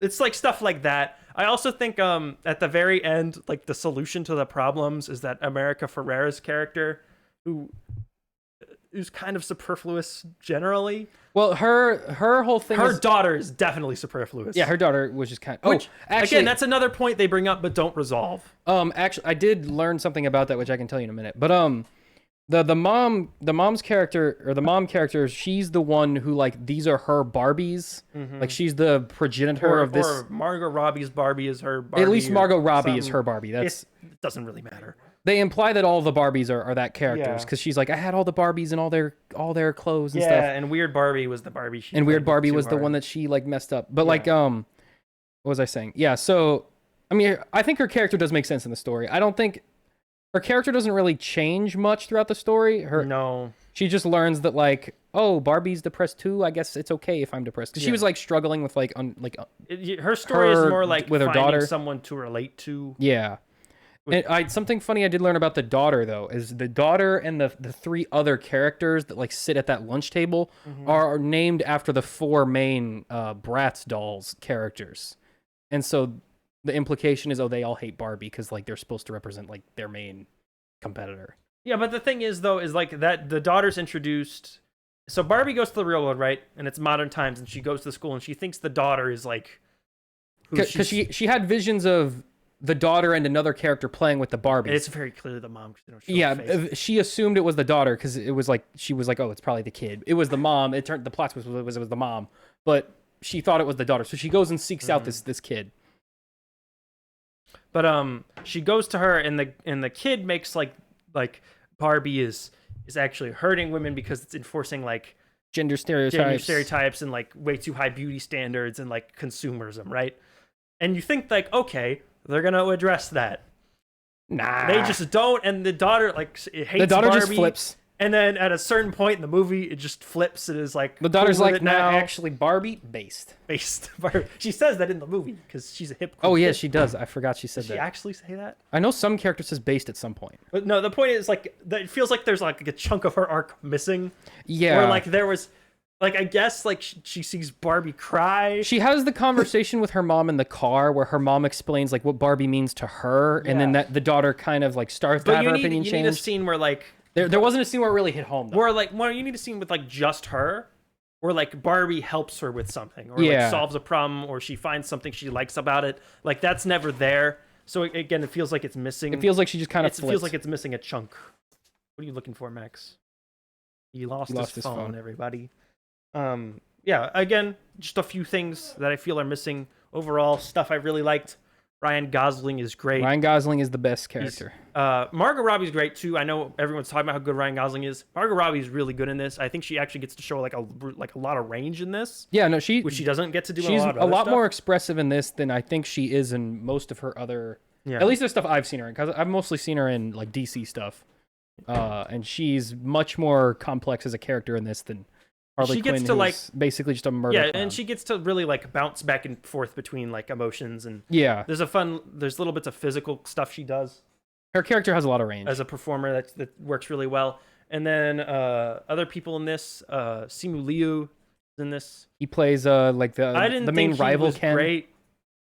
It's like stuff like that. I also think at the very end, like the solution to the problems is that America Ferrera's character, who's kind of superfluous generally. Well, her whole thing. Her daughter is definitely superfluous. Yeah, her daughter was just kind of. Which, actually, again, that's another point they bring up but don't resolve. Actually, I did learn something about that, which I can tell you in a minute. But the mom's character, or the mom character, she's the one who like these are her Barbies. Mm-hmm. Like she's the progenitor of this. Or Margot Robbie's Barbie is her Barbie. At least Margot Robbie is her Barbie. It doesn't really matter. They imply that all the Barbies are that characters Yeah. because she's like, I had all the Barbies and all their clothes and Yeah, stuff. and Weird Barbie was the Barbie. And Weird Barbie was the one that she like messed up. But like, what was I saying? Yeah. So, I mean, I think her character does make sense in the story. I don't think her character doesn't really change much throughout the story. She just learns that like, oh, Barbie's depressed too. I guess it's okay if I'm depressed because she was like struggling with like her story is more like with her finding daughter, someone to relate to. Yeah. And something funny I did learn about the daughter though is the daughter and the three other characters that like sit at that lunch table are named after the four main Bratz dolls characters, and so the implication is they all hate Barbie because like they're supposed to represent like their main competitor. Yeah, but the thing is though is like that the daughter's introduced. So Barbie goes to the real world, right? And it's modern times, and she goes to school, and she thinks the daughter is like because she had visions of the daughter and another character playing with the Barbies. It's very clearly the mom. She assumed it was the daughter because it was like she was like, oh, it's probably the kid. It was the mom. It turned the plot twist was it was the mom, but she thought it was the daughter. So she goes and seeks out this kid. But she goes to her, and the kid makes like Barbie is actually hurting women because it's enforcing like gender stereotypes and like way too high beauty standards and like consumerism, right? And you think like, okay, they're gonna address that. Nah, they just don't. And the daughter like hates the daughter Barbie, just flips. And then at a certain point in the movie, it just flips and is like the daughter's cool like, nah, actually Barbie based. She says that in the movie because she's a hip. Oh yeah, she does. I forgot she said Does that. she actually say that? I know some character says based at some point. But no, the point is like that it feels like there's like a chunk of her arc missing. Yeah. Where like there was. Like, I guess, like, she sees Barbie cry. She has the conversation with her mom in the car where her mom explains, like, what Barbie means to her. And then the daughter kind of, like, starts to have her opinion changed. You need a scene where, like... There wasn't a scene where it really hit home, though. Where, like, you need a scene with, like, just her. Where, like, Barbie helps her with something. Or, like, solves a problem. Or she finds something she likes about it. Like, that's never there. So, again, it feels like it's missing. It feels like she just kind of flips. It feels like it's missing a chunk. What are you looking for, Max? He lost his phone, everybody. Yeah, again, just a few things that I feel are missing. Overall, stuff I really liked. Ryan Gosling is great. Ryan Gosling is the best character. Margot Robbie's great too. I know everyone's talking about how good Ryan Gosling is. Margot Robbie is really good in this. I think she actually gets to show like a lot of range in this. Yeah, no, which she doesn't get to do. She's in a lot more expressive in this than I think she is in most of her other. Yeah. At least the stuff I've seen her in, because I've mostly seen her in like DC stuff. And she's much more complex as a character in this than Harley Quinn, who's like basically just a murder clown. And she gets to really like bounce back and forth between like emotions and there's little bits of physical stuff she does. Her character has a lot of range as a performer that works really well. And then other people in this, Simu Liu is in this. He plays like the main rival Ken. Great.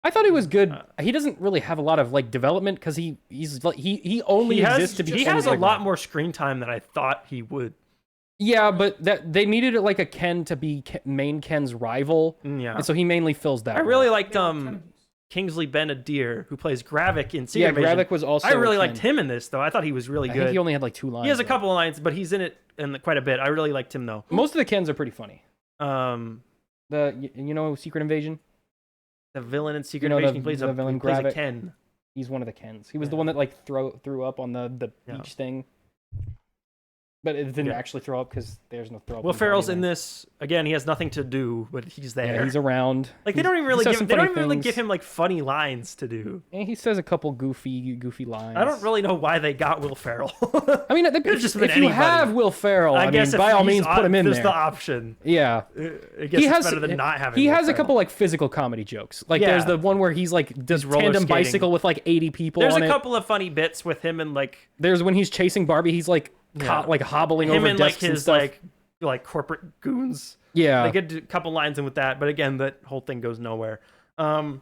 I thought he was good. He doesn't really have a lot of like development because he exists to be. He has a lot more screen time than I thought he would. Yeah, but they needed it like a Ken to be main Ken's rival. Yeah, and so he mainly fills that. I really liked Kingsley Ben-Adir, who plays Gravik in Secret Invasion. Gravik was also. I really liked him in this though. I thought he was really good. I think he only had like 2 lines. He has a couple of lines, but he's in it and quite a bit. I really liked him though. Most of the Kens are pretty funny. Secret Invasion. The villain in Secret Invasion, he plays a Ken. He's one of the Kens. He was the one that like threw up on the beach thing. But it didn't actually throw up because there's no throw up. Will Ferrell's in this again. He has nothing to do, but he's there. Yeah, he's around. Like they don't even really give him like funny lines to do. And he says a couple goofy lines. I don't really know why they got Will Ferrell. I mean, if you have Will Ferrell, I guess by all means put him in there. There's the option. Yeah, I guess it's better than not having. He has a couple like physical comedy jokes. Like there's the one where he's like does tandem bicycle with like 80 people. There's a couple of funny bits with him and like. There's when he's chasing Barbie. He's like. Like hobbling over desks and stuff. like corporate goons. Yeah, they get a couple lines in with that, but again, that whole thing goes nowhere. I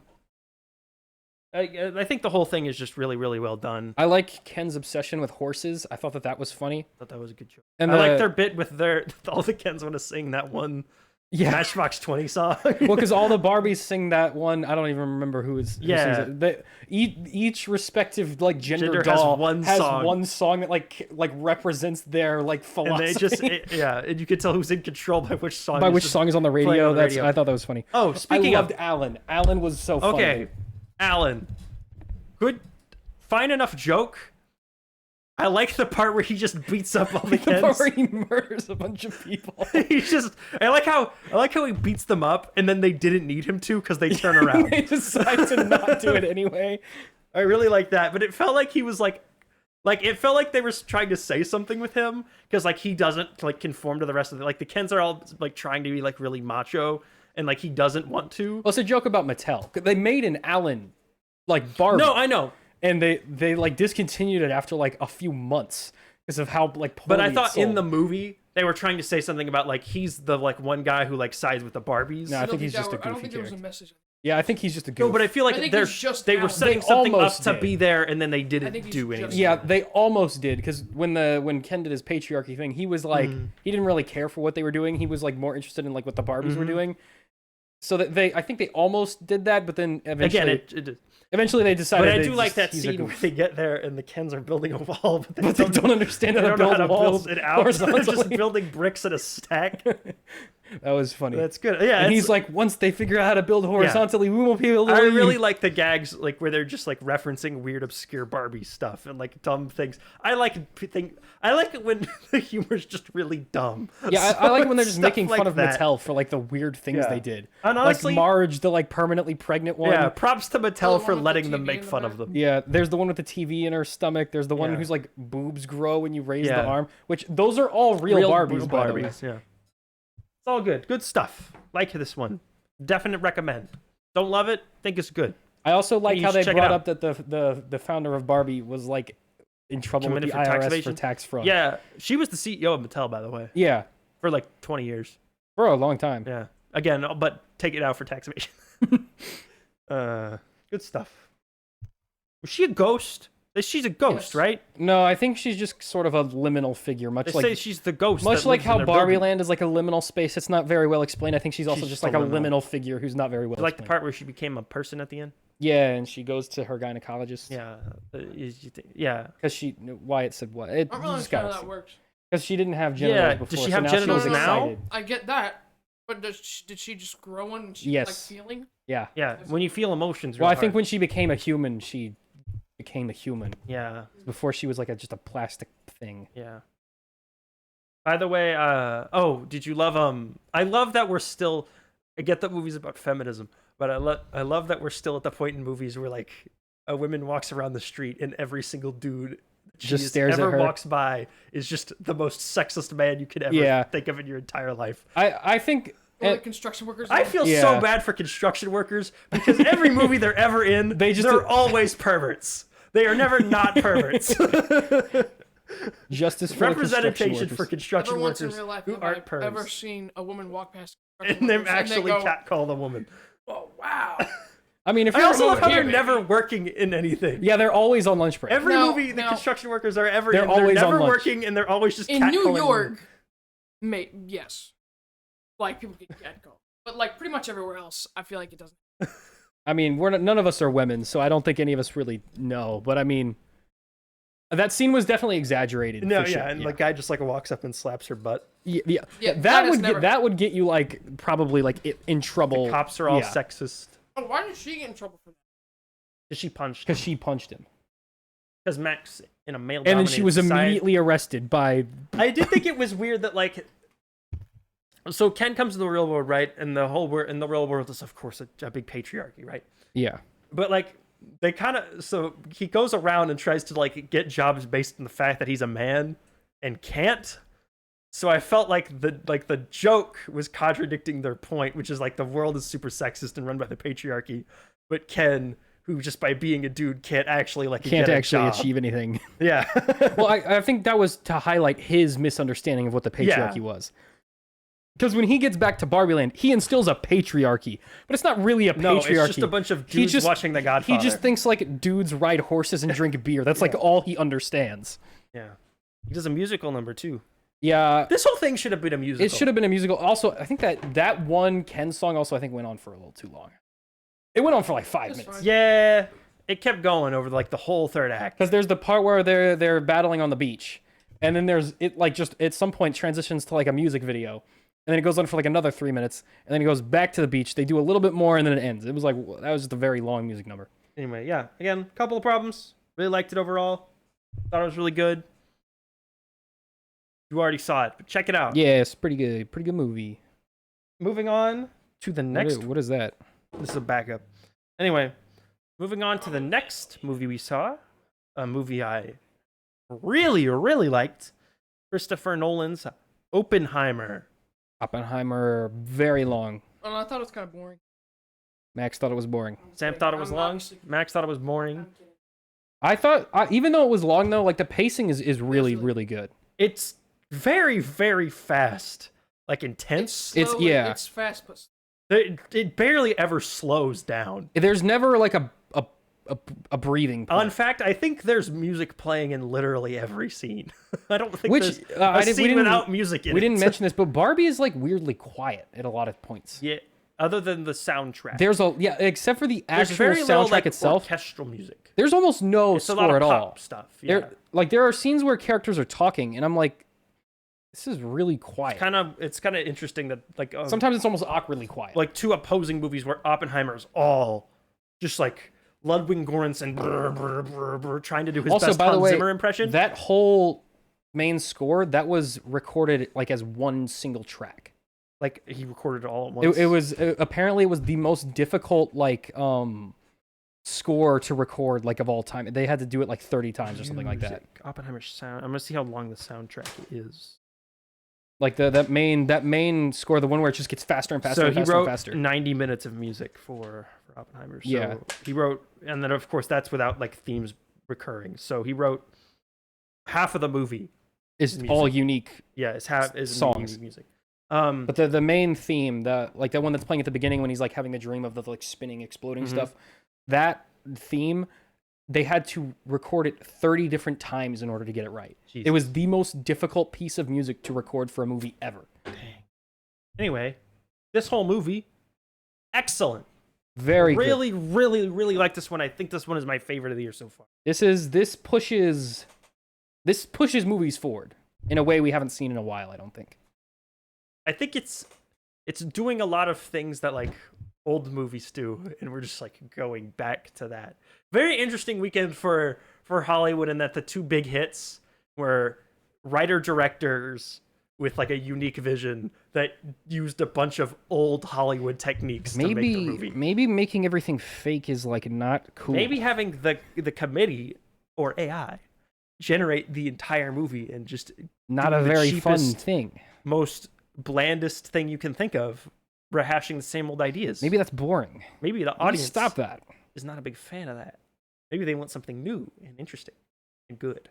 think the whole thing is just really, really well done. I like Ken's obsession with horses. I thought that was funny. I thought that was a good joke. And I like their bit with all the Kens want to sing that one. Yeah, Matchbox 20 song. Well, because all the Barbies sing that one. I don't even remember who sings it. Each respective like gender doll has one song that like represents their like philosophy. And they and you could tell who's in control by which song. Song is on the radio. I thought that was funny. Oh, speaking I loved Alan. Alan was so funny. Okay, Alan, good, fine enough joke. I like the part where he just beats up all the The Kens. part where he murders a bunch of people. He's just. I like how he beats them up, and then they didn't need him to because they turn around. They decide to not do it anyway. I really like that, but it felt like he was like it felt like they were trying to say something with him because like he doesn't like conform to the rest of the Kens are all like trying to be like really macho and like he doesn't want to. Well, it's a joke about Mattel. They made an Alan like Barbie. No, I know. And they like discontinued it after like a few months because of how like poorly But I thought it sold. in the movie they were trying to say something about like he's the like one guy who like sides with the Barbies. No, I think he's just a I don't goofy think there was a character. message. Yeah, I think he's just a goof. No, but I feel like I think they he's just were Alan. setting They something up almost to did. be there and then they I didn't think he's do just anything. Yeah, they almost did because when Ken did his patriarchy thing, he was like he didn't really care for what they were doing. He was like more interested in like what the Barbies were doing. So that I think they almost did that, but then eventually, Again, eventually they decided. but I do like that he's a scene goof. where they get there and the Kens are building a wall, but But they don't understand they how to don't know build how to walls build it out. They're just horizontally. building bricks in a stack. That was funny. That's good. Yeah, And it's- he's like, once they figure out how to build horizontally, we won't be able to I leave. really like the gags, like where they're just like referencing weird, obscure Barbie stuff and like dumb things. I like it when the humor's just really dumb. Yeah, I like when they're just Stuff making like fun of that. Mattel for like the weird things Yeah. they did. And honestly- like Marge, the like permanently pregnant one. Yeah, props to Mattel The for one with the letting them TV make in the fun back? of them. Yeah, there's the one with the TV in her stomach. There's the one Yeah. whose like boobs grow when you raise Yeah. the arm. Which those are all real Barbies, by the way. Yeah. It's all good. Good stuff. Like this one. Definite recommend. Don't love it, think it's good. I also like You how should they check it brought out. up that the founder of Barbie was like in trouble Committed with the for tax IRS evasion? for tax fraud. Yeah, she was the CEO of Mattel, by the way, Yeah, for like 20 years. for a long time. Yeah. Again, but take it out for tax evasion. Good stuff. Was she a ghost? She's a ghost, Yes. right? No, I think she's just sort of a liminal figure, much They like say she's the ghost. much that like lives how in their Barbie building. Land is like a liminal space. It's not very well explained. I think she's also She's just just like a a liminal. liminal figure who's not very well You like the explained. part where she became a person at the end? Yeah, and she goes to her gynecologist. Yeah. Yeah. Because she Wyatt said what? It, I don't you really just understand how gotta that works. because she didn't have genitals Yeah, before. does she so have now genitals she was now? excited. I get that, but did she just grow one? And she, Yes. Like feeling? Yeah. Yeah. When you feel emotions, Well, real I think hard. when she became a human, she became a human. Yeah. Before she was like just a plastic thing. Yeah. By the way, did you love I love that we're still I get that movies about feminism, but I love that we're still at the point in movies where like a woman walks around the street and every single dude Just stares at ever her. walks by is just the most sexist man you could ever Yeah. think of in your entire life. I think Or like construction workers? I feel Yeah. so bad for construction workers because every movie they're ever in, they're always perverts. They are never not perverts. justice for Representation the for construction Never once in workers real life who have aren't I ever pervs. seen a woman walk past And them construction workers actually and they go, catcall the woman. Oh wow! I mean, if I you're also love how they're movie. never working in anything. yeah, they're always on lunch break. Every Now- movie the now- construction workers are ever They're in, always they're on never lunch. working and they're always just In New catcalling York, yes, like people get catcalled, but like pretty much everywhere else, I feel like it doesn't. I mean, none of us are women, so I don't think any of us really know. But I mean, that scene was definitely exaggerated. women. No, for yeah, sure. and the guy just like walks up and slaps her butt. Yeah, Yeah, that that is would never- get that would get you like probably like in trouble. Cops are all yeah, sexist. Oh, why did she get in trouble for that? Because she punched. because she punched him, Because Max in a male. and then she was society, immediately arrested by. I did think it was weird that like. So Ken comes to the real world, right? And the whole world in the real world is of course a big patriarchy, right? Yeah, But like they kind of so he goes around and tries to like get jobs based on the fact that he's a man and can't. So I felt like the joke was contradicting their point, which is like the world is super sexist and run by the patriarchy, but Ken, who just by being a dude can't actually like can't get a actually job. achieve anything. Yeah. Well, I think that was to highlight his misunderstanding of what the patriarchy Yeah. was. Because when he gets back to Barbie Land, he instills a patriarchy, but it's not really a patriarchy. No, it's just a bunch of He dudes just- watching The Godfather. He just thinks like dudes ride horses and drink beer. That's like all he understands. yeah. He does a musical number too. Yeah, This whole thing should have been a musical. it should have been a musical. Also, I think that one Ken song also I think went on for a little too long. It went on for like 5 That's minutes. fine. Yeah, it kept going over like the whole third act. Because there's the part where they're battling on the beach, and then there's it like just at some point transitions to like a music video, and then it goes on for like another 3 minutes, and then it goes back to the beach. They do a little bit more, and then it ends. It was like that was just a very long music number. Anyway, yeah. Again, couple of problems. Really liked it overall. Thought it was really good. You already saw it, but check it out. Yeah, it's pretty good. Pretty good movie. Moving on to the next. What is that? This is a backup. Anyway, moving on to the next movie we saw. A movie I really, really liked. Christopher Nolan's Oppenheimer. Oppenheimer, very long. Oh, no, I thought it was kind of boring. Max thought it was boring. Sam thought it was long. obviously- Max thought it was boring. I'm kidding. I thought, even though it was long though, like the pacing is really, really good. It's very, very fast. Like intense. It's- slow, yeah. It's fast, but It barely ever slows down. There's never like a breathing point. In fact, I think there's music playing in literally every scene. I don't think Which, there's I a didn't- we scene didn't- without music in it. We didn't mention this, but Barbie is like weirdly quiet at a lot of points. Yeah, other than the soundtrack. There's except for the There's actual very little, soundtrack like, itself. orchestral music. There's almost no It's a score lot at of all. pop stuff. Yeah. There are scenes where characters are talking, and I'm like, this is really quiet. It's kind of interesting that like Sometimes it's almost awkwardly quiet. like two opposing movies where Oppenheimer's all just like Ludwig Göransson brr, brr, brr, brr, trying to do his also, best by the Hans way, Zimmer impression. that whole main score that was recorded like as one single track. Like he recorded it all at once. It was apparently it was the most difficult like score to record like of all time. They had to do it like 30 times or something like that. Music. Oppenheimer's sound. I'm gonna see how long the soundtrack is. Like that main score, the one where it just gets faster and faster So and he faster wrote and faster. 90 minutes of music for Oppenheimer. So Yeah. he wrote, and then of course that's without like themes recurring. So he wrote half of the movie. It's music. all unique. Yeah, is Songs. music. But the main theme, the one that's playing at the beginning when he's like having the dream of the like spinning, exploding Mhm. stuff, that theme, they had to record it 30 different times in order to get it right. Jesus. It was the most difficult piece of music to record for a movie ever. Anyway, this whole movie, excellent. Very good. Really, really, really like this one. I think this one is my favorite of the year so far. This pushes movies forward in a way we haven't seen in a while, I don't think. I think it's doing a lot of things that like old movies do, and we're just like going back to that. Very interesting weekend for Hollywood, in that the two big hits were writer-directors with like a unique vision that used a bunch of old Hollywood techniques to make the movie. Maybe making everything fake is like not cool. Maybe having the committee or AI generate the entire movie and just not doing a the very fun cheapest, thing. most blandest thing you can think of, rehashing the same old ideas. Maybe that's boring. Maybe the Maybe audience stop that. is not a big fan of that. Maybe they want something new and interesting and good.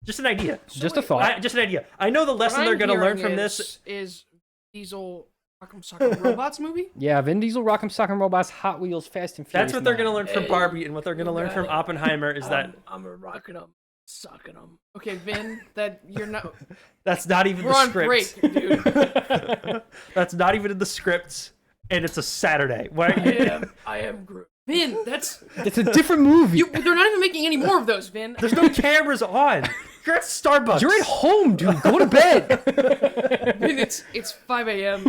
Just an idea. Just a thought. Just an idea. I know the lesson they're going to learn from this. Is Diesel Rock'em Sock'em Robots movie? Yeah, Vin Diesel, Rock'em Sock'em Robots, Hot Wheels, Fast and Furious. That's what they're going to 9. learn from Hey, Barbie, and what they're going to learn from got it. Oppenheimer is that I'm a rocking them, sucking them. Okay, Vin, that you're not. that's not even We're the on script. break, dude. That's not even in the scripts, and it's a Saturday. Why are you? I am Groot. Vin, that's It's a different movie. they're not even making any more of those, Vin. There's no cameras on. You're at Starbucks. You're at home, dude. Go to bed. Vin, it's 5 a.m.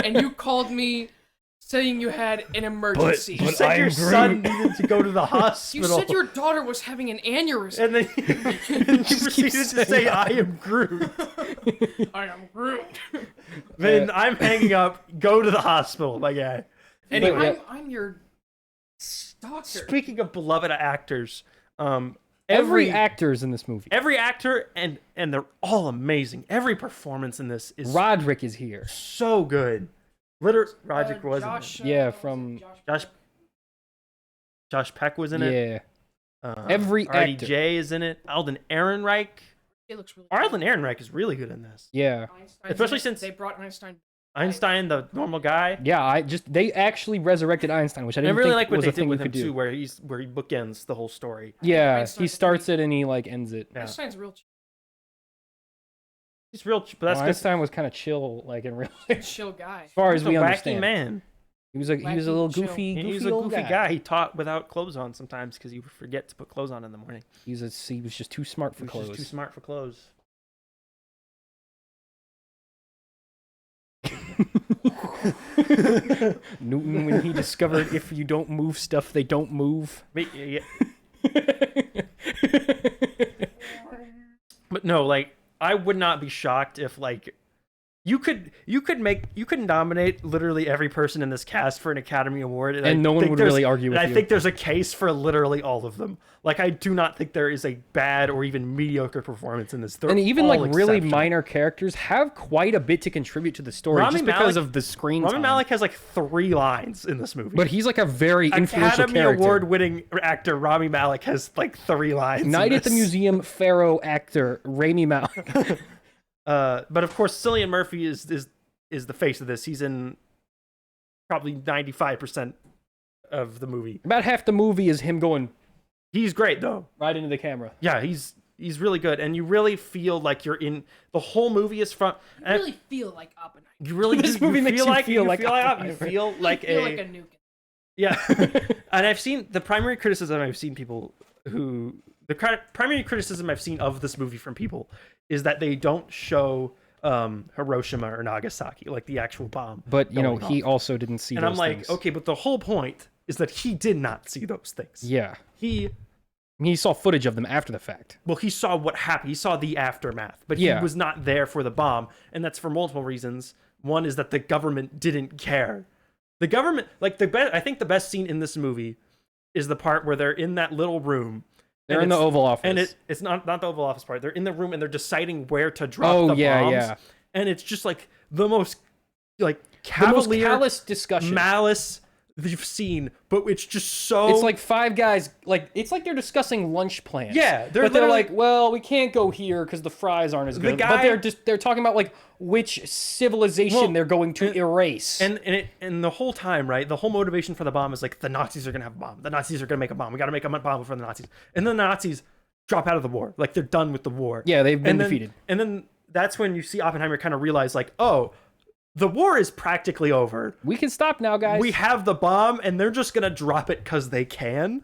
and you called me saying you had an emergency. You said your son needed to go to the You hospital. said your daughter was having an aneurysm. and then you proceeded to say, "I am Groot." I am Groot. Then I'm hanging up. Go to the hospital, my guy. Anyway, I'm your stalker. speaking of beloved actors, Every actor's in this movie. every actor and they're all amazing. Every performance in this is Roderick is here. so good. Roderick was in Josh, it. Yeah, from- Josh Peck was in it. Yeah. Uh, Every actor. RDJ is in it. Alden Ehrenreich. It looks really Alden Ehrenreich is really good in this. Yeah. Einstein's Especially in it. since- they brought Einstein. Einstein, the normal guy. Yeah, they actually resurrected Einstein, which I And I didn't really think like what was they a did thing with you him could do. too, where he bookends the whole story. Yeah, Einstein's he starts it and he like ends it. Yeah. Einstein's real He's real, but that's Well, because Einstein was kind of chill, like in real life. chill guy. As far as he's a we wacky understand, man. he was a Wacky, little chill. goofy. He's a old goofy guy. He taught without clothes on sometimes because he would forget to put clothes on in the morning. He was just too smart for He was just clothes. too smart for clothes. Newton, when he discovered if you don't move stuff, they don't move. Yeah. But no, like I would not be shocked if like you could nominate literally every person in this cast for an Academy Award, And no one would really argue with I you. think there's a case for literally all of them. Like I do not think there is a bad or even mediocre performance in this. And even all like really exceptional. minor characters have quite a bit to contribute to the story Rami just because Malek- of the screen Rami time. Malek has like 3 lines in this movie. But he's like a very influential Academy character. Award-winning actor Rami Malek has like 3 lines. Night in at the this. Museum Pharaoh actor Rami Malek. But of course, Cillian Murphy is the face of this. He's in probably 95% of the movie. About half the movie is him going He's great though. right into the camera. Yeah, he's really good, and you really feel like you're in the whole movie is from. You really feel like Oppenheimer. You really This do, movie makes you feel like you Oppenheimer. feel like You feel a like a nuke. yeah. And I've seen the primary criticism I've seen of this movie from people is that they don't show Hiroshima or Nagasaki, like the actual bomb. But you know, going he off. also didn't see And those I'm like, things. okay, but the whole point is that he did not see those things. Yeah. He He saw footage of them after the fact. he saw what happened. He saw the aftermath, but Yeah. he was not there for the bomb, and that's for multiple reasons. One is that the government didn't care. The government, like I think the best scene in this movie is the part where they're in that little room. They're and in the it's- Oval Office. and it's not the Oval Office part. They're in the room and they're deciding where to drop Oh, the yeah, bombs. yeah. And it's just like the most like the most cavalier callous discussion. malice you've seen, but it's just so. It's like 5 guys, like it's like they're discussing lunch plans. Yeah, they're but they're literally- like, well, we can't go here because the fries aren't as good. guy- But they're talking about like which civilization Well, they're going to erase. and the whole time, right? The whole motivation for the bomb is like the Nazis are gonna have a bomb. The Nazis are gonna make a bomb. We gotta make a bomb before the Nazis. And then the Nazis drop out of the war. Like they're done with the war. Yeah, they've been And then- defeated. And then that's when you see Oppenheimer kind of realize like, oh, the war is practically over. We can stop now, guys. We have the bomb and they're just gonna drop it because they can.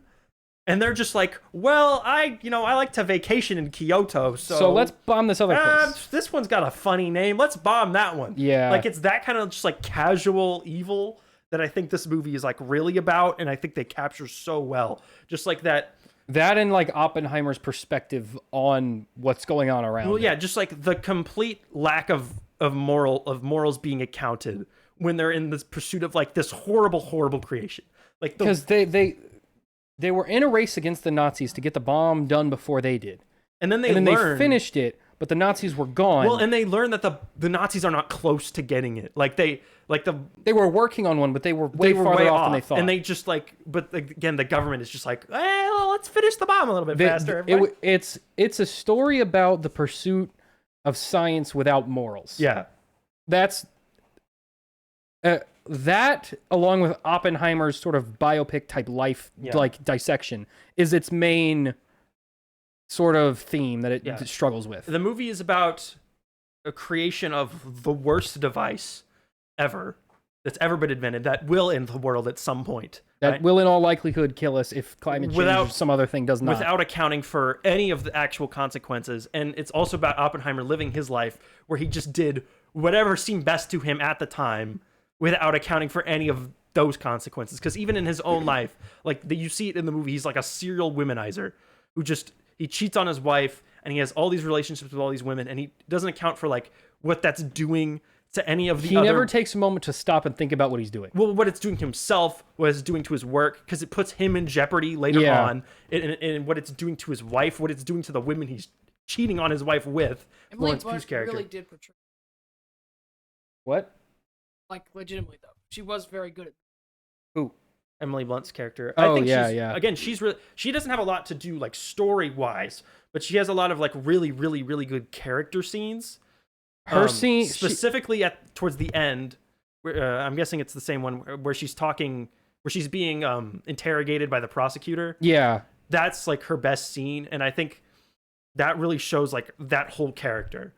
And they're just like, well, I like to vacation in Kyoto, so let's bomb this other place. this one's got a funny name. Let's bomb that one. Yeah. Like it's that kind of just like casual evil that I think this movie is like really about, and I think they capture so well. Just like that. That and like Oppenheimer's perspective on what's going on around. Well, him. yeah, just like the complete lack of morals being accounted when they're in this pursuit of like this horrible creation. Like because they were in a race against the Nazis to get the bomb done before they did. and then They learn. finished it, but the Nazis were gone. Well, and they learn that the Nazis are not close to getting it. Like they they were working on one, but they were way farther off than they thought. And they just like, but again, the government is just like, well, let's finish the bomb a little bit faster. everybody." It's a story about the pursuit of science without morals. Yeah. That's that, along with Oppenheimer's sort of biopic type life, Yeah. like dissection, is its main sort of theme that it Yeah. struggles with. The movie is about a creation of the worst device ever that's ever been invented that will end the world at some point. That right? will, in all likelihood, kill us if climate change Without- or some other thing does not. Without accounting for any of the actual consequences. And it's also about Oppenheimer living his life where he just did whatever seemed best to him at the time without accounting for any of those consequences. Because even in his own life, like you see it in the movie, he's like a serial womanizer who he cheats on his wife and he has all these relationships with all these women and he doesn't account for like what that's doing to any of the he other... never takes a moment to stop and think about what he's doing. Well, what it's doing to himself, what it's doing to his work, because it puts him in jeopardy later Yeah. on, and what it's doing to his wife, what it's doing to the women he's cheating on his wife with. Emily Florence Blunt Pugh's character. really did portray, What? like, legitimately though. She was very good at. Who? Emily Blunt's character. Oh, I think yeah, she's, yeah. Again, she doesn't have a lot to do like story wise, but she has a lot of like really good character scenes. Her scene specifically towards the end, where, I'm guessing it's the same one where she's being interrogated by the prosecutor. Yeah. That's like her best scene, and I think that really shows like that whole character.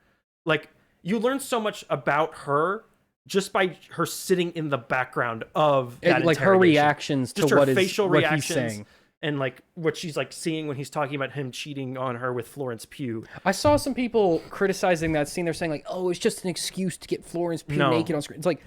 Like you learn so much about her just by her sitting in the background of that like her interrogation. reactions Just to her what facial what he's reactions saying. and like what she's like seeing when he's talking about him cheating on her with Florence Pugh. I saw some people criticizing that scene. They're saying like, "Oh, it's just an excuse to get Florence Pugh No. naked on screen." It's like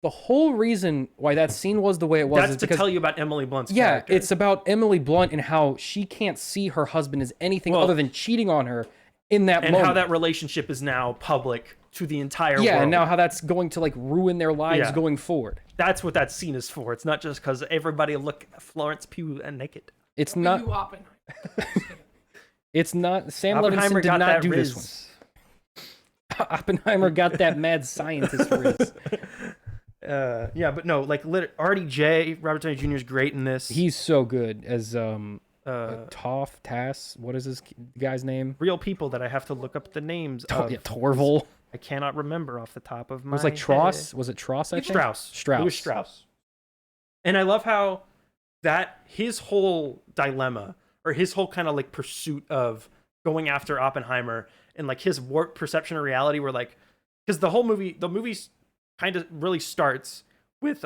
the whole reason why that scene was the way it was That's is to because tell you about Emily Blunt's yeah, character. it's about Emily Blunt and how she can't see her husband as anything Well- other than cheating on her, in that and moment. how that relationship is now public to the entire world. Yeah, and now how that's going to like ruin their lives Yeah. going forward. That's what that scene is for. It's not just because everybody look Florence Pugh and naked. It's You not. Oppenheimer. It's not. Sam Oppenheimer Levinson did got not that do Riz. this one. Oppenheimer got that mad scientist Riz. Yeah, but no, like RDJ, Robert Downey Jr. is great in this. He's so good as Tass. What is this guy's name? real people that I have to look up the names of. Torval. I cannot remember off the top of my It was like Tross. Was it Tross? I think. Strauss. Strauss. Louis Strauss. And I love how that his whole dilemma or his whole kind of like pursuit of going after Oppenheimer and like his warped perception of reality were like, because the movie's kind of really starts with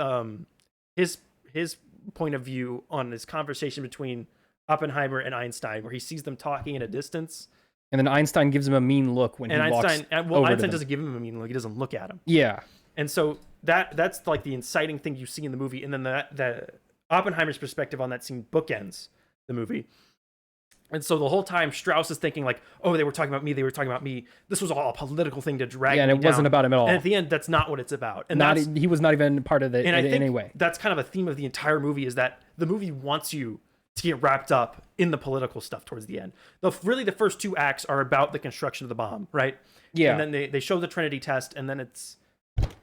his point of view on this conversation between Oppenheimer and Einstein, where he sees them talking in a distance. And then Einstein gives him a mean look when And he walks Einstein over to them. doesn't give him a mean look. He doesn't look at him. Yeah. And so that's like the inciting thing you see in the movie. And then the Oppenheimer's perspective on that scene bookends the movie. And so the whole time Strauss is thinking like, oh, they were talking about me. They were talking about me. This was all a political thing to drag Yeah, and me it wasn't down. about him at all. And at the end, that's not what it's about. And He was not even part of it and I in think any way. that's kind of a theme of the entire movie is that the movie wants you to get wrapped up in the political stuff towards the end. Really, the first two acts are about the construction of the bomb, right? Yeah. And then they show the Trinity test, and then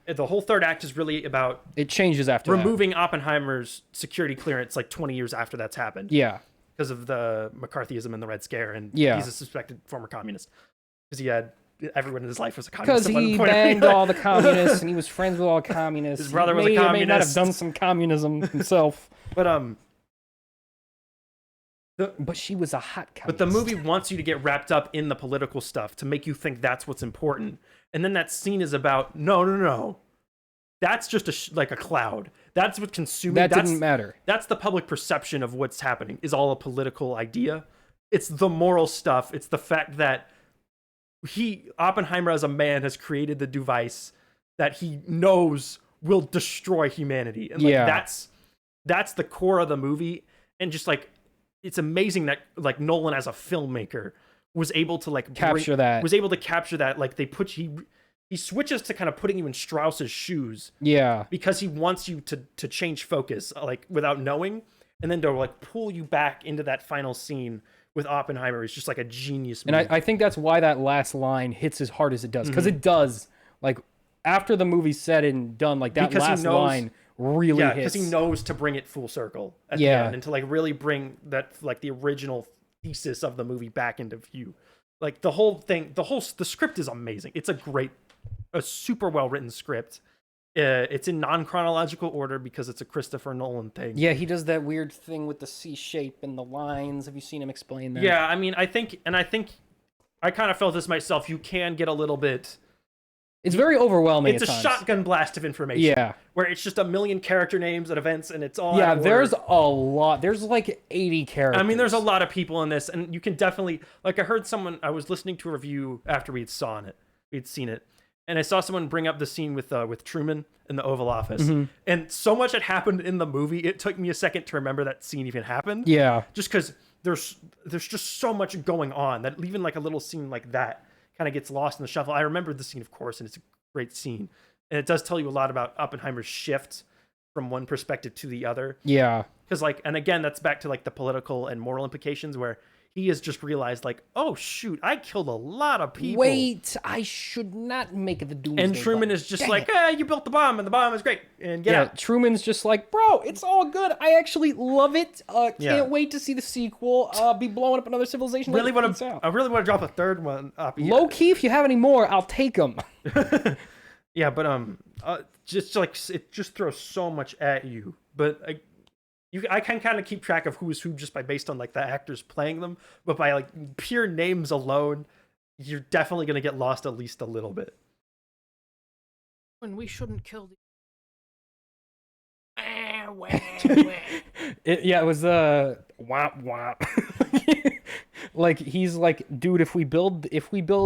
the whole third act is really about It changes after removing Oppenheimer's security clearance like 20 years after that's happened. that. Yeah. Because of the McCarthyism and the Red Scare, and Yeah. he's a suspected former communist. Because he had everyone in his life was a communist. Because at one he point. banged all the communists and he was friends with all communists. His brother was He a may or may not have communist. done some communism himself. But she was a hot communist. But the movie wants you to get wrapped up in the political stuff to make you think that's what's important. And then that scene is about, no. That's just like a cloud. That's what consuming. That didn't matter. That's the public perception of what's happening is all a political idea. It's the moral stuff. It's the fact that Oppenheimer as a man has created the device that he knows will destroy humanity. And like that's the core of the movie. And just like, it's amazing that like Nolan as a filmmaker was able to like capture that. Like he switches to kind of putting you in Strauss's shoes. Yeah. Because he wants you to change focus like without knowing, and then to like pull you back into that final scene with Oppenheimer is just like a genius move. And I think that's why that last line hits as hard as it does. Because it does. Like after the movie's said and done, like that last line really hits. Because he knows to bring it full circle at the end and to like really bring that like the original thesis of the movie back into view. Like the whole thing, the script is amazing. It's a super well written script. It's in non-chronological order because it's a Christopher Nolan thing. Yeah, he does that weird thing with the C shape and the lines. Have you seen him explain that? Yeah, I mean, I think I kind of felt this myself. You can get a little bit. It's very overwhelming. It's at a times. shotgun blast of information. Yeah. Where it's just a million character names and events, and it's all. Yeah, out of there's order. a lot. There's like 80 characters. I mean, there's a lot of people in this, and you can definitely like. I heard someone. I was listening to a review after we'd seen it, and I saw someone bring up the scene with Truman in the Oval Office, and so much had happened in the movie. It took me a second to remember that scene even happened. Yeah. Just because there's just so much going on that even like a little scene like that kind of gets lost in the shuffle. I remember the scene, of course, and it's a great scene, and it does tell you a lot about Oppenheimer's shift from one perspective to the other. Yeah. Because like, and again, that's back to like the political and moral implications where he has just realized like, oh shoot, I killed a lot of people. Wait, I should not make the doomsday. And Truman is just like, you built the bomb, and the bomb is great, and get out. Truman's just like, bro, it's all good. I actually love it. Can't wait to see the sequel. Be blowing up another civilization. I really want to drop a third one up. Low key, if you have any more, I'll take them. Yeah, but just like it just throws so much at you. But I can kind of keep track of who is who just based on like the actors playing them, but by like pure names alone, you're definitely gonna get lost at least a little bit. When we shouldn't kill the. It was womp womp. Like he's like, dude, if we build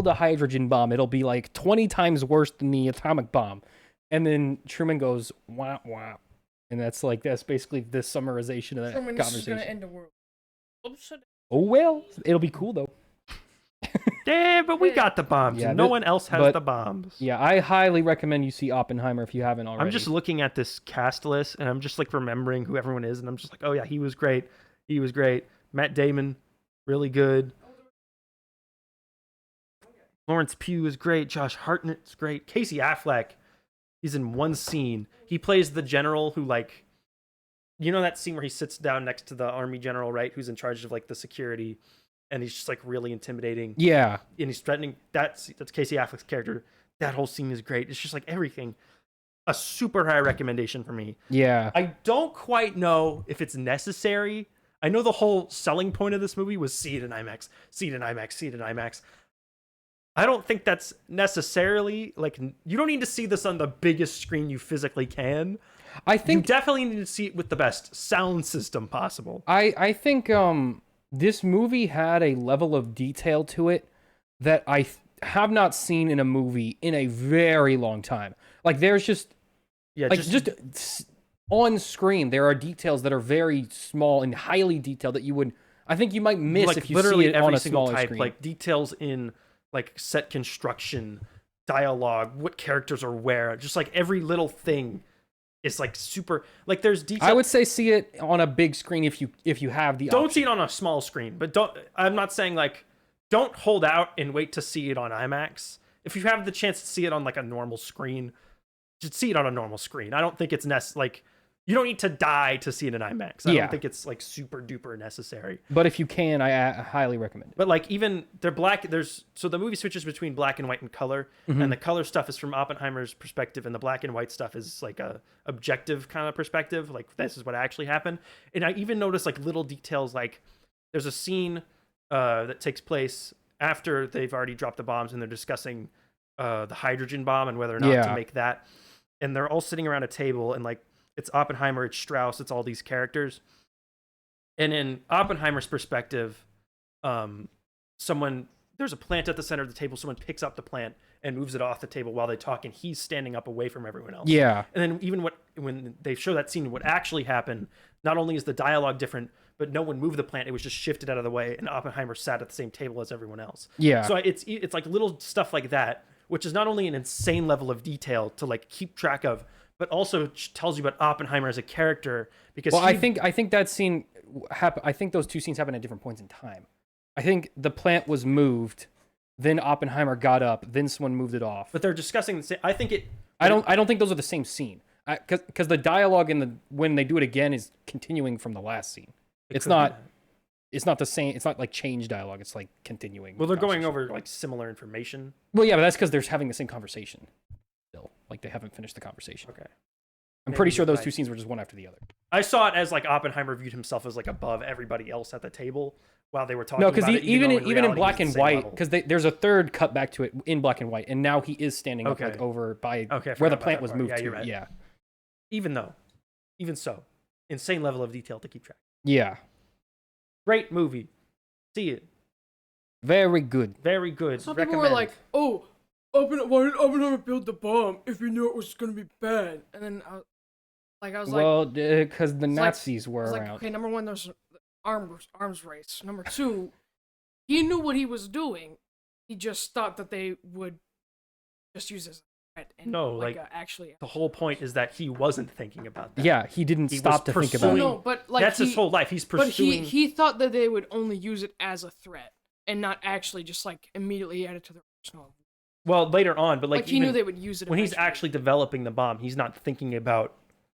a hydrogen bomb, it'll be like 20 times worse than the atomic bomb. And then Truman goes womp womp. And that's basically the summarization of that Truman, conversation. this is gonna end the world. Oops. Oh well, it'll be cool though. Yeah, but we got the bombs. Yeah, and no one else has the bombs. Yeah, I highly recommend you see Oppenheimer if you haven't already. I'm just looking at this cast list, and I'm just like remembering who everyone is, and I'm just like, oh yeah, he was great. He was great. Matt Damon, really good. Lawrence Pugh is great. Josh Hartnett's great. Casey Affleck, he's in one scene. He plays the general who, like, you know that scene where he sits down next to the army general, right? Who's in charge of like the security, and he's just like really intimidating. Yeah, and he's threatening. That's Casey Affleck's character. That whole scene is great. It's just like everything. A super high recommendation for me. Yeah. I don't quite know if it's necessary. I know the whole selling point of this movie was see it in IMAX, see it in IMAX, see it in IMAX. I don't think that's necessarily, like, you don't need to see this on the biggest screen you physically can. I think you definitely need to see it with the best sound system possible. I think this movie had a level of detail to it that I have not seen in a movie in a very long time. Like, there's just just on screen there are details that are very small and highly detailed that you would, I think you might miss like, if you literally see it every on a single smaller type, screen. like details in like set construction, dialogue, what characters are where, just like every little thing is like super, like there's detail. I would say see it on a big screen if you have the don't option. see it on a small screen, but I'm not saying like don't hold out and wait to see it on IMAX. If you have the chance to see it on like a normal screen, just see it on a normal screen. I don't think it's like you don't need to die to see it in IMAX. I don't think it's like super duper necessary. But if you can, I highly recommend it. But like even they're black. So the movie switches between black and white and color, and the color stuff is from Oppenheimer's perspective, and the black and white stuff is like a objective kind of perspective. Like this is what actually happened. And I even noticed like little details. Like there's a scene that takes place after they've already dropped the bombs, and they're discussing the hydrogen bomb and whether or not to make that. And they're all sitting around a table, and like it's Oppenheimer, it's Strauss, it's all these characters. And in Oppenheimer's perspective, there's a plant at the center of the table. Someone picks up the plant and moves it off the table while they talk, and he's standing up away from everyone else. Yeah. And then even when they show that scene, what actually happened, not only is the dialogue different, but no one moved the plant. It was just shifted out of the way, and Oppenheimer sat at the same table as everyone else. Yeah. So it's like little stuff like that, which is not only an insane level of detail to like keep track of, but also tells you about Oppenheimer as a character. Because I think that scene I think those two scenes happen at different points in time. I think the plant was moved, then Oppenheimer got up, then someone moved it off. But they're discussing the same. I don't think those are the same scene. Because the dialogue when they do it again is continuing from the last scene. It's not the same. It's not like change dialogue. It's like continuing. Well, they're going over like similar information. Well, yeah, but that's because they're having the same conversation. Still, like they haven't finished the conversation. Okay. I'm pretty sure those two scenes were just one after the other. I saw it as like Oppenheimer viewed himself as like above everybody else at the table while they were talking. No, because even in black and white, level. because there's a third cut back to it in black and white, and now he is standing up like over by where the plant was moved to. Right. Yeah. Even so, insane level of detail to keep track. Yeah. Great movie. See it. Very good. Very good. Some people were like, "Oh, why did Oppenheimer build the bomb if he knew it was gonna be bad?" And then I was like, well, because the Nazis were like, around. okay, number one, there's arms race. Number two, he knew what he was doing. He just thought that they would just use this. And actually, the whole point is that he wasn't thinking about that. Yeah, he didn't stop to think about it. No, but like that's his whole life. He's pursuing. But he thought that they would only use it as a threat and not actually just like immediately add it to their personal. Well, later on, but like he knew they would use it when he's actually developing the bomb. He's not thinking about.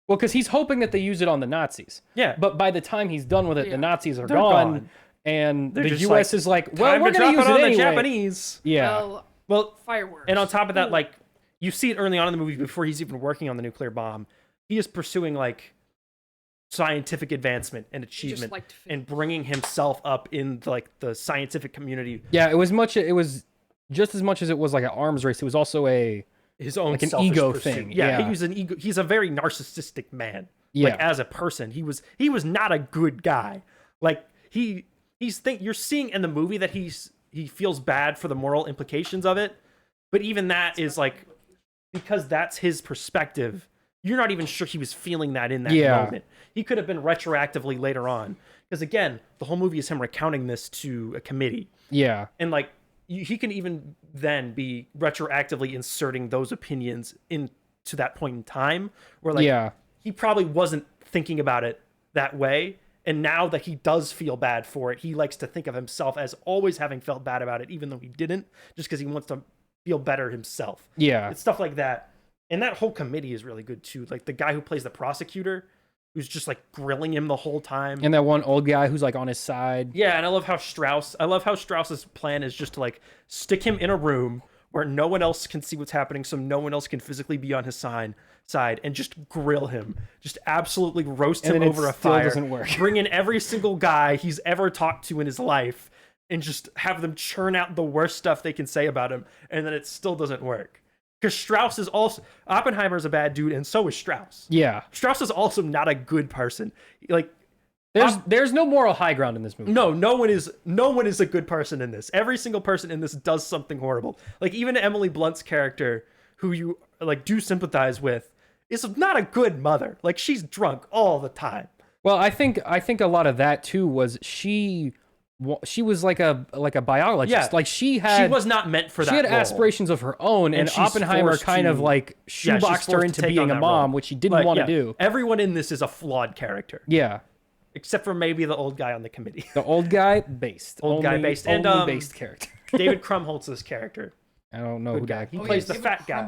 Well, because he's hoping that they use it on the Nazis. Yeah. But by the time he's done with it, the Nazis are gone. And they're the U.S. is like, well, we're going to use it anyway. The Japanese. Yeah. Well, fireworks. And on top of that, like, you see it early on in the movie before he's even working on the nuclear bomb. He is pursuing, like, scientific advancement and achievement and bringing himself up in, like, the scientific community. Yeah, it was just as much as it was like an arms race. It was also his own like an ego pursuit. thing. Yeah, he was an ego. He's a very narcissistic man. Yeah. Like, as a person, he was not a good guy. Like, you're seeing in the movie that he feels bad for the moral implications of it, but even that is like, because that's his perspective, you're not even sure he was feeling that in that moment. He could have been retroactively later on, because again, the whole movie is him recounting this to a committee. Yeah. And like, he can even then be retroactively inserting those opinions into that point in time where like he probably wasn't thinking about it that way. And now that he does feel bad for it, he likes to think of himself as always having felt bad about it, even though he didn't, just because he wants to feel better himself. Yeah. It's stuff like that. And that whole committee is really good too. Like the guy who plays the prosecutor, who's just like grilling him the whole time. And that one old guy who's like on his side. Yeah, and I love how Strauss's plan is just to like stick him in a room where no one else can see what's happening, so no one else can physically be on his side and just grill him. Just absolutely roast him over a fire. Doesn't work. Bring in every single guy he's ever talked to in his life and just have them churn out the worst stuff they can say about him, and then it still doesn't work. Because Strauss is also... Oppenheimer's a bad dude, and so is Strauss. Yeah. Strauss is also not a good person. Like... There's no moral high ground in this movie. No one is a good person in this. Every single person in this does something horrible. Like even Emily Blunt's character, who you like do sympathize with, is not a good mother. Like she's drunk all the time. Well, I think a lot of that too was she was like a biologist. Yeah. Like she was not meant for that. She had role. aspirations of her own, and Oppenheimer kind of like shoeboxed her into being a mom, which she didn't want to do. Everyone in this is a flawed character. Yeah. Except for maybe the old guy on the committee. The old guy based. And based character. David Krumholtz's character. I don't know who that. He plays the fat guy.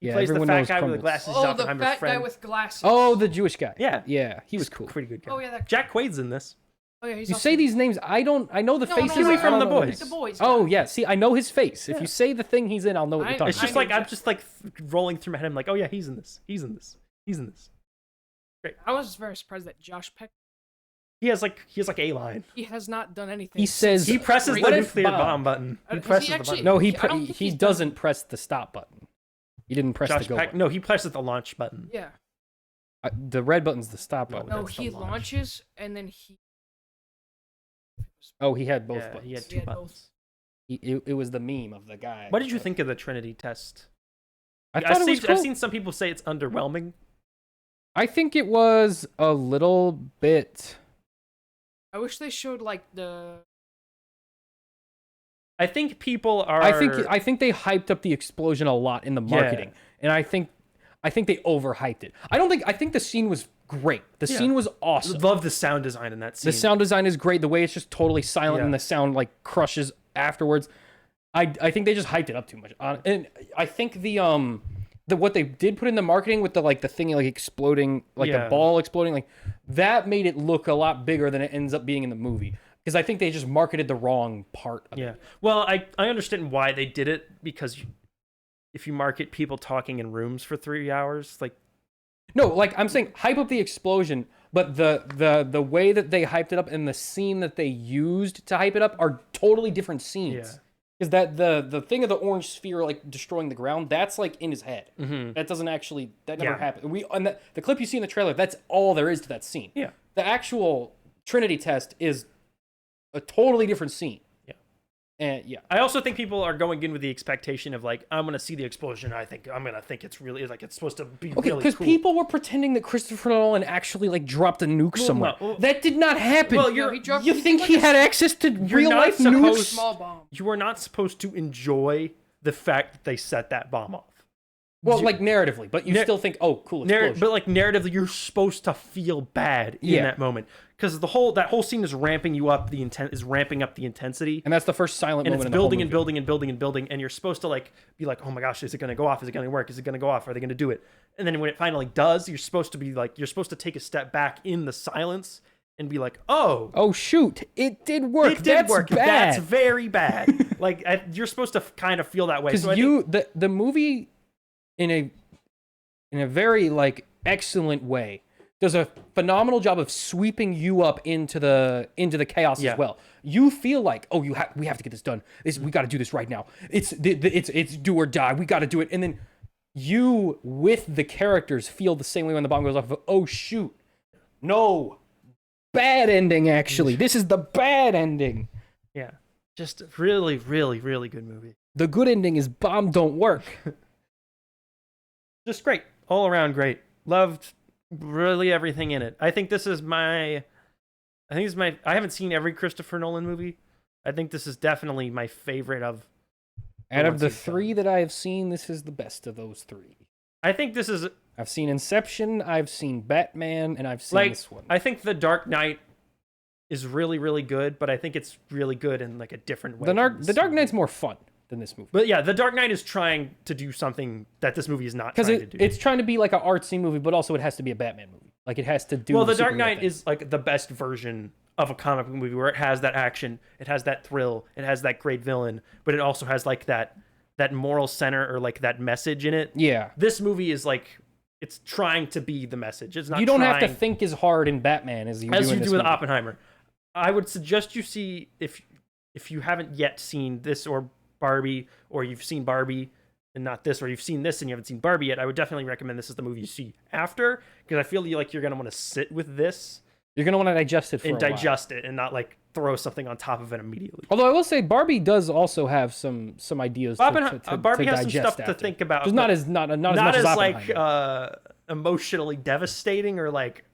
He plays the fat guy with the glasses. Oh, the fat guy with glasses. Oh, the Jewish guy. Yeah, yeah, he was cool. Pretty good guy. Oh yeah, Jack Quaid's in this. Oh yeah, he's. You say these names, I know the faces. Huey from The Boys. The Boys. Oh yeah, see, I know his face. If you say the thing he's in, I'll know what you're talking. It's just like I'm just like rolling through my head. I'm like, oh yeah, he's in this. He's in this. He's in this. Great. I was very surprised that Josh Peck. He has like a line. He has not done anything. He says he presses the nuclear bomb button. He presses the button. No, he doesn't press the stop button. He didn't press the go button. No, he presses the launch button. Yeah. The red button's the stop button. No, he launches and then he. Oh, he had both buttons. He had two buttons. It was the meme of the guy. What did you think of the Trinity test? I've seen some people say it's underwhelming. I think it was a little bit. I wish they showed like the. I think people are. I think they hyped up the explosion a lot in the marketing, and I think they overhyped it. I think the scene was great. The scene was awesome. Love the sound design in that scene. The sound design is great. The way it's just totally silent and the sound like crushes afterwards. I think they just hyped it up too much. And I think the what they did put in the marketing with the thing like exploding, like the ball exploding, like that made it look a lot bigger than it ends up being in the movie. Because I think they just marketed the wrong part of it. Well, I understand why they did it, because if you market people talking in rooms for 3 hours, like... No, like I'm saying hype up the explosion, but the way that they hyped it up and the scene that they used to hype it up are totally different scenes. Yeah. Because that the thing of the orange sphere like destroying the ground, that's like in his head. Mm-hmm. That doesn't actually never happened. The clip you see in the trailer, that's all there is to that scene. Yeah. The actual Trinity test is a totally different scene. Yeah. And I also think people are going in with the expectation of like, I'm gonna see the explosion. I'm gonna think it's really like it's supposed to be really cool. Because people were pretending that Christopher Nolan actually like dropped a nuke somewhere. That did not happen. Well, you think he had access to real life nukes? Small bomb. You are not supposed to enjoy the fact that they set that bomb off. Well, like narratively, but you still think, oh, cool explosion. But like narratively, you're supposed to feel bad in that moment, because that whole scene is ramping up the intensity, and that's the first silent and moment. It's building and building and building and building, and you're supposed to like be like, oh my gosh, is it going to go off? Is it going to work? Is it going to go off? Are they going to do it? And then when it finally does, you're supposed to take a step back in the silence and be like, oh shoot, it did work. It did work. Bad. That's very bad. Like you're supposed to kind of feel that way. Because the movie, in a very like excellent way, does a phenomenal job of sweeping you up into the chaos as well. You feel like, oh, we have to get this done. We got to do this right now. It's do or die. We got to do it. And then you, with the characters, feel the same way when the bomb goes off. Of, oh shoot, no, bad ending. Actually, this is the bad ending. Yeah, just really, really, really good movie. The good ending is bomb don't work. Just great. All around great. Loved really everything in it. I think this is I haven't seen every Christopher Nolan movie. I think this is definitely my favorite of. Out of the three that I have seen, this is the best of those three. I think this is. I've seen Inception, I've seen Batman, and I've seen this one. I think The Dark Knight is really, really good, but I think it's really good in like a different way. The Dark Knight's more fun than this movie. But yeah, The Dark Knight is trying to do something that this movie is not trying to do. It's trying to be like an artsy movie, but also it has to be a Batman movie. Like it has to do. Well, The Dark Knight is like the best version of a comic book movie where it has that action, it has that thrill, it has that great villain, but it also has like that moral center or like that message in it. Yeah. This movie is like it's trying to be the message. It's not. You don't have to think as hard in Batman as you do with Oppenheimer. I would suggest you see if you haven't yet seen this or Barbie, or you've seen Barbie and not this, or you've seen this and you haven't seen Barbie yet. I would definitely recommend this as the movie you see after, because I feel like you're gonna want to sit with this. You're gonna want to digest it for a while. Digest it and not like throw something on top of it immediately. Although I will say Barbie does also have some ideas. Barbie has some stuff to think about. Just not as much as like emotionally devastating or like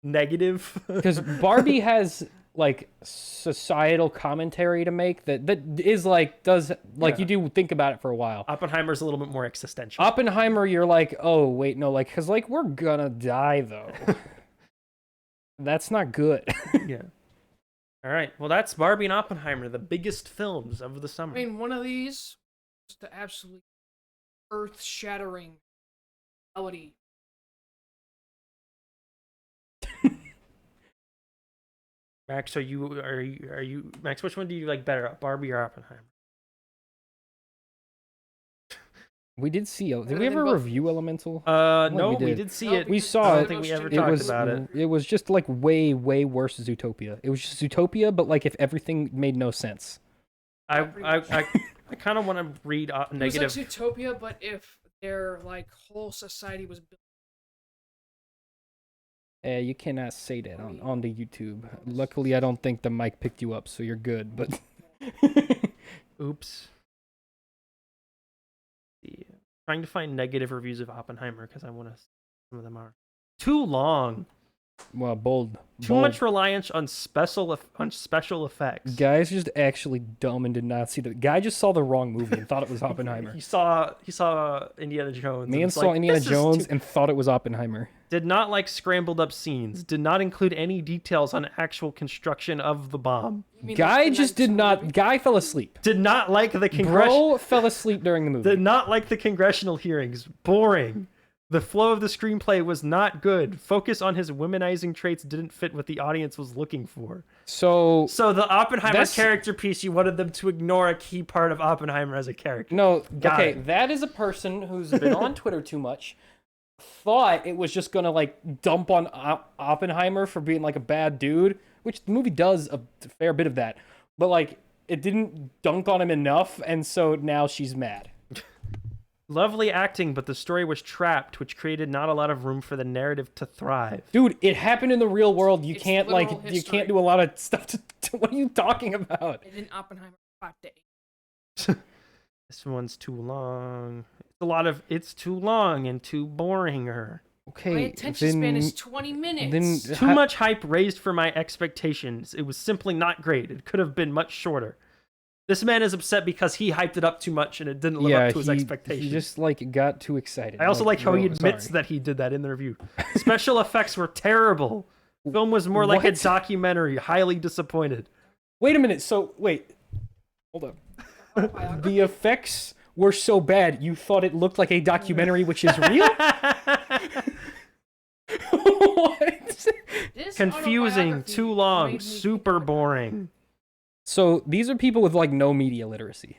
negative. Because Barbie has like societal commentary to make that is like you do think about it for a while. Oppenheimer's a little bit more existential. Oppenheimer, you're like, oh wait, no, like because like we're gonna die though. That's not good. Yeah. All right. Well, that's Barbie and Oppenheimer, the biggest films of the summer. I mean, one of these is the absolutely earth-shattering reality. Max, are you Max? Which one do you like better, Barbie or Oppenheimer? We did see. Did we ever review Elemental? No, we did see it. We saw it. I don't think we ever talked about it. It was just like way worse than Zootopia. It was just Zootopia, but like if everything made no sense. I kind of want to read negative. It was like Zootopia, but if their like whole society was built. You cannot say that on the YouTube. Luckily, I don't think the mic picked you up, so you're good. But oops. Trying to find negative reviews of Oppenheimer because I want to. Some of them are too long. Well, bold. Too much reliance on special effects. Guy's just actually dumb and did not see the guy. Just saw the wrong movie and thought it was Oppenheimer. He saw Indiana Jones. Man saw Indiana Jones and thought it was Oppenheimer. Did not like scrambled up scenes. Did not include any details on actual construction of the bomb. Guy just did not. Guy fell asleep. Did not like the Bro fell asleep during the movie. Did not like the congressional hearings. Boring. The flow of the screenplay was not good. Focus on his womanizing traits didn't fit what the audience was looking for. So the Oppenheimer character piece, you wanted them to ignore a key part of Oppenheimer as a character. No, that is a person who's been on Twitter too much. Thought it was just gonna like dump on Oppenheimer for being like a bad dude, which the movie does a fair bit of that. But like it didn't dunk on him enough, and so now she's mad. Lovely acting, but the story was trapped, which created not a lot of room for the narrative to thrive. Dude, it happened in the real world. You can't do a lot of stuff to what are you talking about? It in Oppenheimer 5 to 8. This one's too long. It's too long and too boring. Okay, my attention span is 20 minutes. Too much hype raised for my expectations. It was simply not great. It could have been much shorter. This man is upset because he hyped it up too much and it didn't live up to his expectations. He just like got too excited. I also like how he admits that he did that in the review. Special effects were terrible. Film was more like a documentary. Highly disappointed. Wait a minute. So wait, hold up. The effects were so bad you thought it looked like a documentary, which is real. What? Confusing. Too long. Super boring. So these are people with like no media literacy.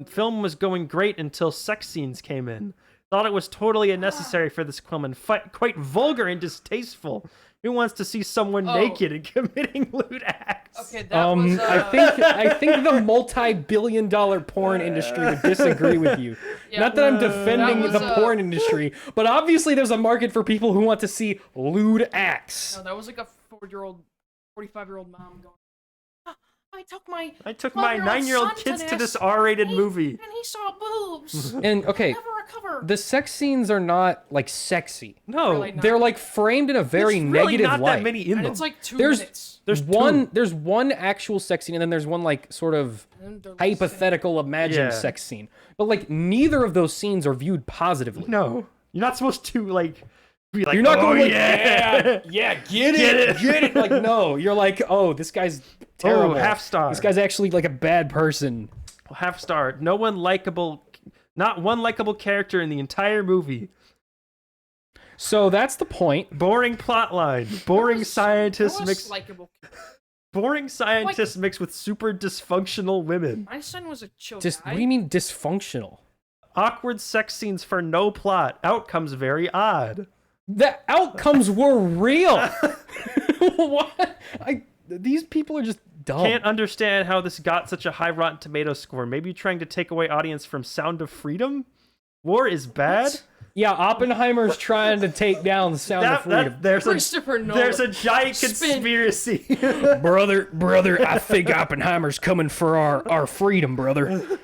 The film was going great until sex scenes came in. Thought it was totally unnecessary for this film and quite vulgar and distasteful. Who wants to see someone naked and committing lewd acts? Okay, that was, I think the multi-billion-dollar porn industry would disagree with you. Yeah, not that I'm defending the porn industry, but obviously there's a market for people who want to see lewd acts. No, that was like a 45-year-old mom going, I I took my 9-year-old kids to this R-rated movie. And he saw boobs. And okay, Never recover. the sex scenes are not like sexy. No, Really not. They're like framed in a very there's really negative not light. that many in And them. it's like 2 There's minutes. There's one actual sex scene, and then there's one like sort of And they're hypothetical imagined Yeah. sex scene. But like neither of those scenes are viewed positively. No, you're not supposed to like be like. You're not oh, going like, yeah, get it. Like, no, you're like, oh, this guy's terrible. Oh, half star. This guy's actually like a bad person. half star. Not one likable character in the entire movie. So that's the point. Boring plot line. Boring scientists mixed. Likable. Boring scientists mixed with super dysfunctional women. My son was a chill Just guy. what do you mean dysfunctional? Awkward sex scenes for no plot. Outcomes very odd. The outcomes were real. What? These people are just dumb. Can't understand how this got such a high Rotten Tomato score. Maybe trying to take away audience from Sound of Freedom? War is bad? Yeah, Oppenheimer's trying to take down the Sound of Freedom. Christopher Nolan. There's a giant conspiracy. brother, I think Oppenheimer's coming for our freedom, brother.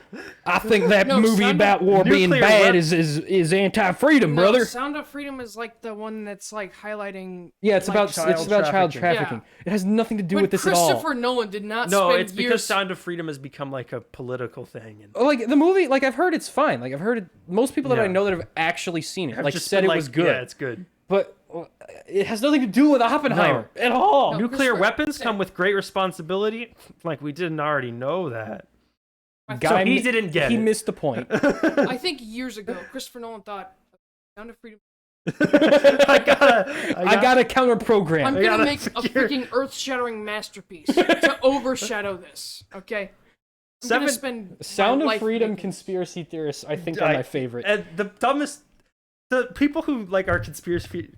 I think that movie Sound about of- war being Nuclear bad wep- is anti-freedom, brother. Sound of Freedom is like the one that's like highlighting. Yeah, it's like, about child trafficking. trafficking. Yeah. It has nothing to do But with this at all. Christopher Nolan did not No, spend it's years. because Sound of Freedom has become like a political thing. And Like the movie, like I've heard it's fine. Like I've heard it, most people that I Yeah. know that have actually seen it, I've like just said been it was good. Yeah, it's good. But it has nothing to do with Oppenheimer at all. No. Nuclear Christopher- weapons come with great responsibility. Like we didn't already know that. Guy he didn't get He it. missed the point. I think years ago, Christopher Nolan thought Sound of Freedom. I got a counter program. I'm I gonna gotta make a secure- freaking earth-shattering masterpiece to overshadow this. Okay. I'm gonna spend Sound my of life Freedom making- conspiracy theorists, I think, are my favorite. And the dumbest, the people who like are conspiracy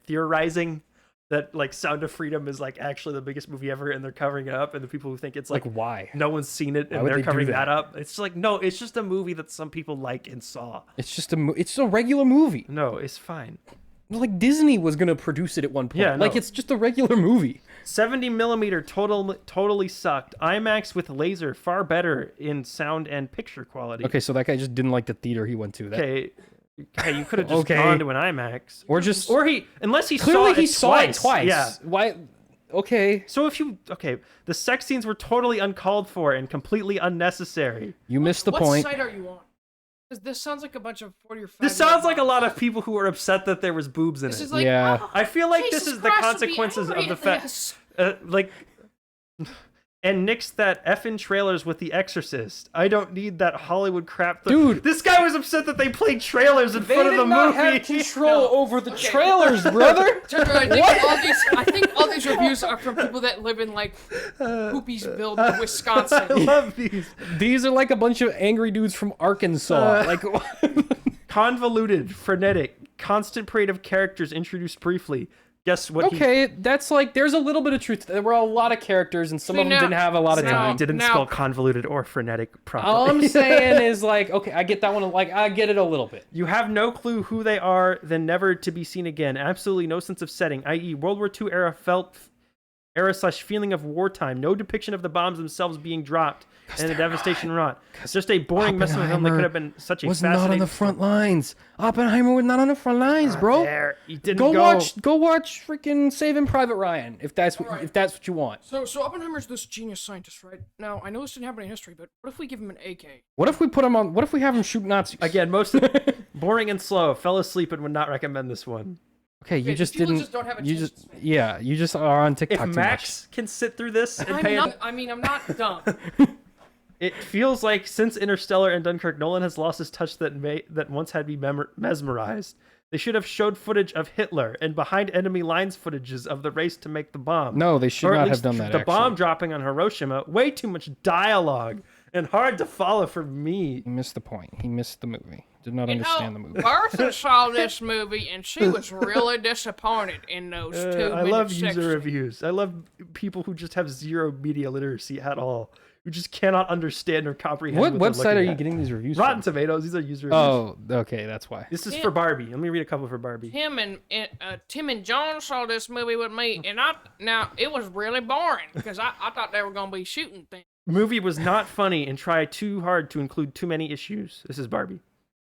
theorizing that like Sound of Freedom is like actually the biggest movie ever, and they're covering it up, and the people who think it's like Why? no one's seen it Why and would they're they do covering that? that up. It's like no, it's just a movie that some people like and saw. It's just it's a regular movie. No, it's fine. Like Disney was gonna produce it at one point. Yeah, Like no. it's just a regular movie. 70 millimeter totally sucked. IMAX with laser far better in sound and picture quality. Okay, so that guy just didn't like the theater he went to. That Okay. Hey, you could have just Okay. gone to an IMAX. or he unless he clearly saw it he saw it twice. Yeah. Why? Okay, So the sex scenes were totally uncalled for and completely unnecessary. you missed the what point. site are you on? Because this sounds like a bunch of 40 or 50. This sounds like a lot of people who are upset that there was boobs in This it. is like, Yeah. oh, I feel like Jesus this is the Christ, would be consequences of angry the at fact, this. like, and nixed that effing trailers with The Exorcist. I don't need that Hollywood crap. Dude. This guy was upset that they played trailers in front of the movie. over the trailers, brother. Tucker, I think all these reviews are from people that live in like Hoopiesville, I Wisconsin. love these. These are like a bunch of angry dudes from Arkansas. Like, Convoluted, frenetic, constant parade of characters introduced briefly. Guess what? okay, that's like there's a little bit of truth. There were a lot of characters, and some of them now- didn't have a lot of now- He time. didn't Now- spell convoluted or frenetic properly. All I'm saying is like, okay, I get that one. Like, I get it a little bit. You have no clue who they are, then never to be seen again. Absolutely no sense of setting, i.e., World War II era feeling of wartime. No depiction of the bombs themselves being dropped and the devastation wrought. It's just a boring mess of a film that could have been such a Was not fascinating. on the front lines. Oppenheimer was not on the front lines, bro. There, he didn't Go watch freaking Saving Private Ryan if that's what you want. So Oppenheimer's this genius scientist, right? Now, I know this didn't happen in history, but what if we give him an AK? What if we put him on? What if we have him shoot Nazis? Again, most of boring and slow. Fell asleep and would not recommend this one. Okay, you Okay, just people didn't. just don't have a you chance just to you just are on TikTok If too Max can sit through this and pay I'm not dumb. it feels like since Interstellar and Dunkirk, Nolan has lost his touch that once had me mesmerized. They should have showed footage of Hitler and behind enemy lines footages of the race to make the bomb. No, they should Or at not have least done that. The actually. bomb dropping on Hiroshima. Way too much dialogue and hard to follow for me. He missed the point. He missed the movie. Did not understand the movie. Bertha saw this movie and she was really disappointed in those 2 I minutes. love user reviews. I love people who just have zero media literacy at all. who just cannot understand or comprehend. What they're website are looking you at. getting these reviews Rotten from? Tomatoes. These are user reviews. Oh, okay, that's why. This is for Barbie. Let me read a couple for Barbie. Tim and John saw this movie with me, and it was really boring because I thought they were gonna be shooting things. Movie was not funny and tried too hard to include too many issues. This is Barbie.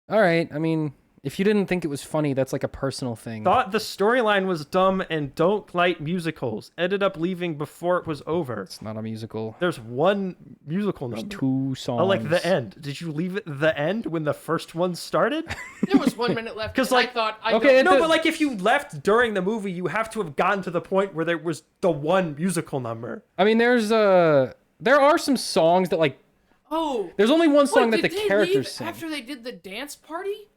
All right, I mean, if you didn't think it was funny, that's like a personal thing. Thought the storyline was dumb and don't like musicals. Ended up leaving before it was over. It's not a musical. There's one musical There's number. 2 songs. Oh, like the end. Did you leave it the end when the first one started? There was 1 minute left. 'Cause, and like, I thought, No, but like if you left during the movie, you have to have gotten to the point where there was the one musical number. I mean, there are some songs that like. Oh. There's only one song Wait, that the did they characters leave sing. after they did the dance party?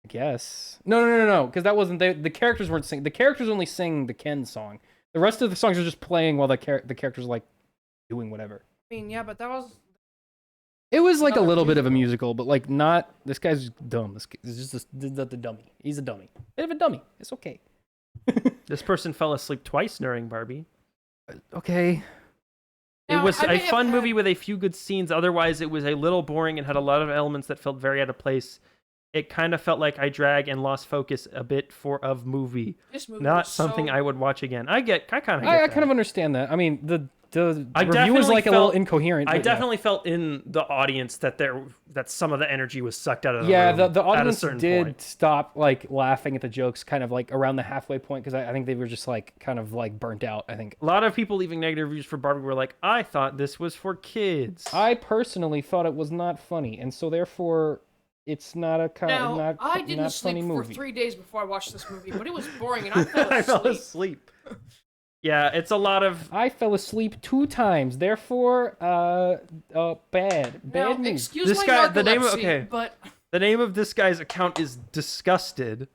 I guess. No. Because that wasn't the characters weren't singing. The characters only sing the Ken song. The rest of the songs are just playing while the characters are, like, doing whatever. I mean, yeah, but that was. It was like a Another little bit of a musical. musical, but like not. This guy's dumb. This is just the dummy. He's a dummy. Bit of a dummy. It's okay. This person fell asleep twice during Barbie. Okay. It was I may a have fun had- movie with a few good scenes. Otherwise, it was a little boring and had a lot of elements that felt very out of place. It kind of felt like I drag and lost focus a bit of movie. This movie Not was something so... I would watch again. I kind of get I that. kind of understand that. I mean, the I review was definitely like a little felt- incoherent. I but yeah. definitely felt in the audience that some of the energy was sucked out of the Yeah, room the at a audience certain did point. stop like laughing at the jokes kind of like around the halfway point because I think they were just like kind of like burnt out, I think. A lot of people leaving negative reviews for Barbie were like, I thought this was for kids. I personally thought it was not funny, and so therefore it's not a Now, I didn't not sleep funny for movie. 3 days before I watched this movie, but it was boring and I fell I fell asleep. asleep. Yeah, it's a lot of... I fell asleep 2 times, therefore bad Now, movie. excuse This my guy- the name of- narcolepsy, okay. but The name of this guy's account is Disgusted.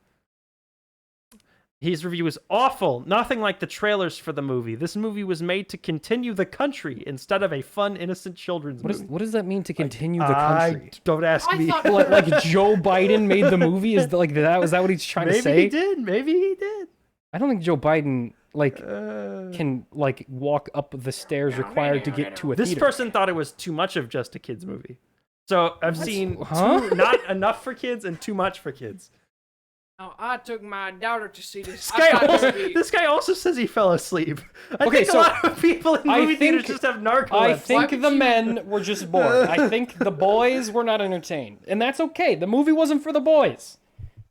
His review is awful. Nothing like the trailers for the movie. This movie was made to continue the country instead of a fun, innocent children's movie. What does that mean to continue the country? Don't ask I me. thought- like Joe Biden made the movie? Is like that? Was that what he's trying to Maybe say? he did. Maybe he did. I don't think Joe Biden like can like walk up the stairs required to get to a This theater. person thought it was too much of just a kids movie. So I've seen Huh? not enough for kids and too much for kids. now, I took my daughter to see this. This guy also says he fell asleep. I Okay, think so a lot of people in I movie theaters think- just have narcolepsy. I think would the you- men were just bored. I think the boys were not entertained, and that's okay. The movie wasn't for the boys.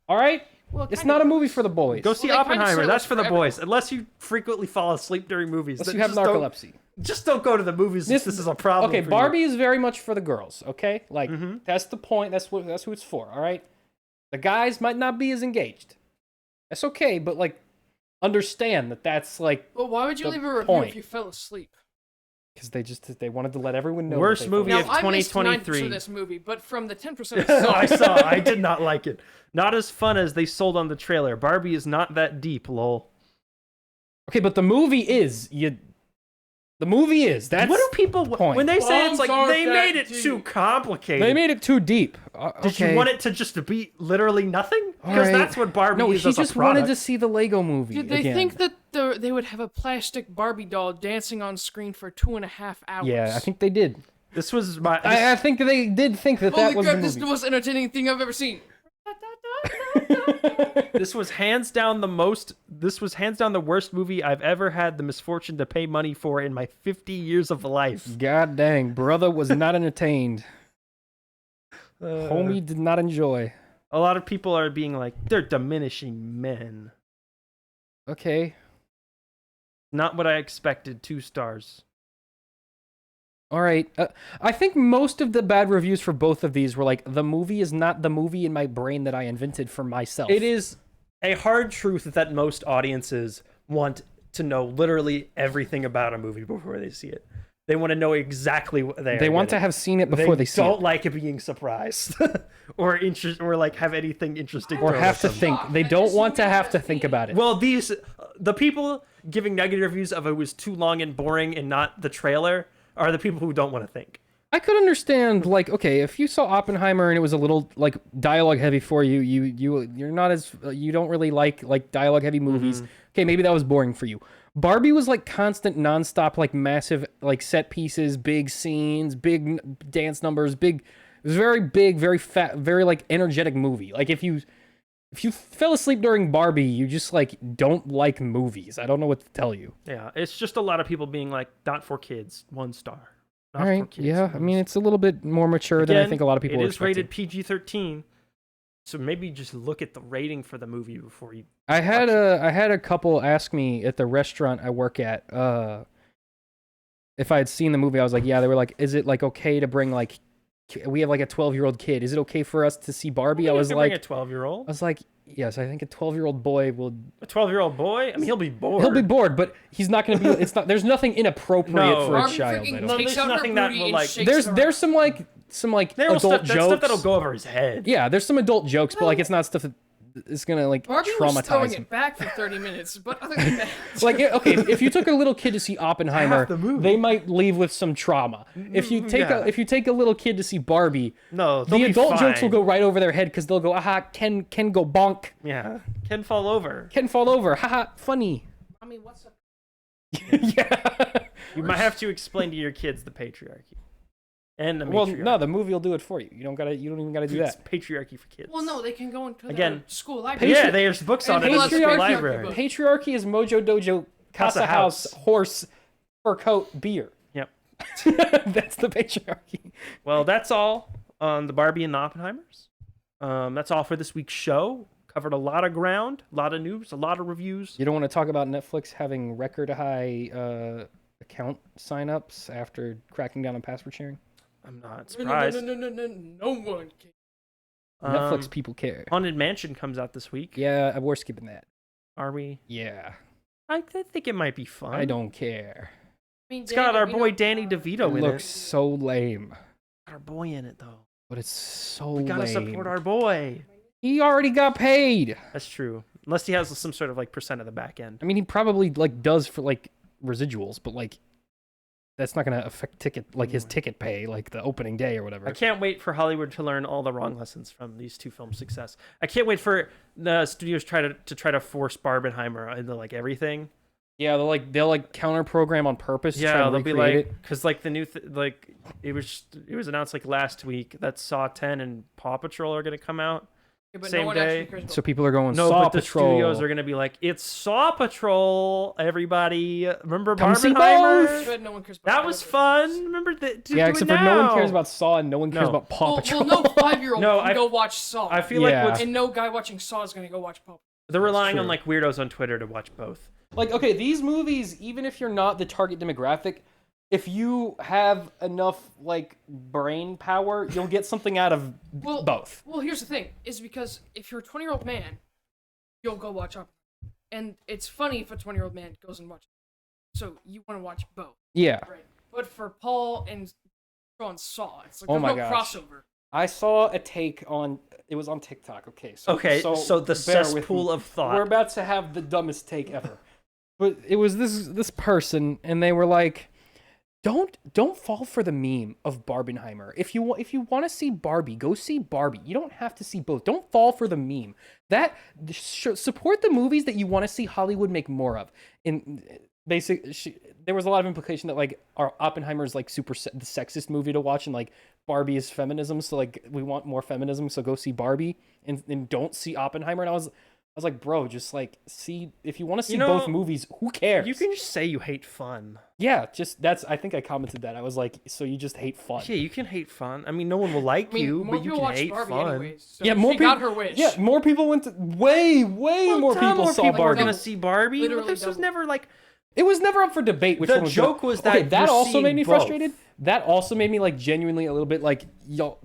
All right, Well, it's kinda not a movie was. for the boys. Go see Well, they kinda Oppenheimer. said it That's was for the for boys. Unless you frequently fall asleep during movies. Unless Then you have just don't- narcolepsy. Just don't go to the movies if this is a problem. Okay, for Barbie you. is very much for the girls. Okay, like Mm-hmm. that's the point. That's who it's for. All right, the guys might not be as engaged. That's okay, but like understand that that's like Well, why would you the leave a review point. if you fell asleep? because they wanted to let everyone know. Worst that they movie fell of Now, I missed 2023. 9% of this movie, but from the 10% I saw, I saw. I did not like it. Not as fun as they sold on the trailer. Barbie is not that deep, lol. Okay, but the movie is you. The movie is that's What do people point. when they say it's like Bombs they aren't made that it too deep. complicated? they made it too deep. Did you want it to just be literally nothing? Because Alright. that's what Barbie No, is he as a just wanted product. to see the Lego movie. did they again. think that they would have a plastic Barbie doll dancing on screen for 2.5 hours? Yeah, I think they did. This was my. I think they did think that Holy that was crap, the this is the movie. most entertaining thing I've ever seen. This was hands down the most. This was hands down the worst movie I've ever had the misfortune to pay money for in my 50 years of life. God dang, brother was not entertained. Homie did not enjoy. A lot of people are being like, they're diminishing men. Okay. Not what I expected. 2 stars. All right. I think most of the bad reviews for both of these were like, the movie is not the movie in my brain that I invented for myself. It is a hard truth that most audiences want to know literally everything about a movie before they see it. They want to know exactly what They want to have seen it before they see don't it. like it being surprised or like have anything interesting Or thrown have at to them. think. They don't want to have to think about it. Well, the people giving negative reviews of it was too long and boring and not the trailer are the people who don't want to think. I could understand, like, okay, if you saw Oppenheimer and it was a little like dialogue heavy for you, you're not as you don't really like dialogue heavy movies. Okay, maybe that was boring for you. Barbie was like constant, nonstop, like massive, like set pieces, big scenes, big dance numbers, big. It was very big, very fat, very like energetic movie. Like if you fell asleep during Barbie, you just like don't like movies. I don't know what to tell you. Yeah, it's just a lot of people being like, not for kids, 1 star. All right, yeah. I mean, it's a little bit more mature than I think a lot of people. It are is rated PG-13, so maybe just look at the rating for the movie before you. I had a couple ask me at the restaurant I work at if I had seen the movie. I was like, yeah. They were like, is it like okay to bring like we have like a 12-year-old kid? Is it okay for us to see Barbie? I was like, bring a 12-year-old. I was like, yes. I think a 12-year-old boy will. A 12-year-old boy? I mean, he'll be bored. He'll be bored, but he's not going to be. It's not. There's nothing inappropriate for a child. There's nothing that will like. There's some adult jokes. Stuff that'll go over his head. Yeah, there's some adult jokes, but like it's not stuff that is gonna like Barbie traumatize was throwing him. it back for 30 minutes, but other than that, like okay, if you took a little kid to see Oppenheimer, they might leave with some trauma. If you take a little kid to see Barbie, the adult jokes will go right over their head because they'll go, aha, Ken go bonk. Yeah, Ken fall over. Haha, funny. I mean, what's up? Yeah. You might have to explain to your kids the patriarchy. And the matriarchy. No, the movie will do it for you. You don't even gotta do that. It's patriarchy for kids. Well, no, they can go into the school library. Yeah, there's books on it in the school library. Patriarchy is Mojo Dojo, Casa House, horse, fur coat, beer. Yep. That's the patriarchy. Well, that's all on the Barbie and the Oppenheimers. That's all for this week's show. Covered a lot of ground, a lot of news, a lot of reviews. You don't want to talk about Netflix having record high account signups after cracking down on password sharing? I'm not surprised. No one cares. Netflix people care. Haunted Mansion comes out this week. Yeah, we're skipping that. Are we? Yeah. I think it might be fun. I don't care. I mean, it's got our boy Danny DeVito in it. It looks so lame. Our boy in it though. But it's so we gotta support our boy. He already got paid. That's true. Unless he has some sort of like percent of the back end. I mean, he probably like does for like residuals, but like that's not going to affect his ticket pay, like the opening day or whatever. I can't wait for Hollywood to learn all the wrong lessons from these two films' success. I can't wait for the studios try to force Barbenheimer into like everything. Yeah, they'll counter program on purpose. Yeah, to try to they'll be like, because like the new it was announced like last week that Saw 10 and Paw Patrol are going to come out. Yeah, but same day. So people are going no, Saw but Patrol. The studios are going to be like, it's Saw Patrol, everybody. Remember Come see Barbenheimer? both. No one cares about that was fun. Remember that? Yeah, except for no one cares about Saw and no one cares about Paw Patrol. Well, no 5-year-old can go watch Saw. I feel like and no guy watching Saw is going to go watch Paw Patrol. They're relying on like weirdos on Twitter to watch both. Like, okay, these movies, even if you're not the target demographic, if you have enough like brain power, you'll get something out of both. Well, here's the thing: is because if you're a 20-year-old man, you'll go watch Oppenheimer, and it's funny if a 20-year-old man goes and watches. So you want to watch both. Yeah. Right. But for Paul and Sean Saw, it's like oh my no gosh. crossover. I saw a take on it was on TikTok. Okay, so the cesspool of thought. We're about to have the dumbest take ever. But it was this person, and they were like, Don't fall for the meme of Barbenheimer. If you want to see Barbie, go see Barbie. You don't have to see both. Don't fall for the meme. Support the movies that you want to see Hollywood make more of. In there was a lot of implication that like our Oppenheimer is like the sexist movie to watch, and like Barbie is feminism. So like we want more feminism. So go see Barbie and don't see Oppenheimer. And I was like, bro, just like see if you want to see both movies, who cares? You can just say you hate fun. Yeah, I think I commented that. I was like, so you just hate fun. Yeah, you can hate fun. I mean, no one will like you, but you can hate Barbie fun. anyways, so yeah, more people got her wish. Yeah, more people went to way more people saw Barbie. We're gonna see Barbie. This was never like. It was never up for debate. Which one was joke was that that also made me frustrated. That also made me like genuinely a little bit like, yo,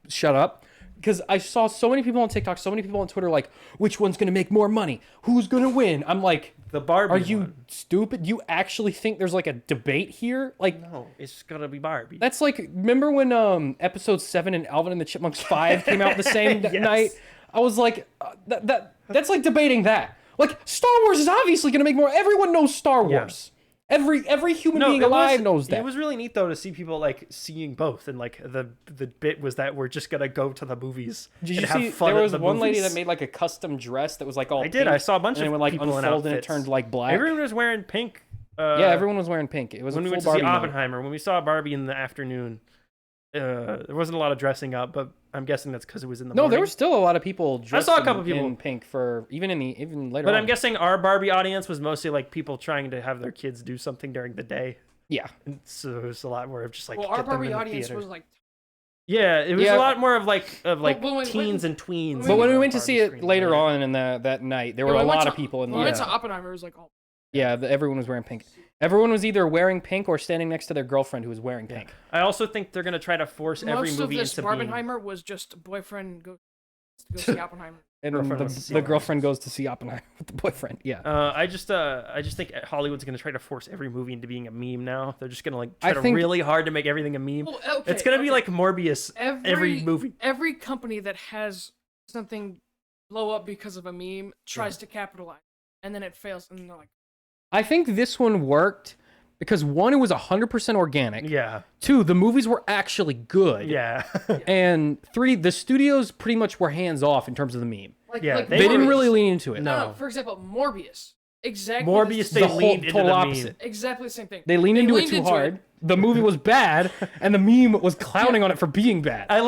shut up. Because I saw so many people on TikTok, so many people on Twitter like, which one's going to make more money? Who's going to win? I'm like, the Barbie Are you stupid? You actually think there's like a debate here? Like, no, it's going to be Barbie. That's like, remember when episode 7 and Alvin and the Chipmunks 5 came out the same night? I was like, that's like debating that. Like, Star Wars is obviously going to make more. Everyone knows Star Wars. Every human being alive knows that. It was really neat though to see people like seeing both, and like the bit was that we're just gonna go to the movies. Did you have see? fun There at was the one lady movies. that made like a custom dress that was like all. I did. Pink, I saw a bunch and of it would like people in unfold and it outfits. turned like black. Everyone was wearing pink. Yeah, everyone was wearing pink. It was when a we full went to see Barbie night. Oppenheimer. When we saw Barbie in the afternoon, there wasn't a lot of dressing up, but I'm guessing that's because it was in the morning. There were still a lot of people dressed I saw a couple people in pink for even later. But on. I'm guessing our Barbie audience was mostly like people trying to have their kids do something during the day. Yeah. And so it was a lot more of just like. Well, get our them in Barbie the audience theater. was like. Yeah, it was a lot more of like teens and tweens. But when we went to Barbie see it screen later on in that night, there were a lot of people in the. When we went to Oppenheimer, it was like, oh. Yeah, everyone was wearing pink. Everyone was either wearing pink or standing next to their girlfriend who was wearing pink. I also think they're gonna try to force every Most movie of this into Barbenheimer was just boyfriend go see Oppenheimer. And Girlfriend the girlfriend goes to see Oppenheimer with the boyfriend. Yeah. I just think Hollywood's gonna try to force every movie into being a meme now. They're just gonna like try really hard to make everything a meme. Well, okay, it's gonna be like Morbius every movie. Every company that has something blow up because of a meme tries to capitalize, and then it fails, and they're like. I think this one worked because one, it was 100% organic. Yeah. Two, the movies were actually good. Yeah. And three, the studios pretty much were hands off in terms of the meme. Like they didn't really lean into it. No. For example, Morbius. Exactly. Morbius, they leaned into total the opposite. meme. Exactly the same thing. They leaned into it too hard. The movie was bad, and the meme was clowning on it for being bad. I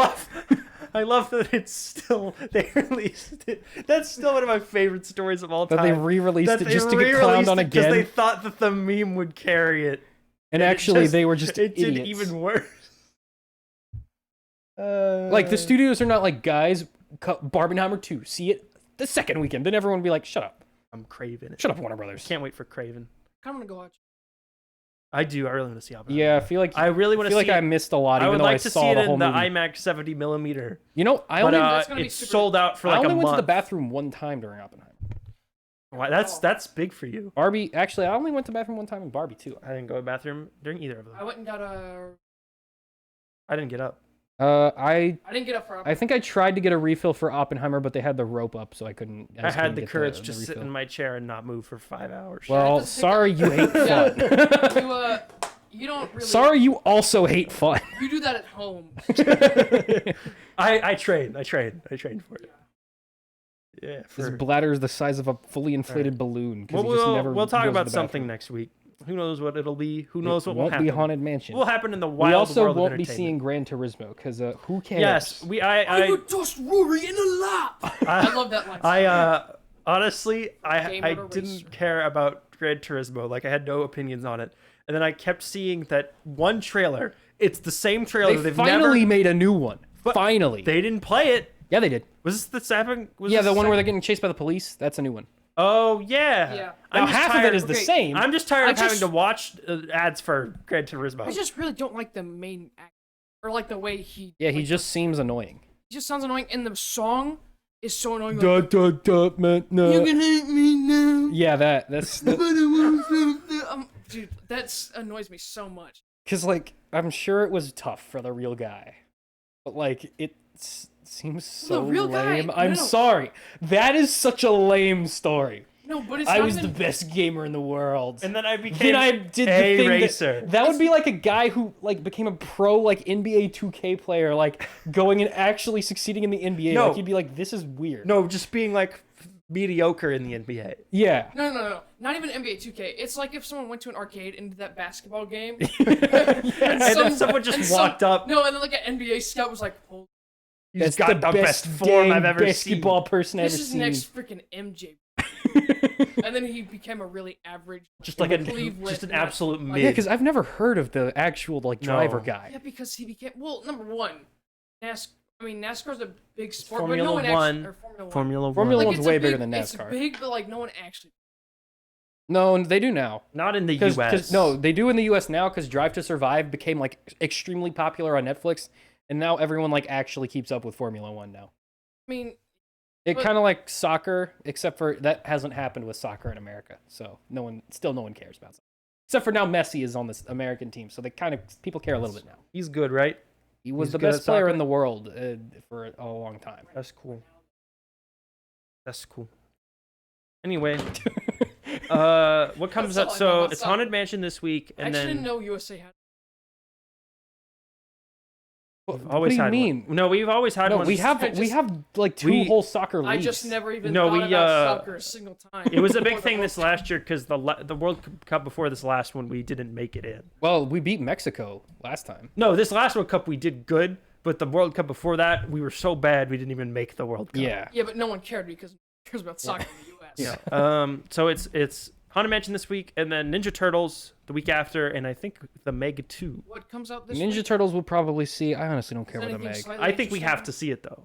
love that they released it. That's still one of my favorite stories of all time. That they re-released it just to get clowned on again. Because they thought that the meme would carry it. And actually, they were just idiots. It did even worse. Like, the studios are not like, guys, Barbenheimer 2, see it the second weekend. Then everyone would be like, shut up. I'm craving it. Shut up, Warner Brothers. Can't wait for Craven. I'm gonna go watch. I do. I really want to see Oppenheimer. Yeah, I feel like I missed a lot. I would even though like to see it in the IMAX 70mm. You know, it's sold out for like a month. I only went to the bathroom one time during Oppenheimer. Wow, that's big for you. Barbie, actually, I only went to the bathroom one time in Barbie too. I didn't go to the bathroom during either of them. I went and got a. I didn't get up. I didn't get up for Oppenheimer. I think I tried to get a refill for Oppenheimer, but they had the rope up, so I couldn't. I had the courage to sit in my chair and not move for 5 hours. Well, sorry you hate fun. You don't really. Sorry, you also hate fun. You do that at home. I trained for it. Yeah. His bladder is the size of a fully inflated balloon. We'll talk about something next week. Who knows what it'll be? Who knows what will happen? It won't be Haunted Mansion. What will happen in the wild world of We also won't entertainment. be seeing Gran Turismo because who cares? Yes, I would toss Rory in a lap. I love that line. Honestly, I didn't care about Gran Turismo. Like I had no opinions on it, and then I kept seeing that one trailer. It's the same trailer. They finally made a new one. Finally, they didn't play it. Yeah, they did. Was this the happening? The one where they're getting chased by the police. That's a new one. Oh yeah. Yeah. Now half of it is the same. I'm just tired of having to watch ads for Gran Turismo. I just really don't like the main actor, or like the way he. Yeah, he just seems annoying. He just sounds annoying, and the song is so annoying. Man, no. You can hate me now. Yeah, that's. Dude, that annoys me so much. Because like I'm sure it was tough for the real guy, but like it seems so lame. I'm sorry. That is such a lame story. No, but it's I was the best gamer in the world. And then I became a racer. That would be like a guy who like became a pro like NBA 2K player, like going and actually succeeding in the NBA. No. Like you'd be like, this is weird. No, just being like mediocre in the NBA. Yeah. No. Not even NBA 2K. It's like if someone went to an arcade and did that basketball game. and then someone just walked up. No, and then like an NBA scout was like, "Holy, that's got the best form I've ever basketball person I've ever seen. This is next freaking MJ." And then he became a really average, just like an absolute mid. Yeah, because I've never heard of the actual like driver guy. Yeah, because he became number one. NASCAR's a big sport, Formula but no one One. actually. Formula One's way bigger than NASCAR. It's big, but like no one actually. No, they do now. Not in the U.S. No, they do in the U.S. now because Drive to Survive became like extremely popular on Netflix, and now everyone like actually keeps up with Formula One now. I mean, it kind of like soccer, except for that hasn't happened with soccer in America, so no one cares about it. Except for now, Messi is on this American team, so people care a little bit now. He's good, right? He was the best player in the world for a long time. That's cool. Anyway, What comes That's up? all I know So about it's soccer. Haunted Mansion this week, I and actually then didn't know USA had. we've What always do you had mean? one. No, we've always had No, one. we have like two whole soccer leagues. I just never even No, thought we, about soccer a single time. It was a big Before the thing World this Cup. last year because the World Cup before this last one we didn't make it in. Well, we beat Mexico last time. No, this last World Cup we did good, but the World Cup before that we were so bad we didn't even make the World Cup. Yeah. Yeah, but no one cared because no one cares about soccer in the U.S. Yeah. So it's Haunted Mansion this week, and then Ninja Turtles the week after, and I think the Meg 2. What comes out this Ninja week? Turtles we'll probably see. I honestly don't care Is what a anything Meg. slightly I think we have interesting? to see it though.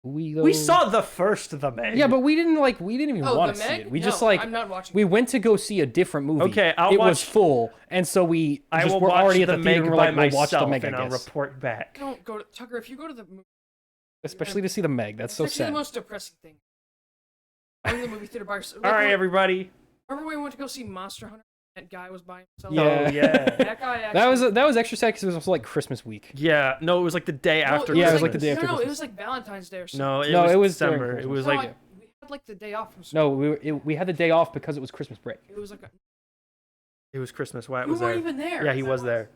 We We saw the first the Meg. Yeah, but we didn't even Oh, want the to see Meg? it. We No, just like I'm not watching. we went to go see a different movie. Okay, I'll it was watch- full, and so we I just will were watch already at the the theater. Meg And we're by like, we'll watch the myself, Meg, I and I'll guess. report back. Don't go to Tucker. If you go to the movie, Especially to see the Meg. That's it's so actually sad. the most depressing thing. Going to the movie theater by yourself. All right, everybody. Remember when we went to go see Monster Hunter? That guy was by himself. Yeah. Oh yeah. That guy. Actually, That was extra sad because it was also like Christmas week. Yeah. No, it was like the day after. Yeah, it was Christmas. like the day after No, it Christmas. was like Valentine's Day or something. No, No, it was during December. It Christmas. was No, like we had like the day off from school. No, we had the day off because it was Christmas break. It was like it was Christmas. Wyatt you was weren't there. even there. Yeah, he was there.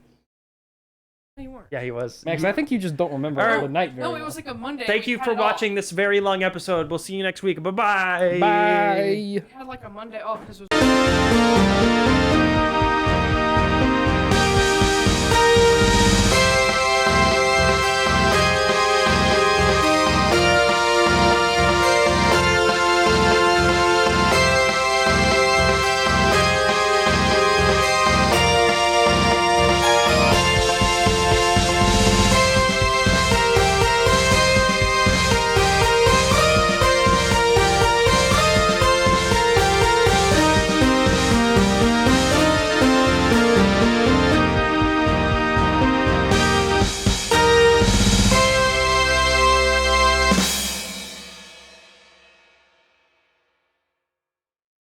No, you weren't. Yeah, he was. Max, I think you just don't remember All right. the night very No, well. it was like a Monday. Thank we you had for it off. watching this very long episode. We'll see you next week. Bye-bye. Bye. We had like a Monday off because it was.